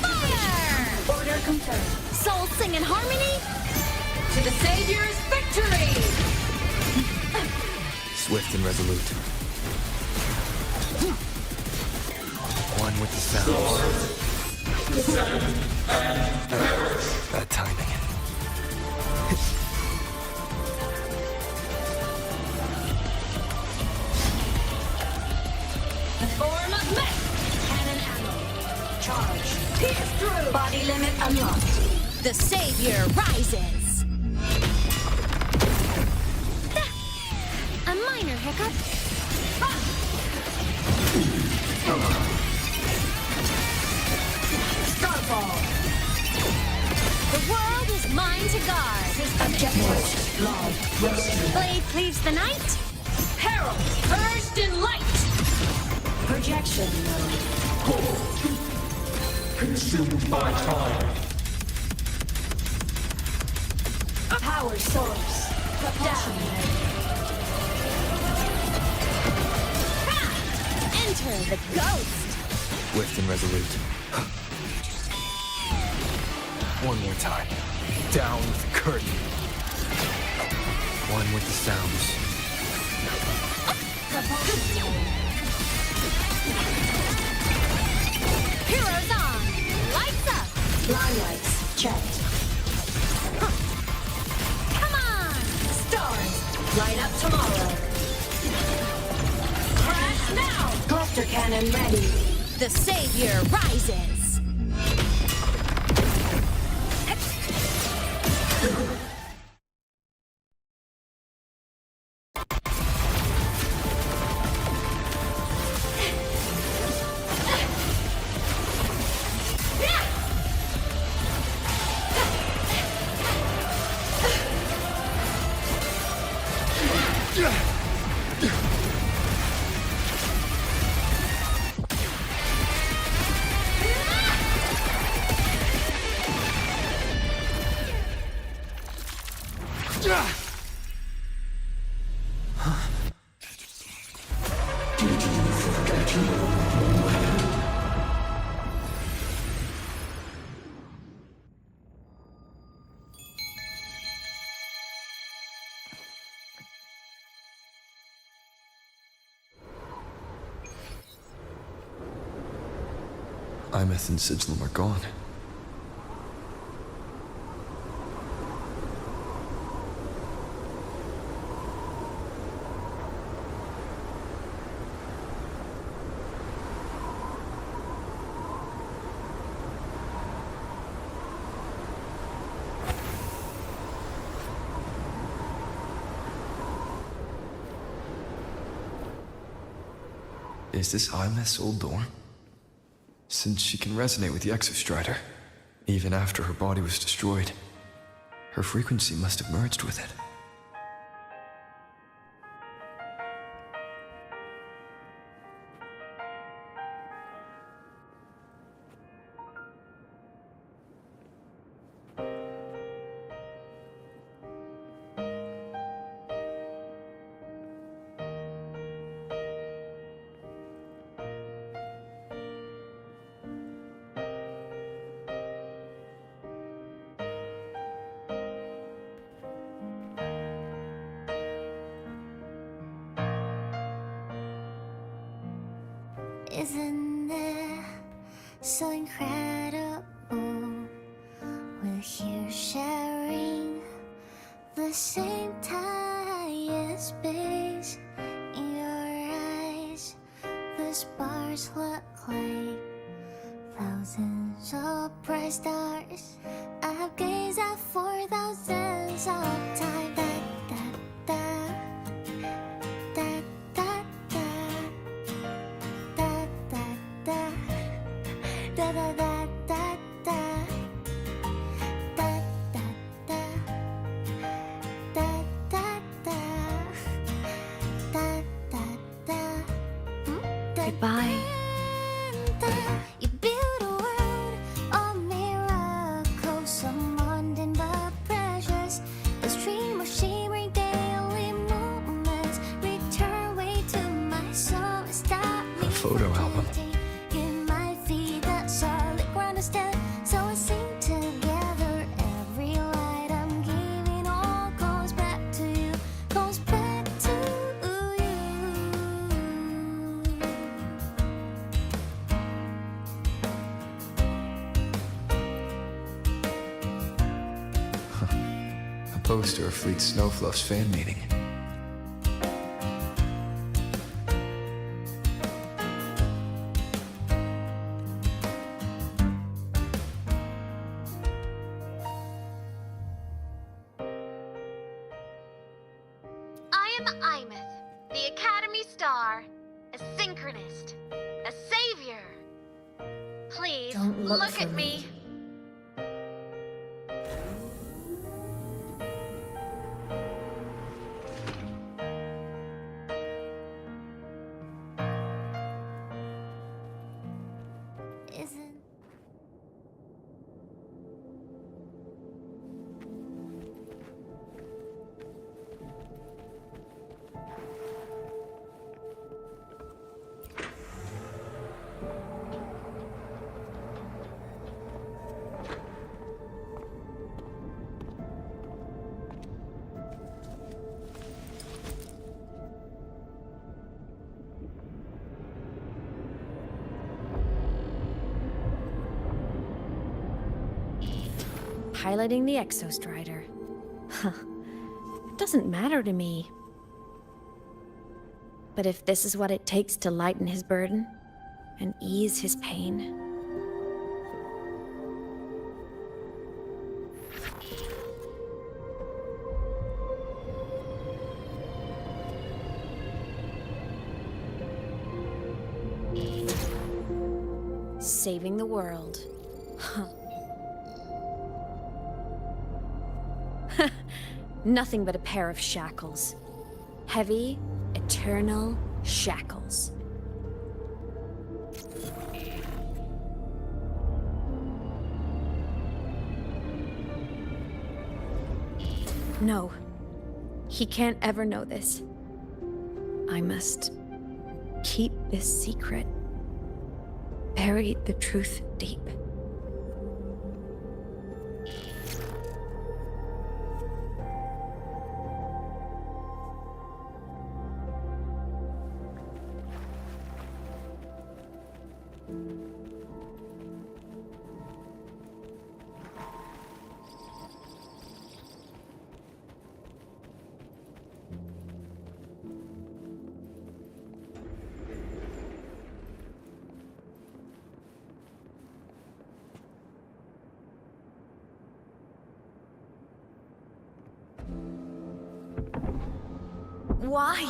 Fire! Order confirmed. Soul sing in harmony? To the Savior's victory! Swift and resolute. One with the sounds. Bad timing. Form of mech! Cannon ammo. Charge. Pierce through! Body limit unlocked. The Savior rises! A minor hiccup. Starfall! The world is mine to guard. Objective lost. Blade cleaves the night. Herald, purged in light! Projection mode. Consumed by time. Power source. Down. Enter the ghost. Swift and resolute. One more time. Down with the curtain. One with the sounds. Heroes on! Lights up! Blind lights checked. Come on! Stars, light up tomorrow. Crash now! Cluster cannon ready. The Savior rises! Aemeath and Sigilum are gone. Is this Aemeath's old dorm? Since she can resonate with the Exostrider, even after her body was destroyed, her frequency must have merged with it. Isn't it so incredible? We're here sharing the same time and space. In your eyes, the stars look like thousands of bright stars. I have gazed at for thousands of times. Da, da, da, da, da, da. Da da da da da. Da da da. Da da da. Da da da. Goodbye. You build a world of miracles, some mundane but precious. A stream of shimmering daily moments return way to my soul. Stop me. A photo album. In my feet, that solid ground is dead. So I sing together. Every light I'm giving all goes back to you. Goes back to you. A poster of Fleet Snowfluff's fan meeting. I am Aemeath, the Academy Star, a synchronist, a savior. Please, Don't look look for at me. Isn't Piloting the Exostrider. Huh. It doesn't matter to me. But if this is what it takes to lighten his burden and ease his pain. Saving the world. Huh. Nothing but a pair of shackles. Heavy, eternal shackles. No. He can't ever know this. I must keep this secret. Bury the truth deep. Why?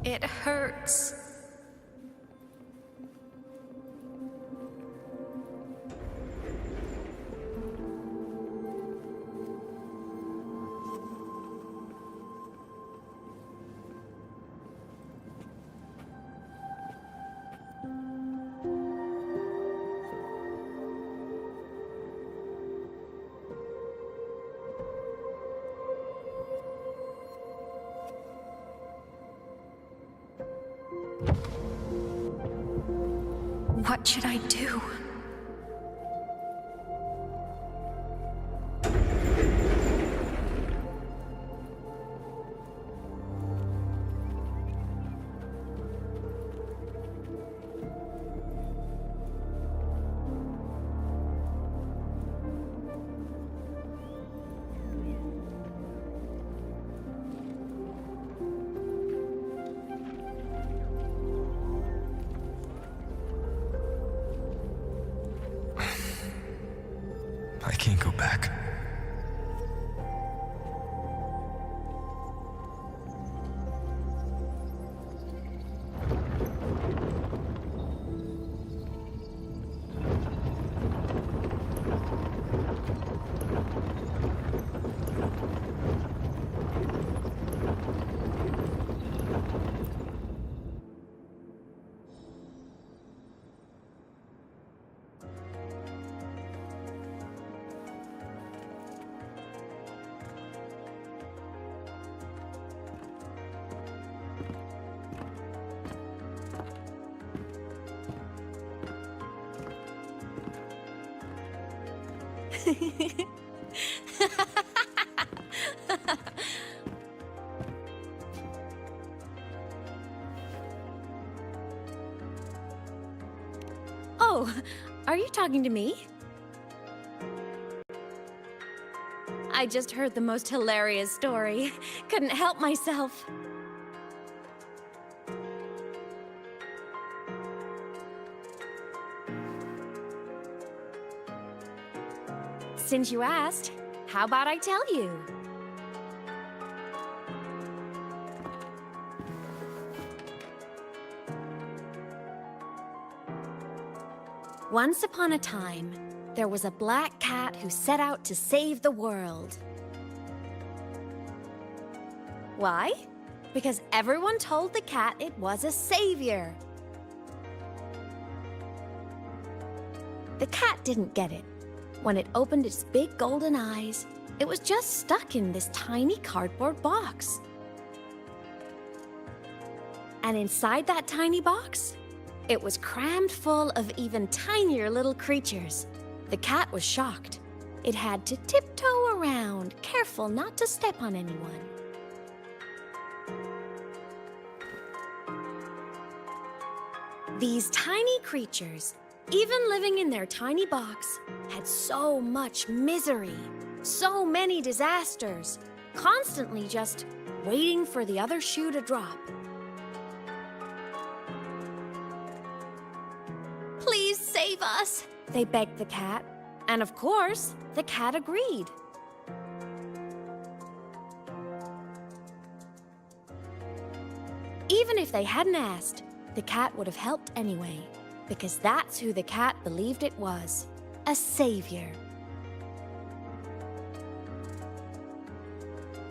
It hurts. What should I do? I can't go back. Oh, are you talking to me? I just heard the most hilarious story. Couldn't help myself. Since you asked, how about I tell you? Once upon a time, there was a black cat who set out to save the world. Why? Because everyone told the cat it was a savior. The cat didn't get it. When it opened its big golden eyes, it was just stuck in this tiny cardboard box. And inside that tiny box, it was crammed full of even tinier little creatures. The cat was shocked. It had to tiptoe around, careful not to step on anyone. These tiny creatures, even living in their tiny box, had so much misery, so many disasters, constantly just waiting for the other shoe to drop. Please save us, they begged the cat. And of course, the cat agreed. Even if they hadn't asked, the cat would have helped anyway, because that's who the cat believed it was, a savior.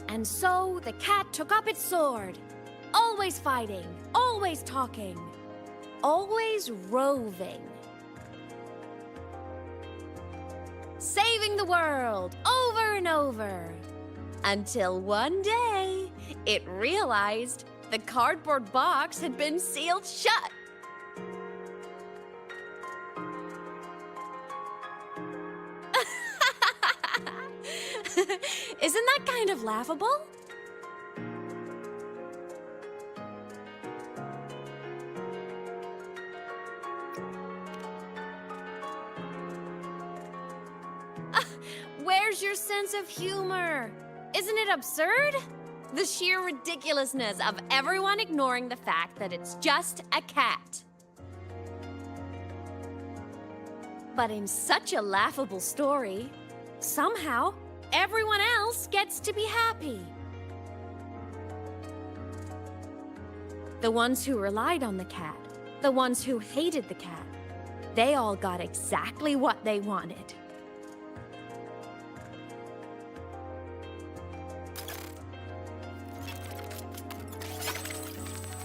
And so the cat took up its sword, always fighting, always talking, always roving. Saving the world over and over. Until one day, it realized the cardboard box had been sealed shut. Isn't that kind of laughable? Where's your sense of humor? Isn't it absurd? The sheer ridiculousness of everyone ignoring the fact that it's just a cat. But in such a laughable story, somehow everyone else gets to be happy. The ones who relied on the cat, the ones who hated the cat, they all got exactly what they wanted.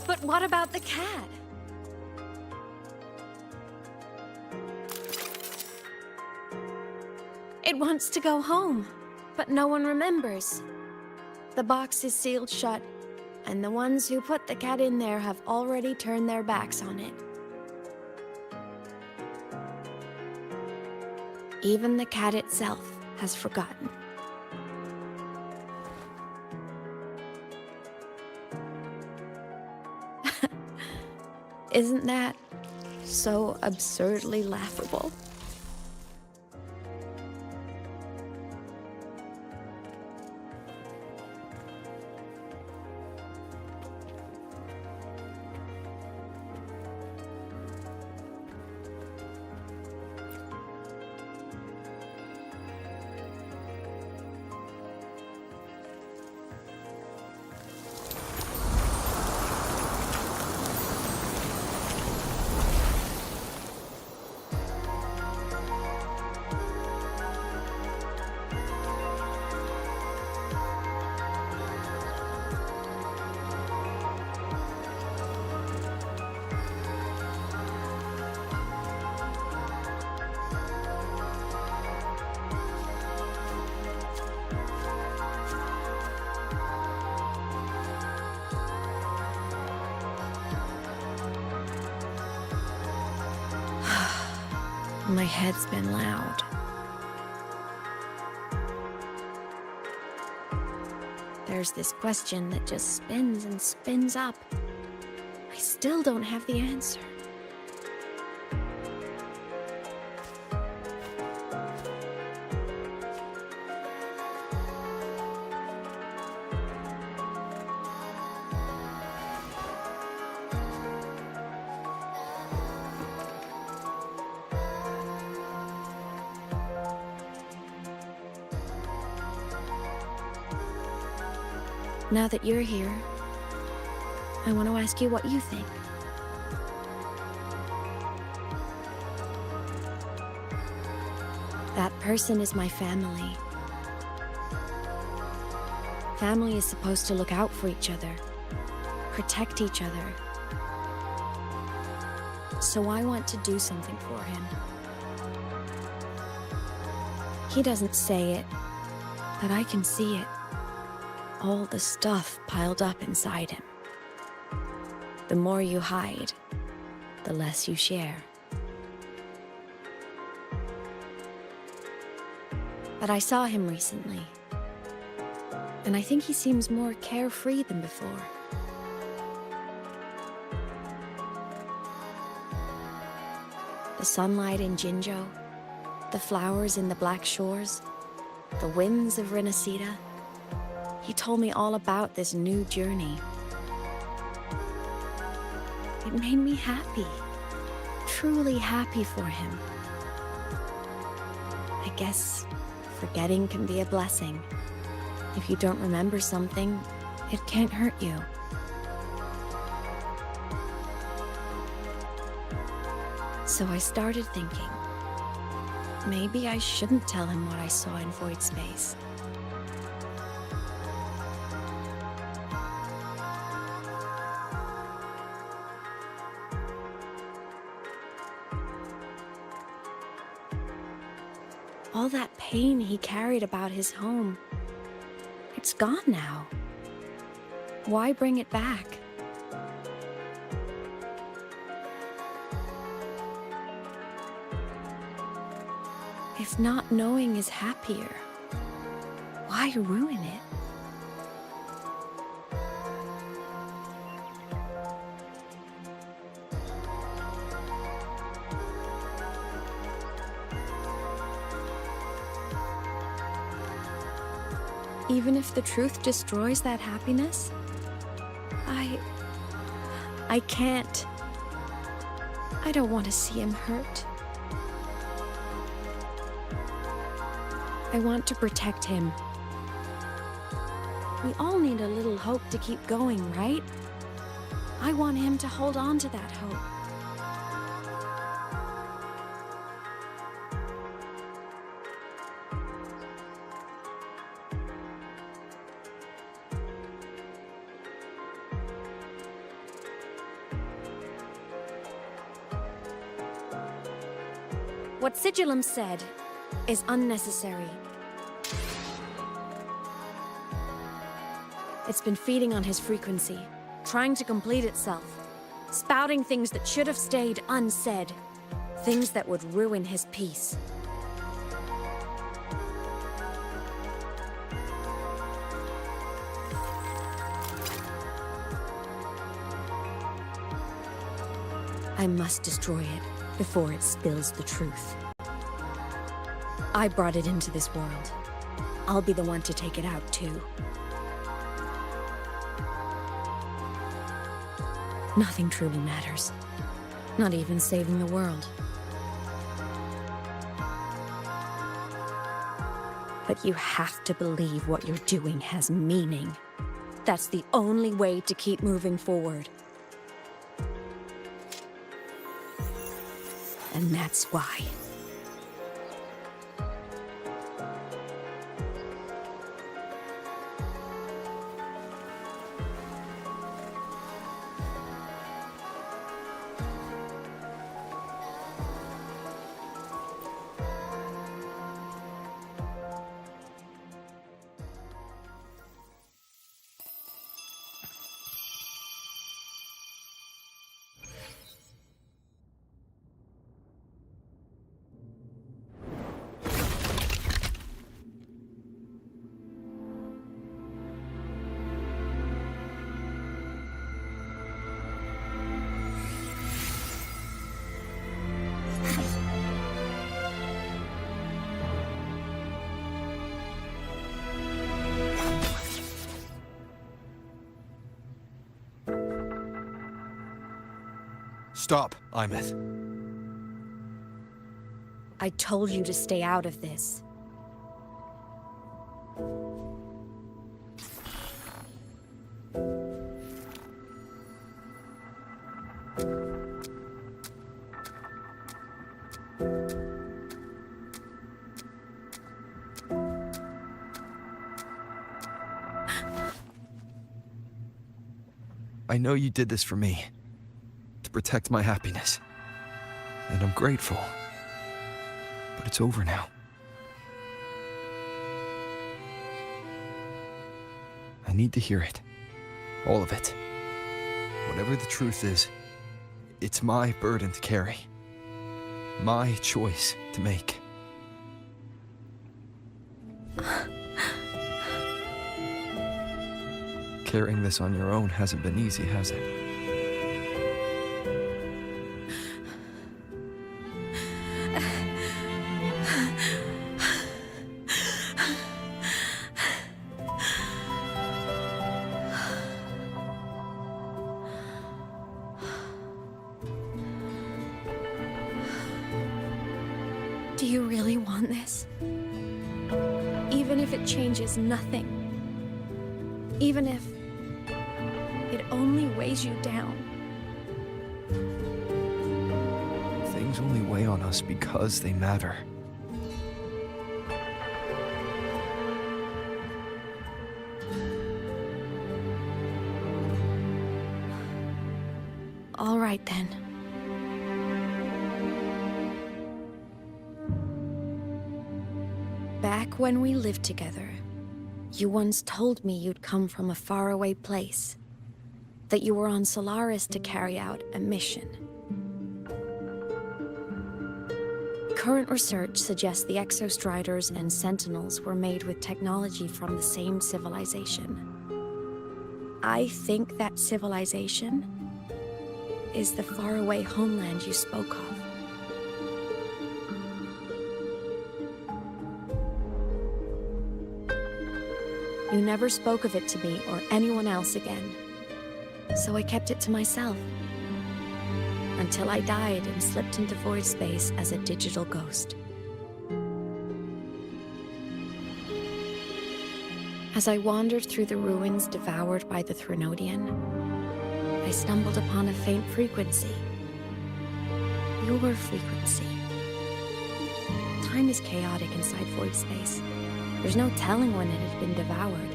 But what about the cat? It wants to go home, but no one remembers. The box is sealed shut, and the ones who put the cat in there have already turned their backs on it. Even the cat itself has forgotten. Isn't that so absurdly laughable? My head's been loud. There's this question that just spins and spins up. I still don't have the answer. Now that you're here, I want to ask you what you think. That person is my family. Family is supposed to look out for each other, protect each other. So I want to do something for him. He doesn't say it, but I can see it. All the stuff piled up inside him. The more you hide, the less you share. But I saw him recently, and I think he seems more carefree than before. The sunlight in Jinzhou, the flowers in the Black Shores, the winds of Renacida. He told me all about this new journey. It made me happy, truly happy for him. I guess forgetting can be a blessing. If you don't remember something, it can't hurt you. So I started thinking, maybe I shouldn't tell him what I saw in Void Space. All that pain he carried about his home, it's gone now. Why bring it back? If not knowing is happier, why ruin it? Even if the truth destroys that happiness, I can't. I don't want to see him hurt. I want to protect him. We all need a little hope to keep going, right? I want him to hold on to that hope. What Sigillum said is unnecessary. It's been feeding on his frequency, trying to complete itself, spouting things that should have stayed unsaid, things that would ruin his peace. I must destroy it before it spills the truth. I brought it into this world. I'll be the one to take it out, too. Nothing truly matters. Not even saving the world. But you have to believe what you're doing has meaning. That's the only way to keep moving forward. And that's why. Stop, Aemeath. I told you to stay out of this. I know you did this for me, to protect my happiness, and I'm grateful. But it's over now. I need to hear it. All of it. Whatever the truth is, it's my burden to carry. My choice to make. Carrying this on your own hasn't been easy, has it? Do you really want this? Even if it changes nothing? Even if it only weighs you down? Things only weigh on us because they matter. All right then. Back when we lived together, you once told me you'd come from a faraway place. That you were on Solaris to carry out a mission. Current research suggests the Exostriders and Sentinels were made with technology from the same civilization. I think that civilization is the faraway homeland you spoke of. You never spoke of it to me or anyone else again, so I kept it to myself. Until I died and slipped into void space as a digital ghost. As I wandered through the ruins devoured by the Threnodian, I stumbled upon a faint frequency. Your frequency. Time is chaotic inside void space. There's no telling when it had been devoured.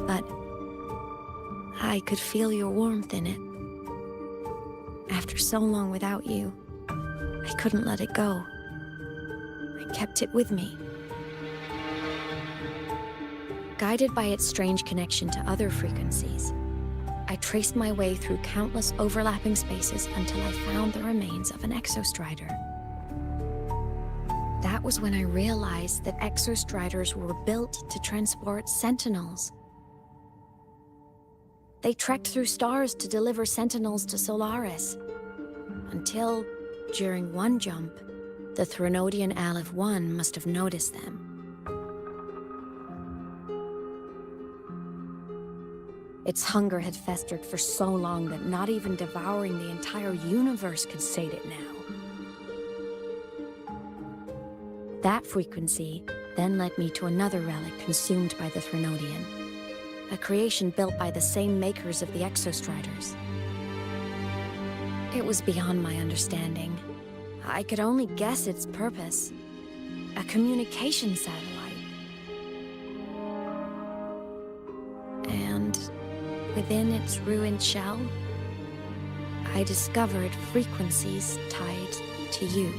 But I could feel your warmth in it. After so long without you, I couldn't let it go. I kept it with me. Guided by its strange connection to other frequencies, I traced my way through countless overlapping spaces until I found the remains of an Exostrider. That was when I realized that Exostriders were built to transport Sentinels. They trekked through stars to deliver Sentinels to Solaris. Until, during one jump, the Threnodian Aleph 1 must have noticed them. Its hunger had festered for so long that not even devouring the entire universe could sate it now. That frequency then led me to another relic consumed by the Threnodian, a creation built by the same makers of the Exostriders. It was beyond my understanding. I could only guess its purpose. A communication satellite. And within its ruined shell, I discovered frequencies tied to you.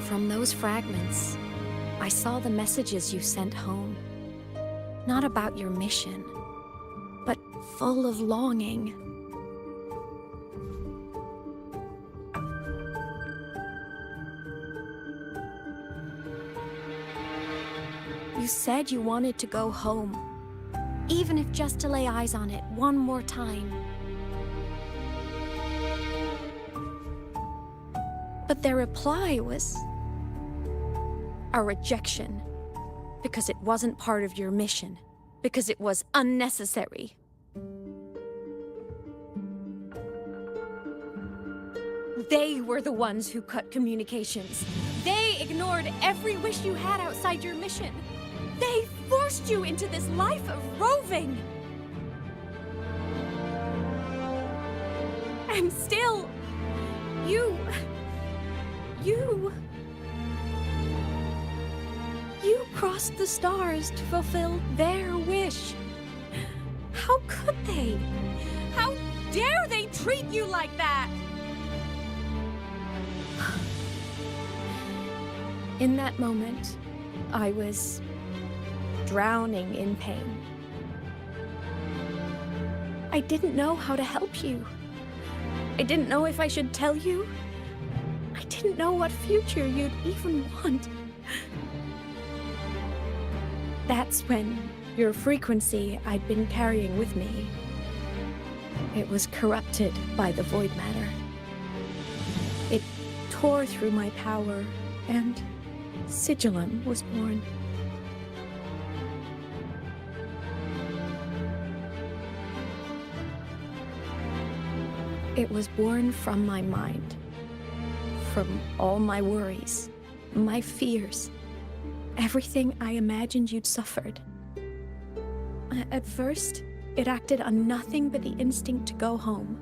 From those fragments, I saw the messages you sent home. Not about your mission, but full of longing. You said you wanted to go home, even if just to lay eyes on it one more time. But their reply was a rejection, because it wasn't part of your mission, because it was unnecessary. They were the ones who cut communications. They ignored every wish you had outside your mission. They forced you into this life of roving. And still, you crossed the stars to fulfill their wish. How could they? How dare they treat you like that? In that moment, I was drowning in pain. I didn't know how to help you. I didn't know if I should tell you. I didn't know what future you'd even want. That's when your frequency I'd been carrying with me, it was corrupted by the void matter. It tore through my power, and Sigillum was born. It was born from my mind, from all my worries, my fears, everything I imagined you'd suffered. At first, it acted on nothing but the instinct to go home.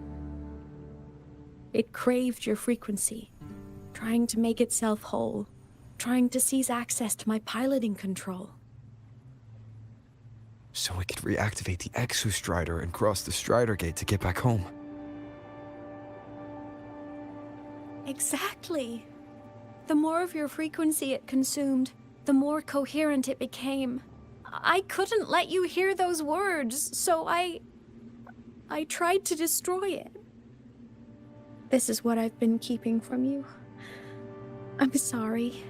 It craved your frequency, trying to make itself whole, trying to seize access to my piloting control. So it could reactivate the Exostrider and cross the Strider Gate to get back home. Exactly. The more of your frequency it consumed, the more coherent it became. I couldn't let you hear those words, so I tried to destroy it. This is what I've been keeping from you. I'm sorry.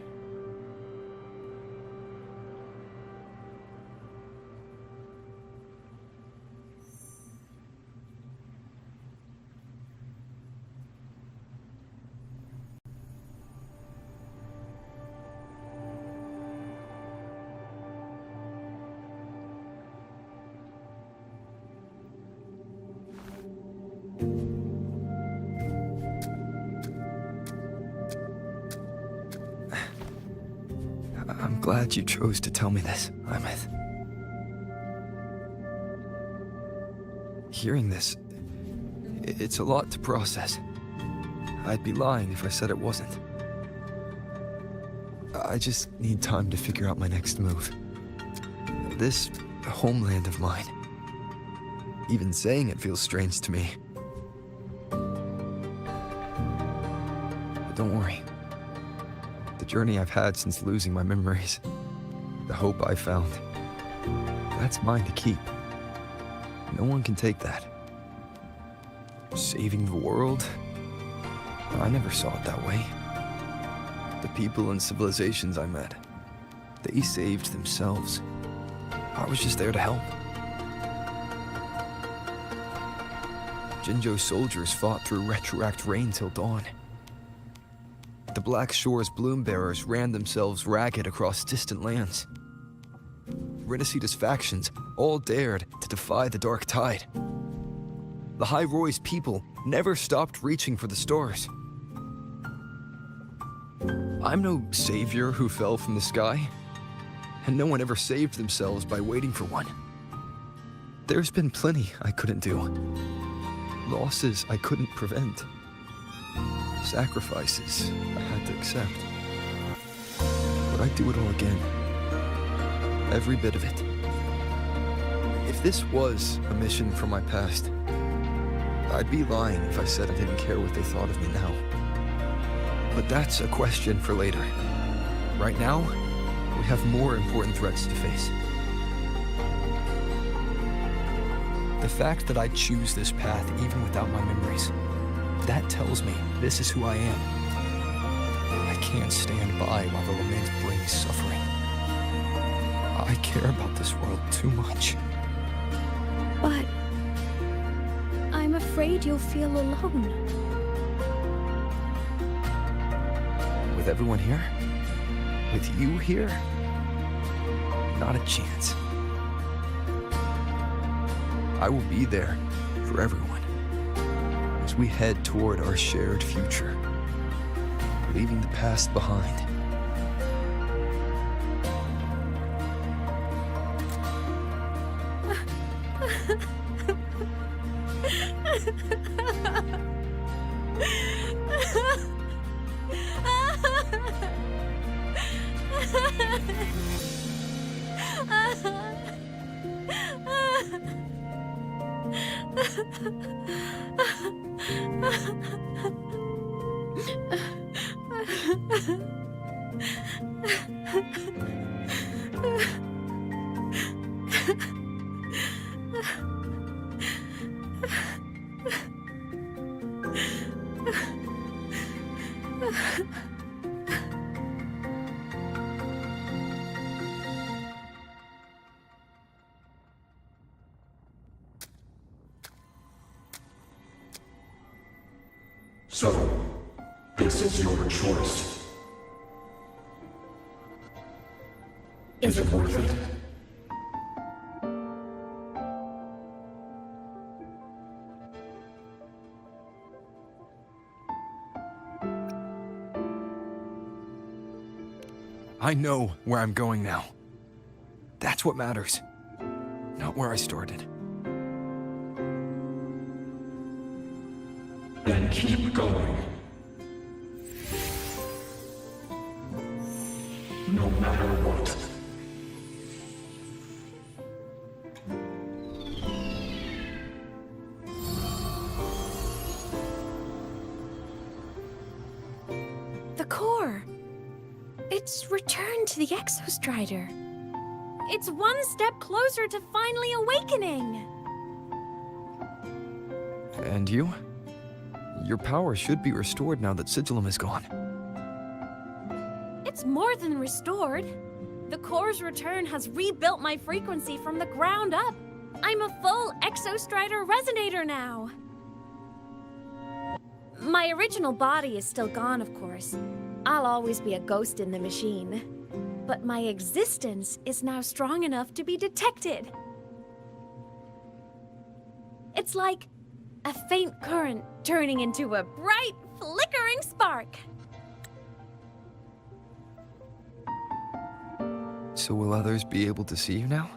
I'm glad you chose to tell me this, Aemeath. Hearing this, it's a lot to process. I'd be lying if I said it wasn't. I just need time to figure out my next move. This homeland of mine, even saying it feels strange to me. But don't worry. The journey I've had since losing my memories, the hope I found, that's mine to keep. No one can take that. Saving the world? I never saw it that way. The people and civilizations I met, they saved themselves. I was just there to help. Jinjo's soldiers fought through retroact rain till dawn. The Black Shore's bloom bearers ran themselves ragged across distant lands. Rinasita's factions all dared to defy the dark tide. The High Roy's people never stopped reaching for the stars. I'm no savior who fell from the sky, and no one ever saved themselves by waiting for one. There's been plenty I couldn't do. Losses I couldn't prevent. Sacrifices I had to accept. But I'd do it all again. Every bit of it. If this was a mission from my past, I'd be lying if I said I didn't care what they thought of me now. But that's a question for later. Right now, we have more important threats to face. The fact that I choose this path even without my memories, that tells me this is who I am. I can't stand by while the lament brings suffering. I care about this world too much. But I'm afraid you'll feel alone. With everyone here? With you here? Not a chance. I will be there for everyone. as we head toward our shared future, leaving the past behind. So, this is your choice. Is it worth it? I know where I'm going now. That's what matters. Not where I started. Then keep going. No matter what. The core. It's returned to the Exostrider. It's one step closer to finally awakening. And you? Your power should be restored now that Sigillum is gone. It's more than restored. The core's return has rebuilt my frequency from the ground up. I'm a full Exostrider resonator now. My original body is still gone, of course. I'll always be a ghost in the machine. But my existence is now strong enough to be detected. It's like a faint current turning into a bright, flickering spark. So will others be able to see you now?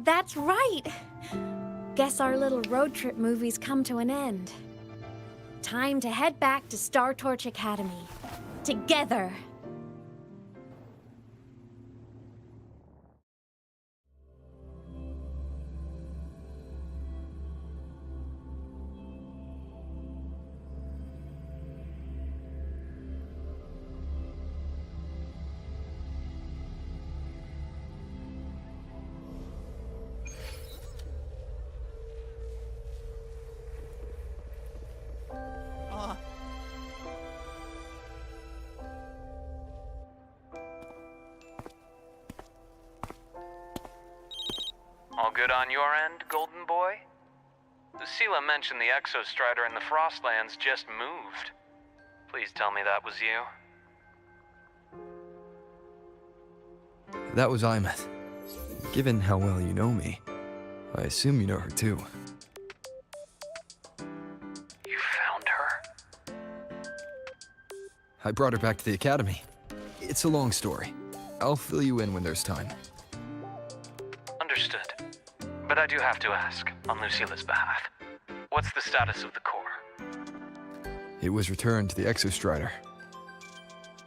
That's right. Guess our little road trip movie's come to an end. Time to head back to Star Torch Academy. Together. All good on your end, Golden Boy? Lucilla mentioned the Exostrider in the Frostlands just moved. Please tell me that was you. That was Aemeath. Given how well you know me, I assume you know her too. You found her? I brought her back to the Academy. It's a long story. I'll fill you in when there's time. Understood. But I do have to ask, on Lucilla's behalf, what's the status of the core? It was returned to the Exostrider.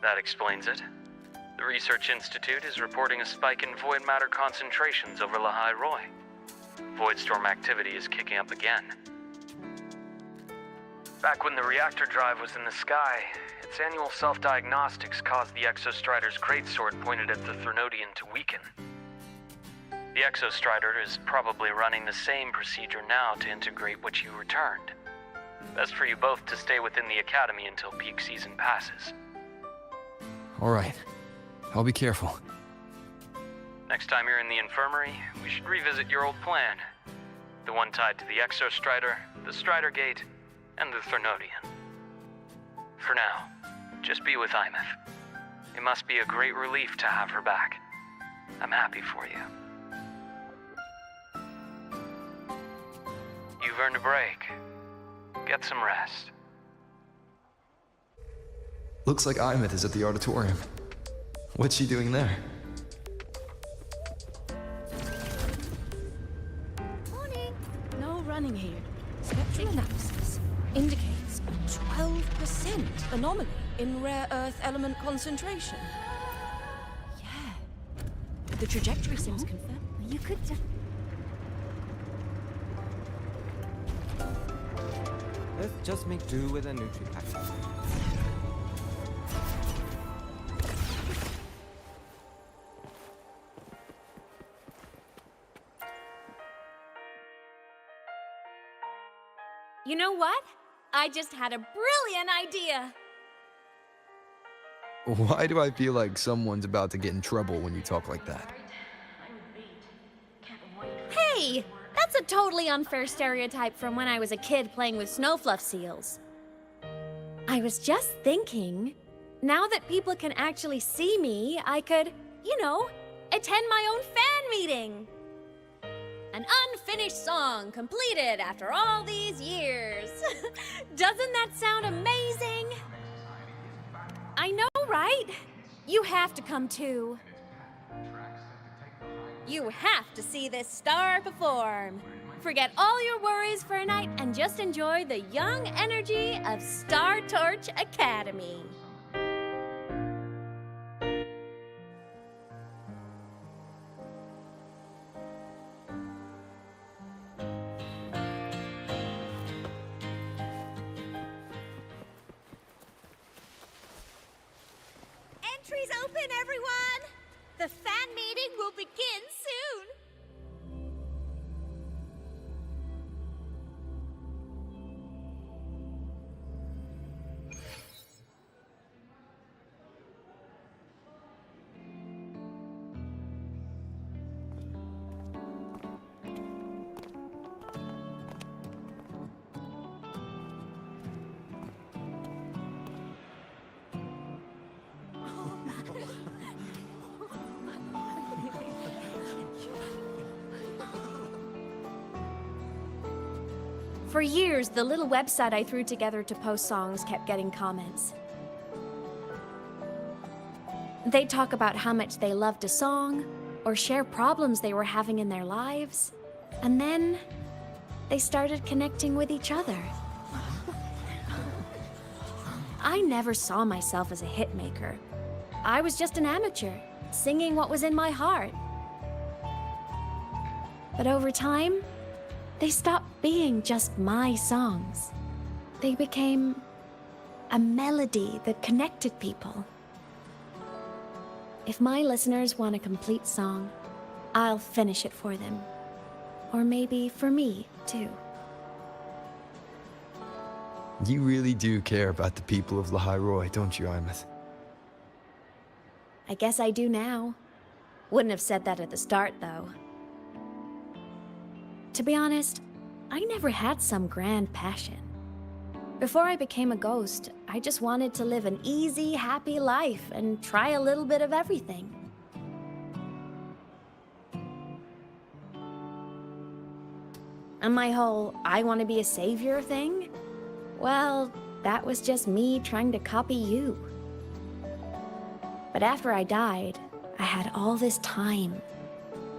That explains it. The Research Institute is reporting a spike in void matter concentrations over LaHaerZa. Voidstorm activity is kicking up again. Back when the reactor drive was in the sky, its annual self-diagnostics caused the Exostrider's greatsword pointed at the Threnodian to weaken. The Exostrider is probably running the same procedure now to integrate what you returned. Best for you both to stay within the Academy until peak season passes. All right. I'll be careful. Next time you're in the infirmary, we should revisit your old plan. The one tied to the Exostrider, the Strider Gate, and the Threnodian. For now, just be with Aemeath. It must be a great relief to have her back. I'm happy for you. You've earned a break. Get some rest. Looks like Aemeath is at the auditorium. What's she doing there? Morning. No running here. Spectral analysis indicates a 12% anomaly in rare earth element concentration. Yeah. The trajectory seems confirmed. You could Let's just make do with a nutri-pack. You know what? I just had a brilliant idea. Why do I feel like someone's about to get in trouble when you talk like that? Hey, that's a totally unfair stereotype from when I was a kid playing with snowfluff seals. I was just thinking, now that people can actually see me, I could, attend my own fan meeting. An unfinished song completed after all these years. Doesn't that sound amazing? I know, right? You have to come too. You have to see this star perform. Forget all your worries for a night and just enjoy the young energy of Star Torch Academy. Entries open, everyone! The fan meeting will begin soon! For years, the little website I threw together to post songs kept getting comments. They'd talk about how much they loved a song, or share problems they were having in their lives, and then they started connecting with each other. I never saw myself as a hitmaker. I was just an amateur, singing what was in my heart. But over time, they stopped being just my songs. They became a melody that connected people. If my listeners want a complete song, I'll finish it for them. Or maybe for me, too. You really do care about the people of LagGang, don't you, Aemeath? I guess I do now. Wouldn't have said that at the start, though. To be honest, I never had some grand passion. Before I became a ghost, I just wanted to live an easy, happy life and try a little bit of everything. And my whole I want to be a savior thing? Well, that was just me trying to copy you. But after I died, I had all this time.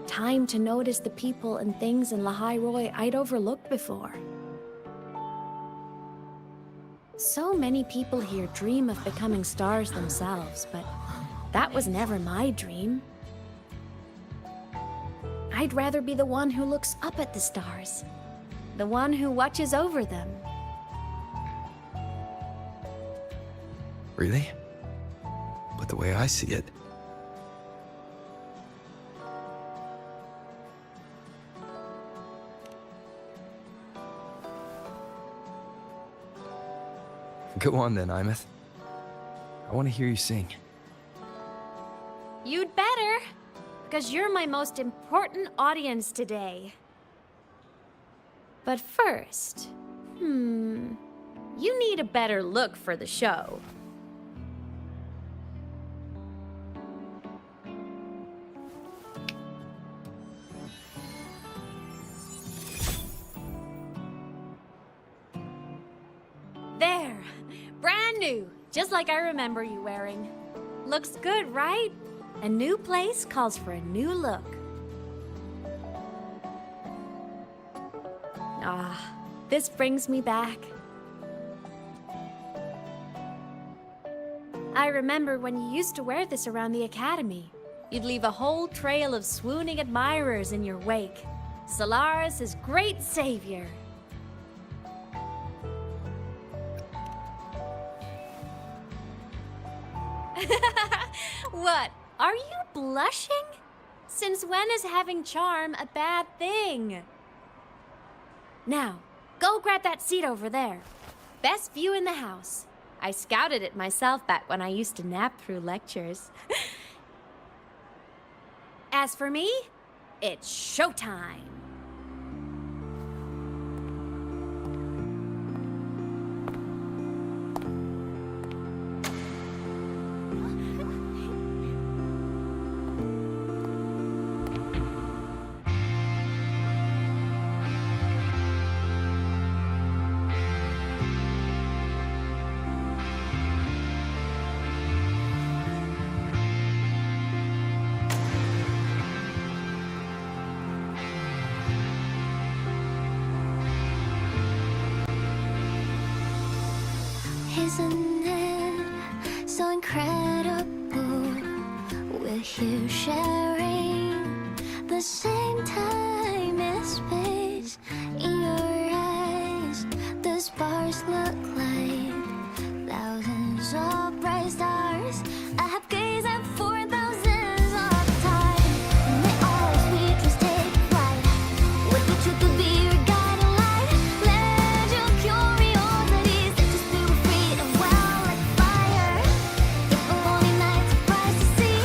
Time to notice the people and things in LagGang I'd overlooked before. So many people here dream of becoming stars themselves, but that was never my dream. I'd rather be the one who looks up at the stars, the one who watches over them. Really? But the way I see it, go on then, Aemeath. I want to hear you sing. You'd better, because you're my most important audience today. But first, you need a better look for the show. Brand new, just like I remember you wearing. Looks good, right? A new place calls for a new look. Ah, this brings me back. I remember when you used to wear this around the academy. You'd leave a whole trail of swooning admirers in your wake. Solaris' great savior. What? Are you blushing? Since when is having charm a bad thing? Now, go grab that seat over there. Best view in the house. I scouted it myself back when I used to nap through lectures. As for me, it's showtime. Isn't it so incredible? We're here sharing the same time and space. In your eyes, the sparks look like thousands of bright stars. I have gazed at for thousands of time, and they all sweetly take flight. With the truth to be your guiding light, let your curiosity set your spirit free and well like fire. If a lonely night surprised to see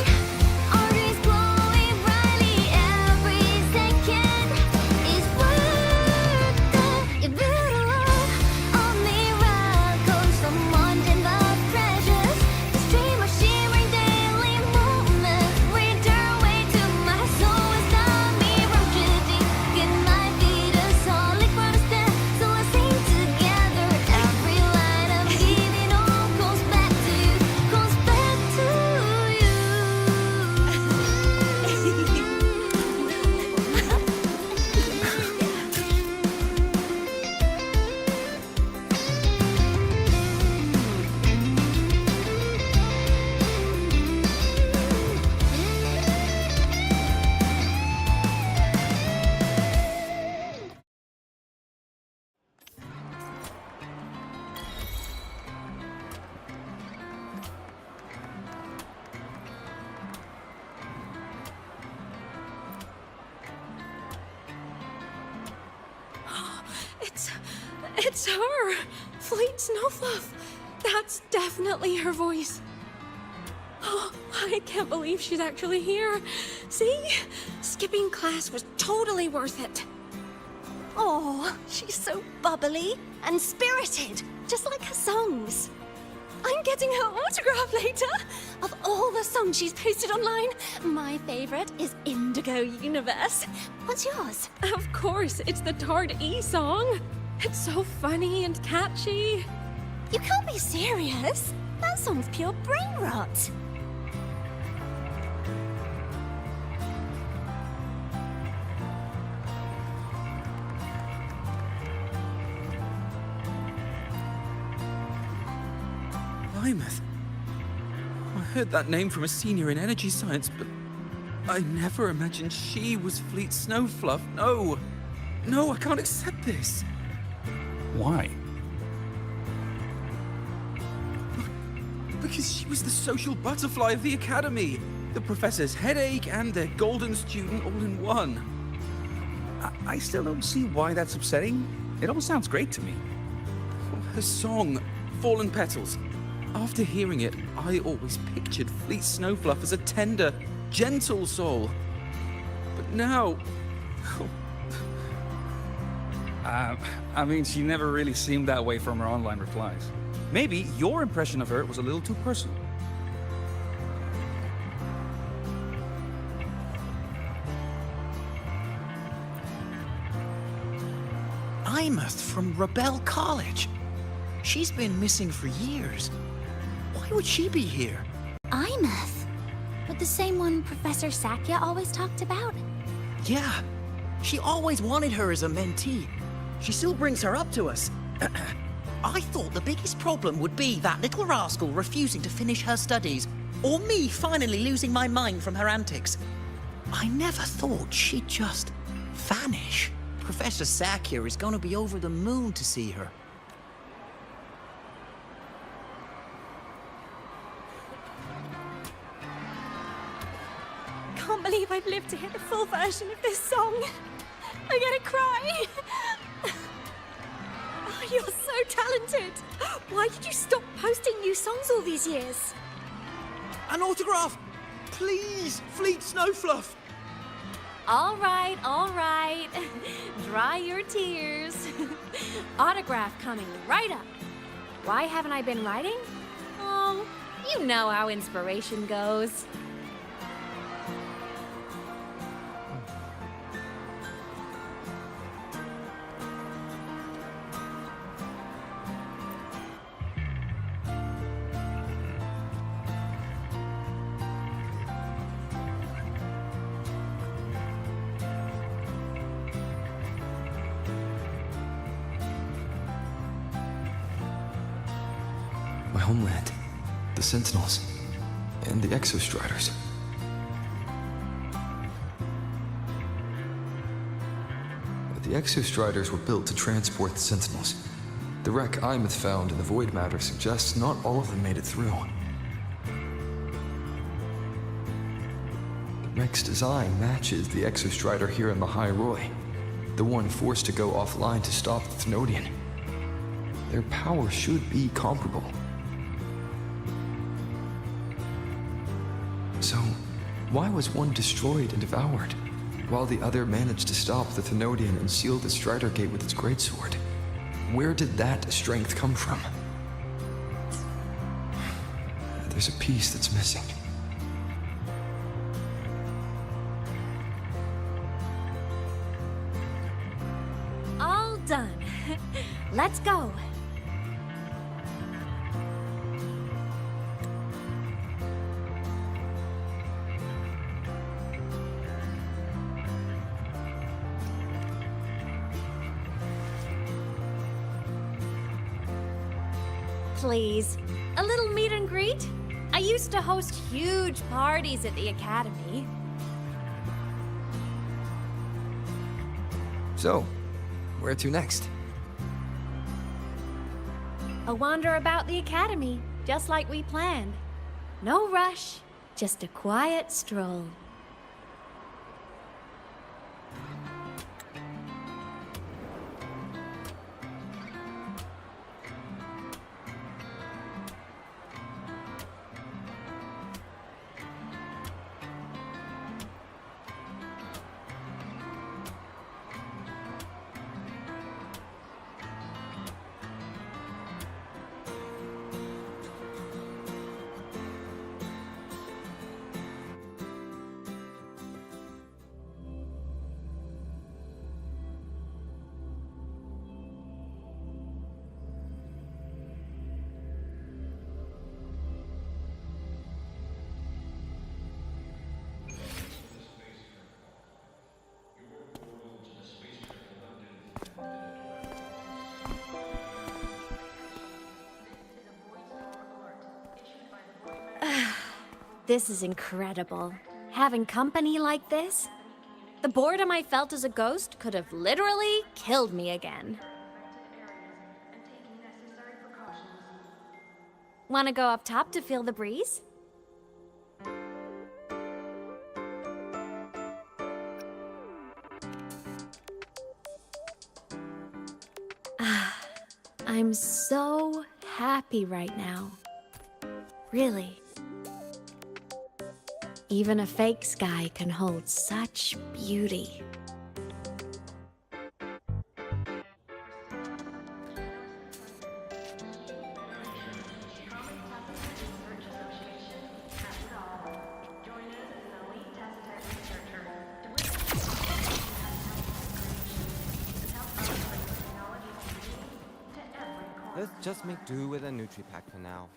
our dreams glowing brightly, every second is worth it. You're beautiful, all miracles, someone in the treasures. The stream of shimmering daily moments return way to my soul as time emerges. It might be the solid constant, so let's sing together. Every line I'm giving all goes back to you, goes back to you. It's her! Fleet Snowfluff! That's definitely her voice. Oh, I can't believe she's actually here. See? Skipping class was totally worth it. Oh, she's so bubbly and spirited, just like her songs. I'm getting her autograph later. Of all the songs she's posted online, my favorite is Indigo Universe. What's yours? Of course, it's the Tard E song. It's so funny and catchy. You can't be serious. That song's pure brain rot. Aemeath. I heard that name from a senior in energy science, but I never imagined she was Fleet Snowfluff. No! No, I can't accept this. Why? Because she was the social butterfly of the academy. The professor's headache and their golden student all in one. I still don't see why that's upsetting. It all sounds great to me. Her song, Fallen Petals. After hearing it, I always pictured Fleet Snowfluff as a tender, gentle soul. But now... I mean, she never really seemed that way from her online replies. Maybe your impression of her was a little too personal. Aemeath from Rebel College. She's been missing for years. Why would she be here? Aemeath. But the same one Professor Sakya always talked about? Yeah. She always wanted her as a mentee. She still brings her up to us. I thought the biggest problem would be that little rascal refusing to finish her studies, or me finally losing my mind from her antics. I never thought she'd just vanish. Professor Sakya is gonna be over the moon to see her. Can't believe I've lived to hear the full version of this song. I'm gonna cry. Oh, you're so talented. Why did you stop posting new songs all these years? An autograph! Please, Fleet Snowfluff! All right, all right. Dry your tears. Autograph coming right up. Why haven't I been writing? Oh, you know how inspiration goes. My homeland, the Sentinels, and the Exostriders. The Exostriders were built to transport the Sentinels. The wreck Aemeath found in the Void Matter suggests not all of them made it through. The wreck's design matches the Exostrider here in the HaerZa, the one forced to go offline to stop the Thenodian. Their power should be comparable. So, why was one destroyed and devoured, while the other managed to stop the Thenodian and seal the Strider Gate with its greatsword? Where did that strength come from? There's a piece that's missing. All done. Let's go. Please, a little meet and greet? I used to host huge parties at the Academy. So, where to next? A wander about the Academy, just like we planned. No rush, just a quiet stroll. This is incredible. Having company like this? The boredom I felt as a ghost could have literally killed me again. Want to go up top to feel the breeze? I'm so happy right now. Really. Even a fake sky can hold such beauty. Let's just make do with a Nutri-Pack for now.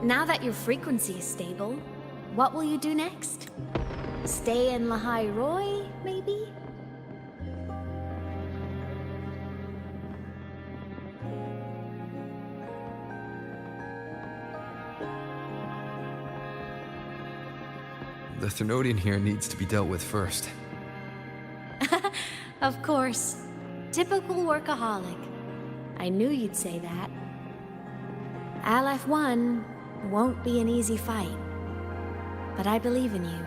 Now that your frequency is stable, what will you do next? Stay in LagGang, maybe? The Threnodian here needs to be dealt with first. Of course. Typical workaholic. I knew you'd say that. LF1 won't be an easy fight. But I believe in you.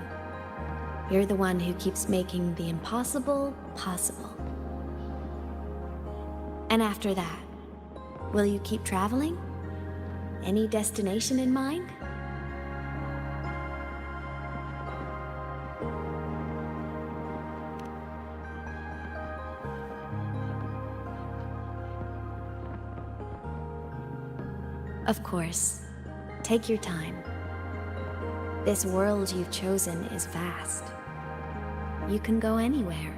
You're the one who keeps making the impossible possible. And after that, will you keep traveling? Any destination in mind? Of course. Take your time. This world you've chosen is vast. You can go anywhere.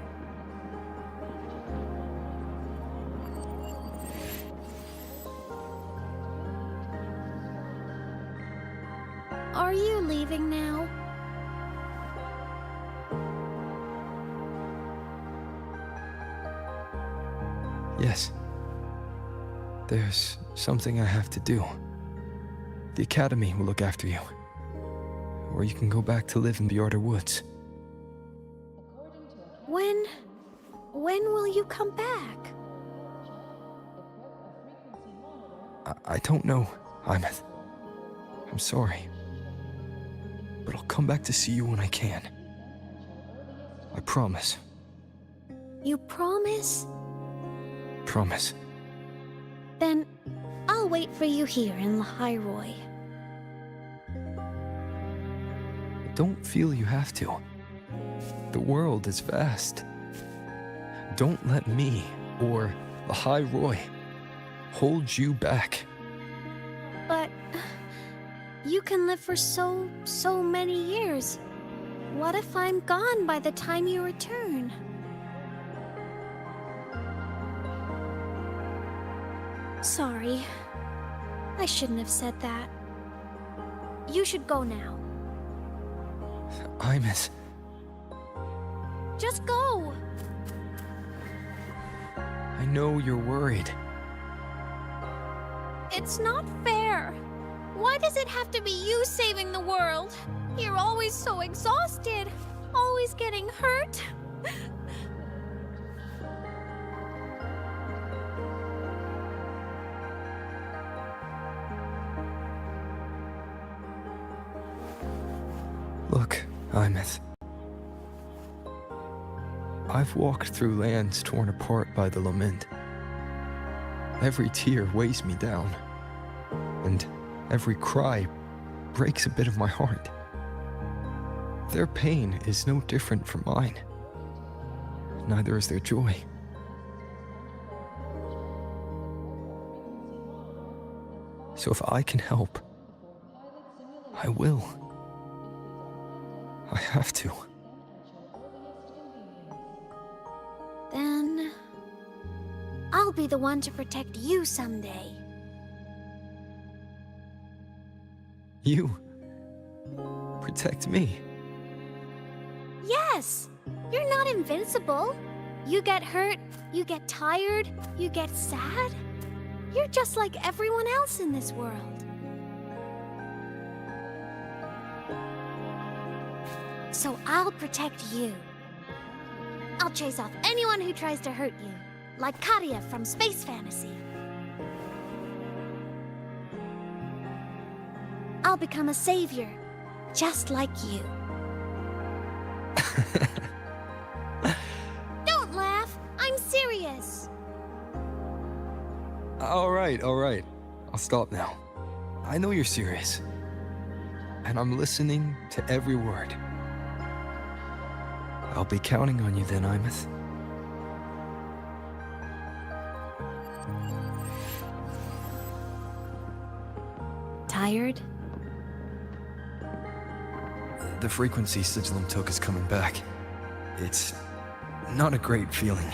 Are you leaving now? Yes. There's something I have to do. The Academy will look after you. Or you can go back to live in Bjorder Woods. When will you come back? I don't know, Aemeath. I'm sorry. But I'll come back to see you when I can. I promise. You promise? Promise. Then I'll wait for you here in LagGang. Don't feel you have to. The world is vast. Don't let me, or LagGang, hold you back. But you can live for so many years. What if I'm gone by the time you return? Sorry. I shouldn't have said that. You should go now. Aemeath. Just go! I know you're worried. It's not fair. Why does it have to be you saving the world? You're always so exhausted. Always getting hurt. Look, Aemeath. I've walked through lands torn apart by the lament. Every tear weighs me down, and every cry breaks a bit of my heart. Their pain is no different from mine. Neither is their joy. So if I can help, I will. I have to. Then I'll be the one to protect you someday. You protect me. Yes! You're not invincible. You get hurt, you get tired, you get sad. You're just like everyone else in this world. So I'll protect you. I'll chase off anyone who tries to hurt you, like Karia from Space Fantasy. I'll become a savior, just like you. Don't laugh! I'm serious! All right. I'll stop now. I know you're serious. And I'm listening to every word. I'll be counting on you then, Aemeath. Tired? The frequency Sigilum took is coming back. It's not a great feeling.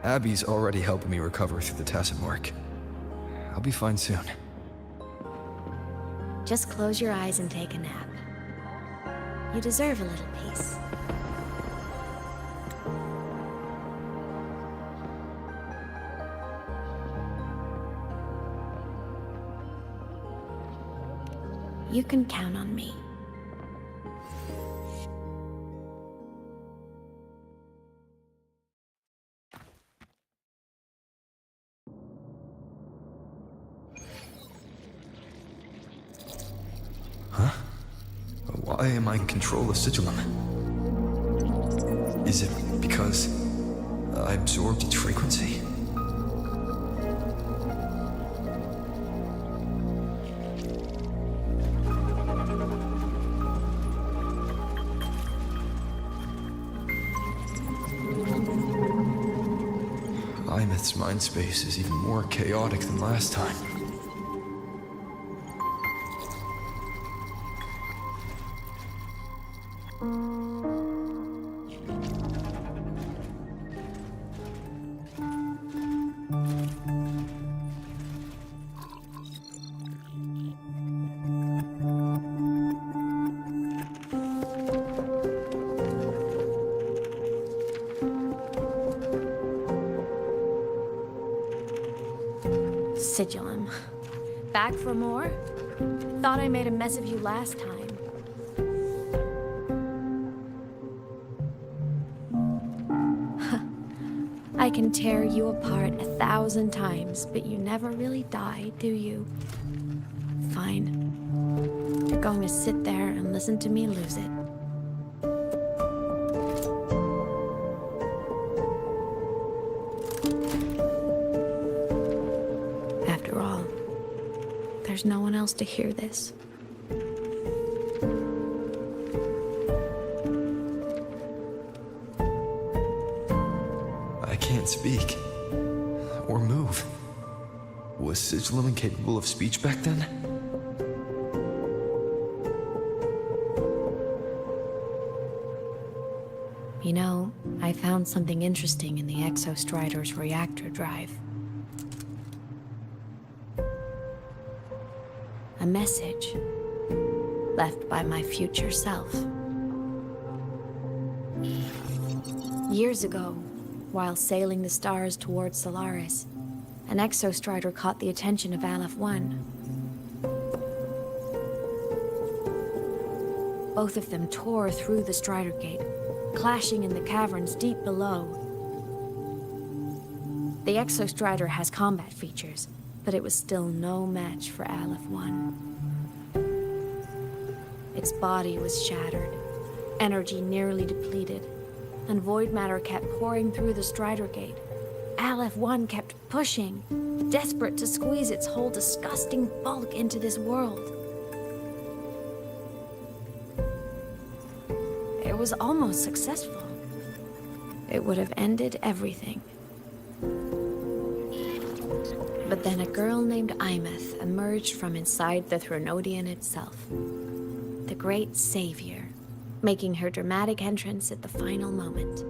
Abby's already helping me recover through the tacit mark. I'll be fine soon. Just close your eyes and take a nap. You deserve a little peace. You can count on me. Huh? Why am I in control of Sigilum? Is it because I absorbed its frequency? Aemeath's mind space is even more chaotic than last time. Sigilum. Back for more? Thought I made a mess of you last time. I can tear you apart 1,000 times, but you never really die, do you? Fine. You're going to sit there and listen to me lose it. After all, there's no one else to hear this. I can't speak. Or move. Was Sigilum incapable of speech back then? You know, I found something interesting in the Exostrider's reactor drive. A message left by my future self. Years ago, while sailing the stars towards Solaris, an Exostrider caught the attention of Aleph 1. Both of them tore through the Strider Gate, clashing in the caverns deep below. The Exostrider has combat features, but it was still no match for Aleph 1. Its body was shattered, energy nearly depleted, and void matter kept pouring through the Strider Gate. Aleph 1 kept pushing, desperate to squeeze its whole disgusting bulk into this world. It was almost successful. It would have ended everything. But then a girl named Aemeath emerged from inside the Threnodian itself. The great savior, making her dramatic entrance at the final moment.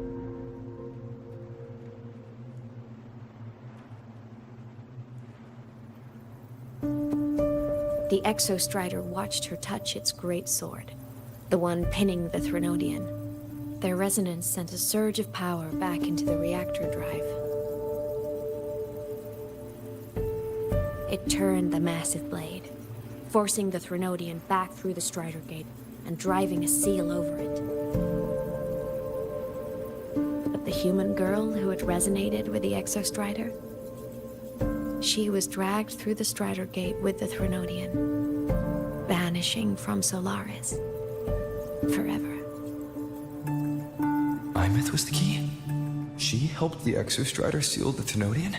The Exostrider watched her touch its great sword, the one pinning the Threnodian. Their resonance sent a surge of power back into the reactor drive. It turned the massive blade, forcing the Threnodian back through the Strider Gate and driving a seal over it. But the human girl who had resonated with the Exostrider, she was dragged through the Strider Gate with the Threnodian, vanishing from Solaris forever. Aemeath was the key? She helped the Exostrider seal the Thenodian?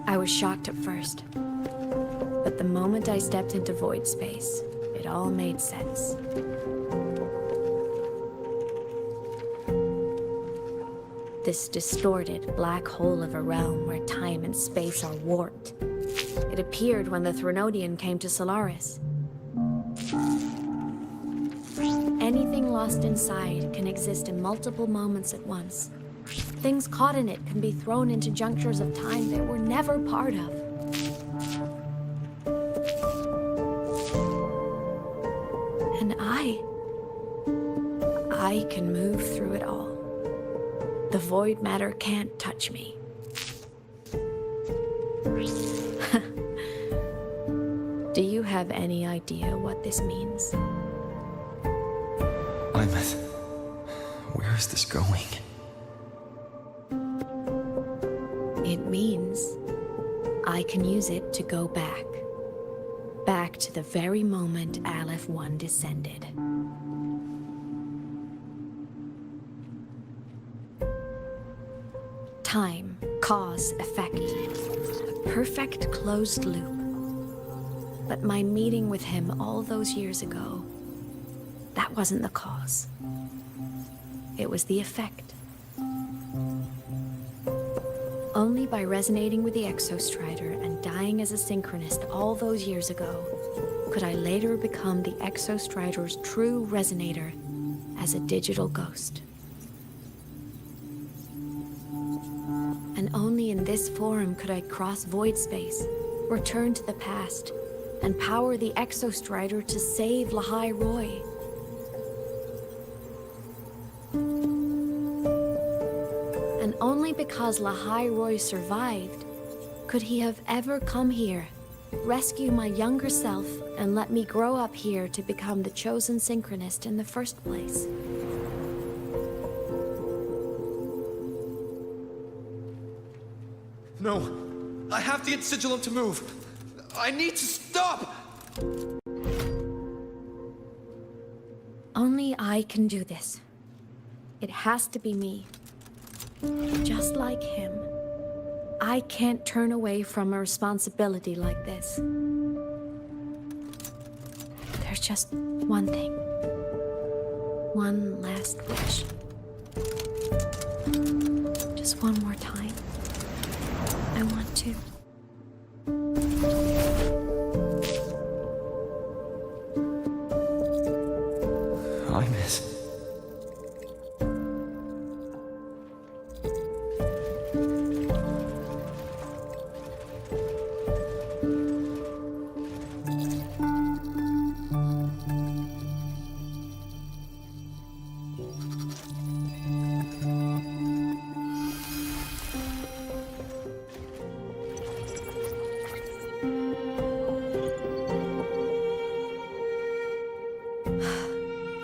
I was shocked at first. But the moment I stepped into void space, it all made sense. This distorted black hole of a realm where time and space are warped. It appeared when the Thenodian came to Solaris. Anything lost inside can exist in multiple moments at once. Things caught in it can be thrown into junctures of time they were never part of. And I can move through it all. The void matter can't touch me. Do you have any idea what this means? Aemeath, where is this going? It means I can use it to go back. Back to the very moment Aleph 1 descended. Time, cause, effect. A perfect closed loop. But my meeting with him all those years ago, that wasn't the cause. It was the effect. Only by resonating with the Exostrider and dying as a synchronist all those years ago, could I later become the Exostrider's true resonator as a digital ghost. And only in this form could I cross void space, return to the past, and power the Exostrider to save LagGang. And only because LagGang survived could he have ever come here, rescue my younger self, and let me grow up here to become the chosen synchronist in the first place. No, I have to get Sigilum to move. I need to stop! Only I can do this. It has to be me. Just like him. I can't turn away from a responsibility like this. There's just one thing. One last wish. Just one more time. I want to. Aemeath.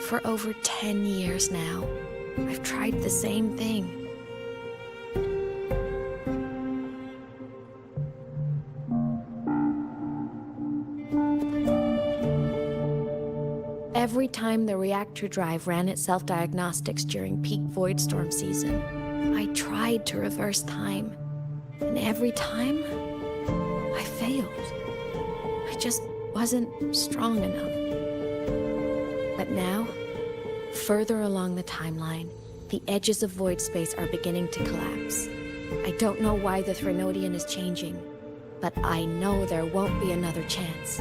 For over 10 years now, I've tried the same thing. Every time the reactor drive ran its self-diagnostics during peak Voidstorm season, I tried to reverse time. And every time, I failed. I just wasn't strong enough. But now, further along the timeline, the edges of void space are beginning to collapse. I don't know why the Thenodian is changing, but I know there won't be another chance.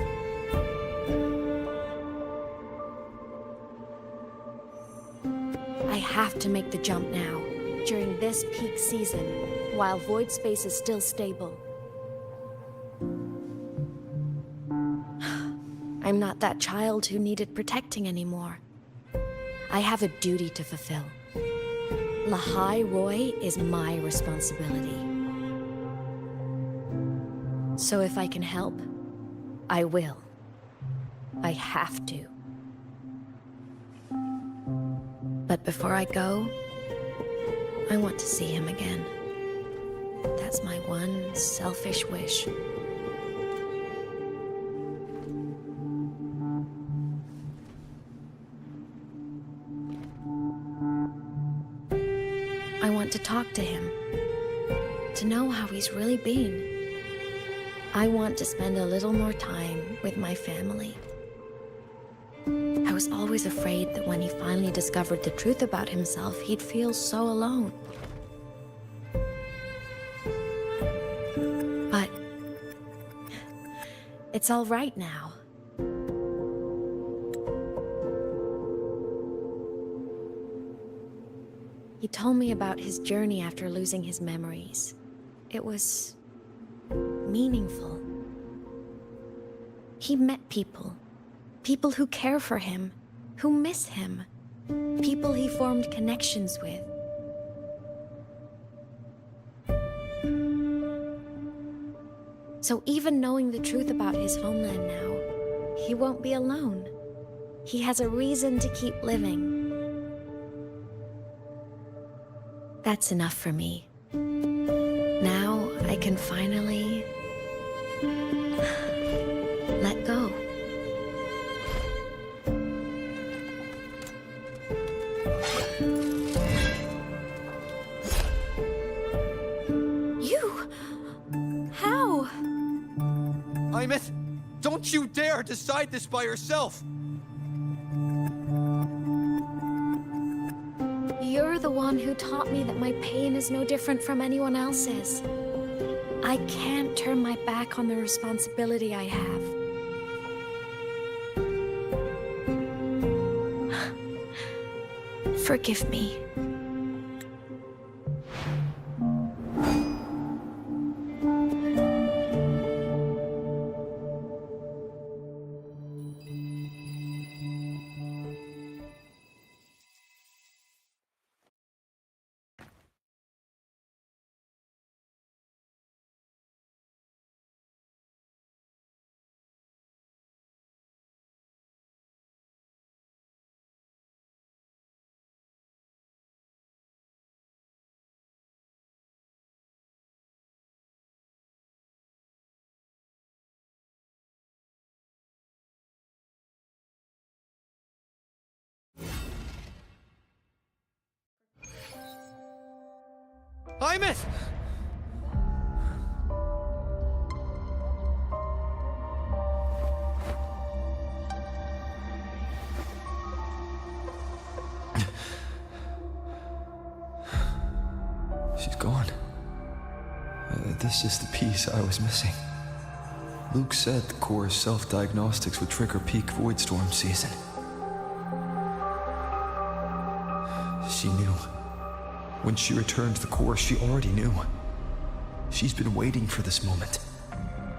I have to make the jump now, during this peak season, while void space is still stable. I'm not that child who needed protecting anymore. I have a duty to fulfill. LagGang is my responsibility. So if I can help, I will. I have to. But before I go, I want to see him again. That's my one selfish wish. to talk to him, to know how he's really been. I want to spend a little more time with my family. I was always afraid that when he finally discovered the truth about himself, he'd feel so alone. But it's all right now. He told me about his journey after losing his memories. It was meaningful. He met people. People who care for him, who miss him. People he formed connections with. So even knowing the truth about his homeland now, he won't be alone. He has a reason to keep living. That's enough for me. Now I can finally let go. You? How? Aemeath, don't you dare decide this by yourself! You're the one who taught me that my pain is no different from anyone else's. I can't turn my back on the responsibility I have. Forgive me. Aemeath! She's gone. This is the piece I was missing. Luke said the core's self-diagnostics would trigger peak void storm season. She knew. When she returned to the core, she already knew. She's been waiting for this moment.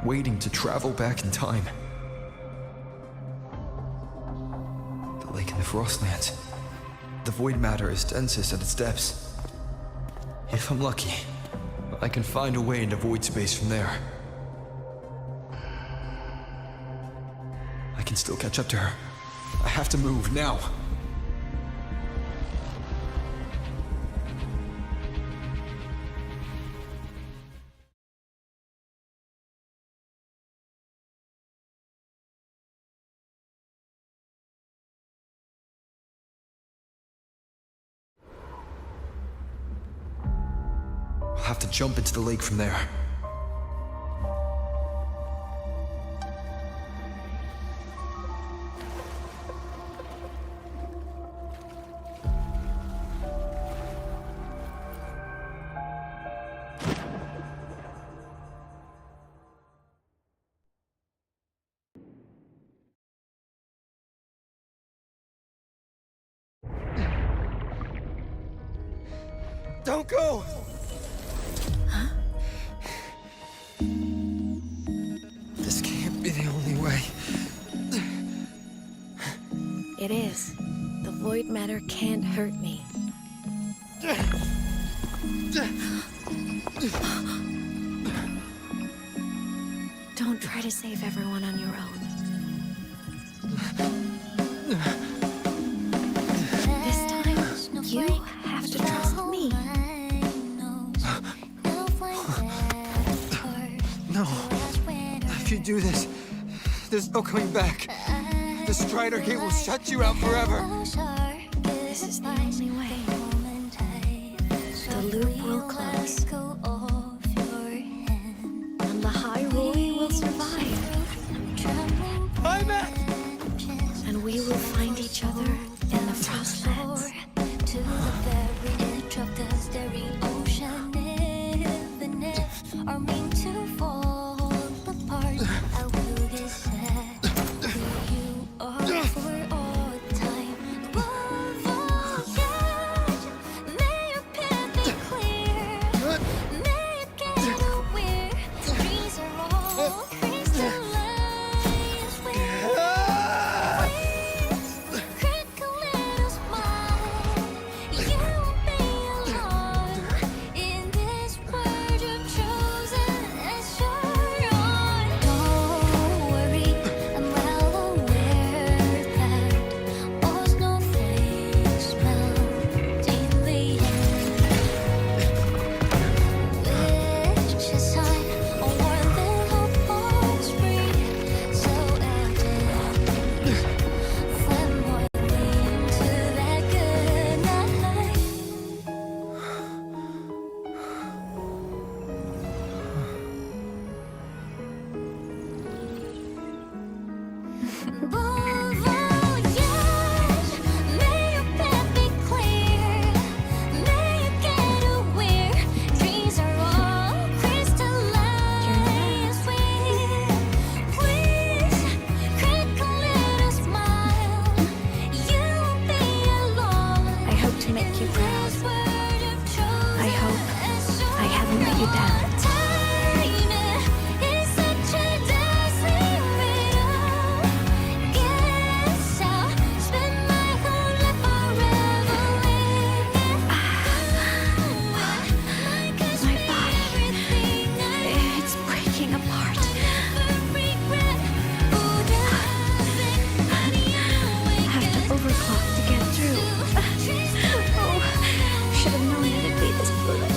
Waiting to travel back in time. The lake in the Frostlands. The void matter is densest at its depths. If I'm lucky, I can find a way into void space from there. I can still catch up to her. I have to move now. I'll have to jump into the lake from there. Don't go! This can't be the only way. It is. The void matter can't hurt me. Don't try to save everyone on your own. This time, you have to trust me. No. If you do this, there's no coming back. The Strider Gate will shut you out forever. This is the only way. The loop will close. And the High Roy will survive. And we will find each other in the Frostlands. To the very edge of the starry ocean, even if are meant to fall apart, I will get sad where you are for all time. Above all, yes, may your path be clear. May you get aware. Dreams are all crystallized. Please, crack a little smile. You won't be alone in this world you've chosen as your own. Don't worry, I'm well aware that all snowflakes melt in the end. Which is sign a world that hope won't spring so evident. Flamboyantly into that good night. Above all, yes, may your path be clear. May you get aware. Dreams are all crystallized. Please, crack a little smile. You won't be alone. I hope to make you proud. I hope I haven't let you down. Time is such a dazzling riddle. Guess I'll spend my whole life forever living. My body, it's breaking apart. Have to overclock to get through. Oh, should have known it'd be this bullet.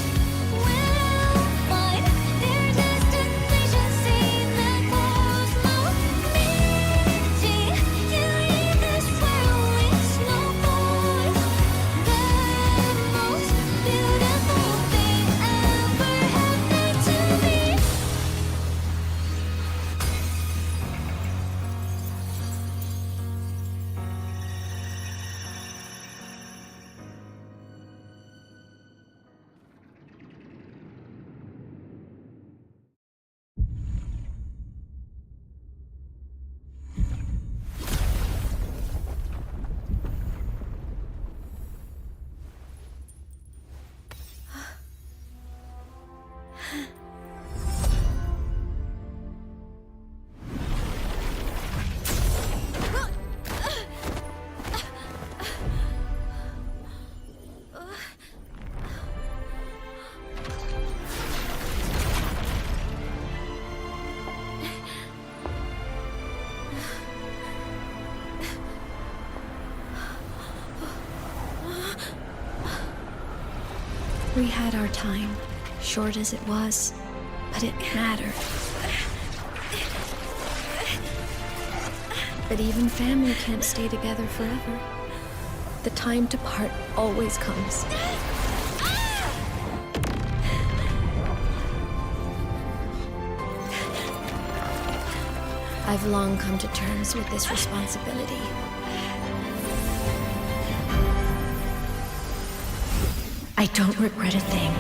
We had our time, short as it was, but it mattered. But even family can't stay together forever. The time to part always comes. I've long come to terms with this responsibility. I don't regret a thing.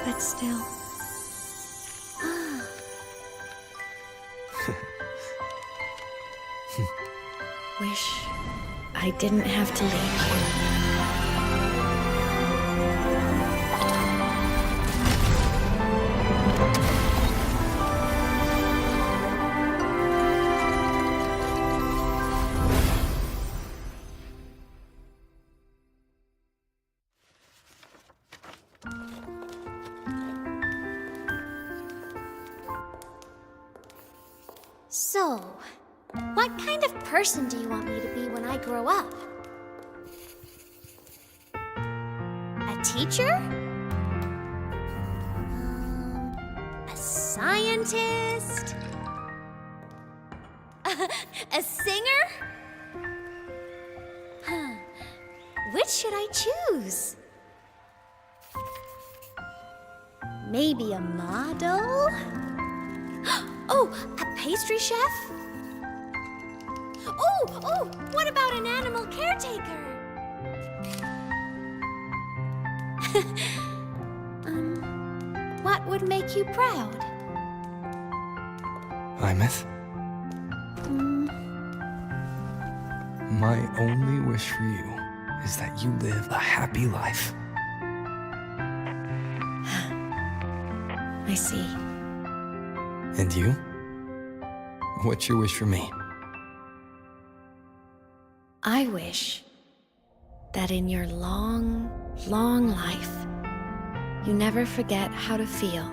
But still. Wish I didn't have to leave you. So, what kind of person do you want me to be when I grow up? A teacher? A scientist? A singer? Huh. Which should I choose? Maybe a model? Oh, a pastry chef? Oh, what about an animal caretaker? What would make you proud? Aemeath? My only wish for you is that you live a happy life. I see. And you? What's your wish for me? I wish that in your long, long life, you never forget how to feel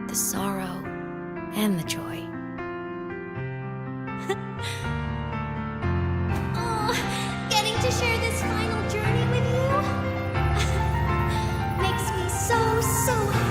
the sorrow and the joy. Oh, getting to share this final journey with you makes me so happy.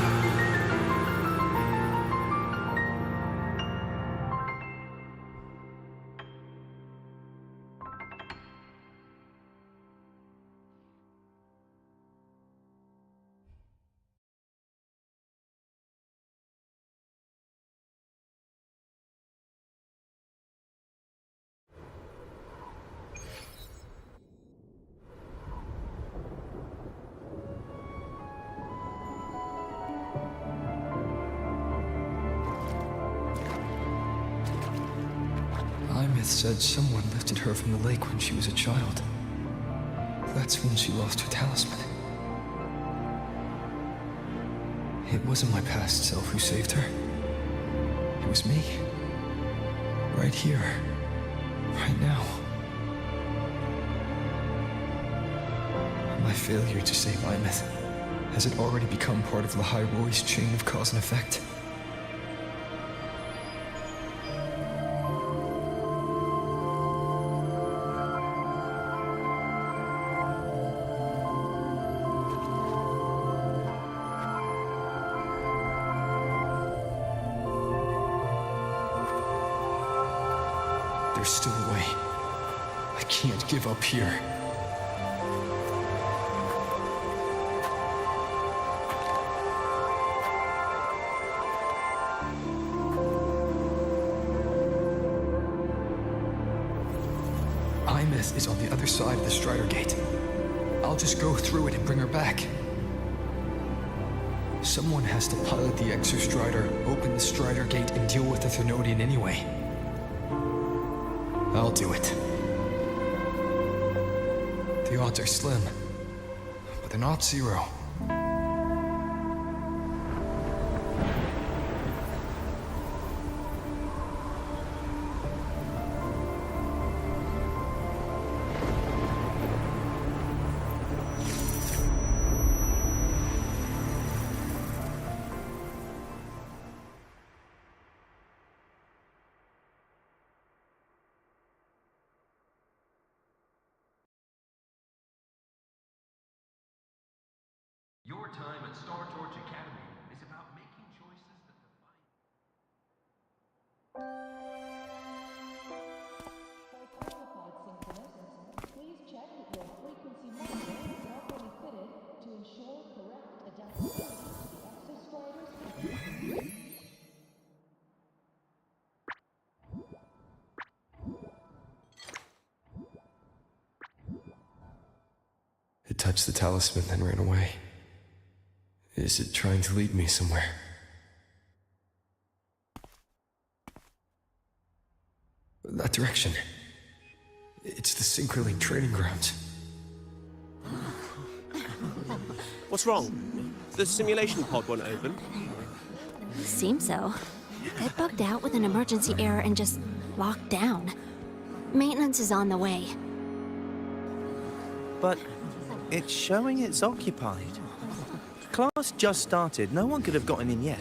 Aemeath said someone lifted her from the lake when she was a child. That's when she lost her talisman. It wasn't my past self who saved her. It was me. Right here. Right now. My failure to save Aemeath, has it already become part of LagGang's chain of cause and effect? There's still a way. I can't give up here. Aemeath is on the other side of the Strider Gate. I'll just go through it and bring her back. Someone has to pilot the Exostrider, open the Strider Gate, and deal with the Thermodian anyway. I'll do it. The odds are slim, but they're not zero. Your time at Star Torch Academy is about making choices that define... Please check that your frequency monitor is properly fitted to ensure correct adaptability to the Exostrider's frequency. It touched the talisman, then ran away. Is it trying to lead me somewhere? That direction. It's the Synchronlink training grounds. What's wrong? The simulation pod won't open? Seems so. It bugged out with an emergency error and just locked down. Maintenance is on the way. But it's showing it's occupied. Class just started. No one could have gotten in yet.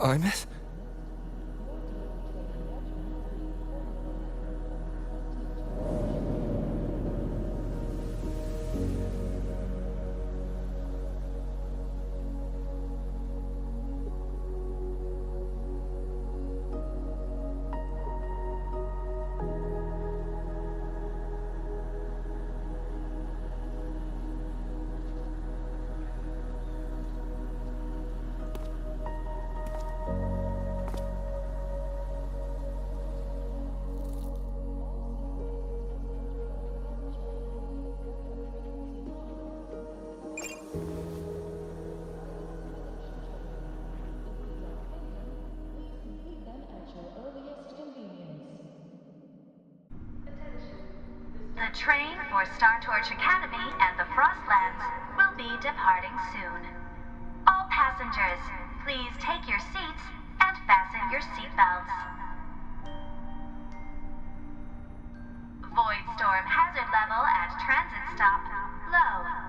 Aemeath? The train for Star Torch Academy and the Frostlands will be departing soon. All passengers, please take your seats and fasten your seatbelts. Void storm hazard level at transit stop low.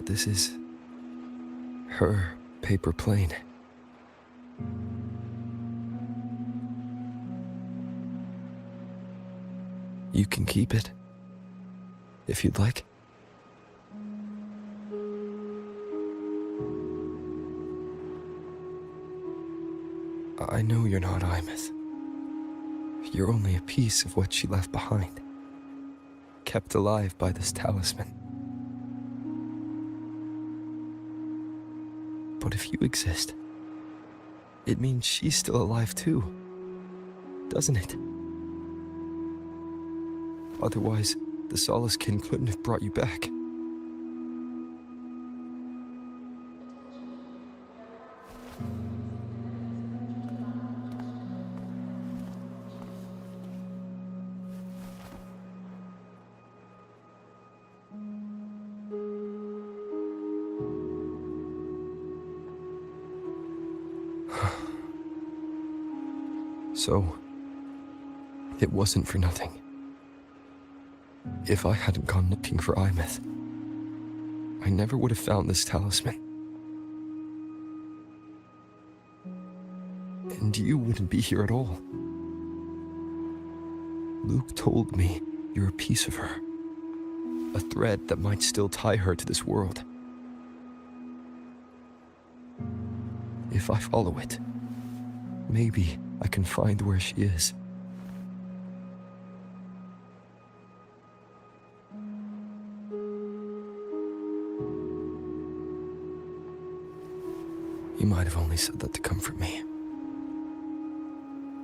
This is her paper plane. You can keep it, if you'd like. I know you're not Aemeath. You're only a piece of what she left behind, kept alive by this talisman. But if you exist, it means she's still alive too, doesn't it? Otherwise, the Solaskin couldn't have brought you back. So, it wasn't for nothing. If I hadn't gone looking for Aemeath, I never would have found this talisman. And you wouldn't be here at all. Luke told me you're a piece of her. A thread that might still tie her to this world. If I follow it, maybe I can find where she is. You might have only said that to comfort me.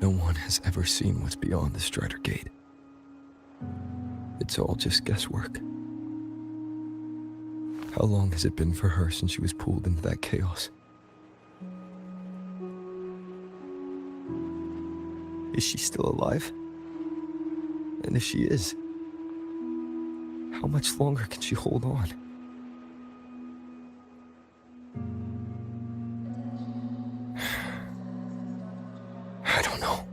No one has ever seen what's beyond the Strider Gate. It's all just guesswork. How long has it been for her since she was pulled into that chaos? Is she still alive? And if she is, how much longer can she hold on? I don't know.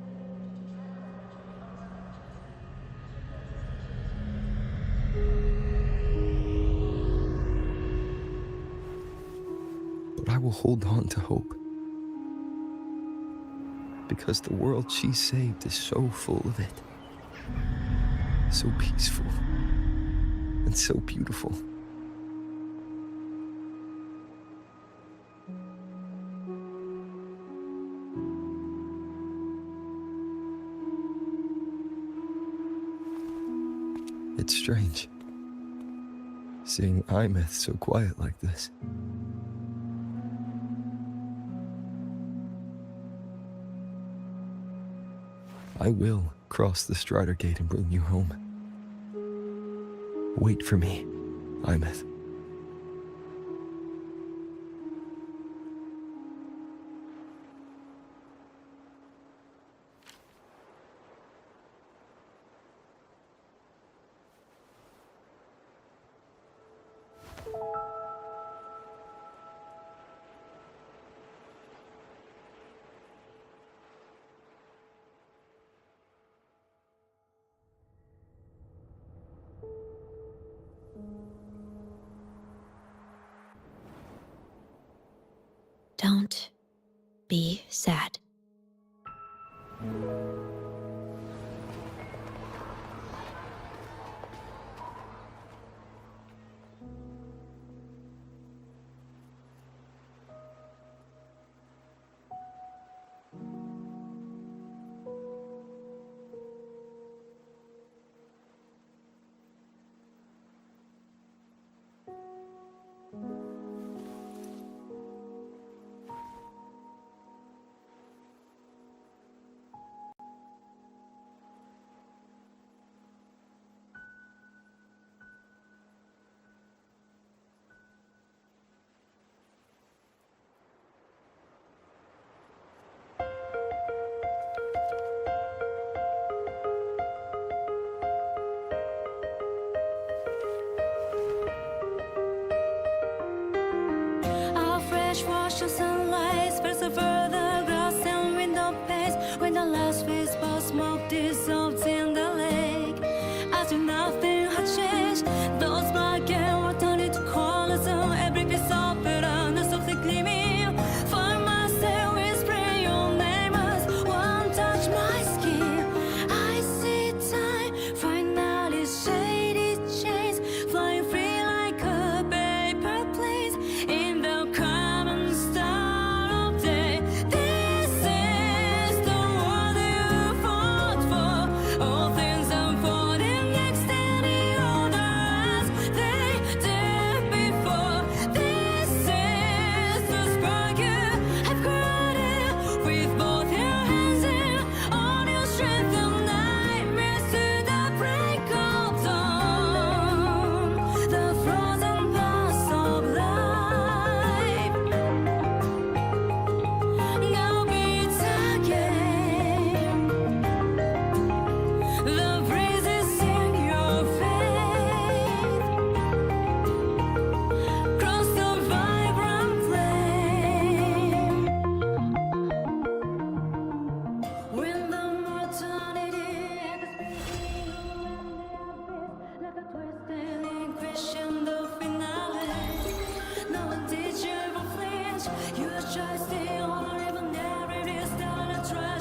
But I will hold on to hope. Because the world she saved is so full of it. So peaceful. And so beautiful. It's strange, seeing Aemeath so quiet like this. I will cross the Strider Gate and bring you home. Wait for me, Aemeath. Don't be sad. Wash of sunlight spreads over the grass and window panes. When the last wisp of smoke dissolves in the lake, as if nothing had changed, those black and white turned into colors on every piece of pattern softly gleaming. For myself, whispering your name as one touch my skin. I see time finally shaded chains, flying free like a paper plane in the common star.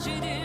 tragedy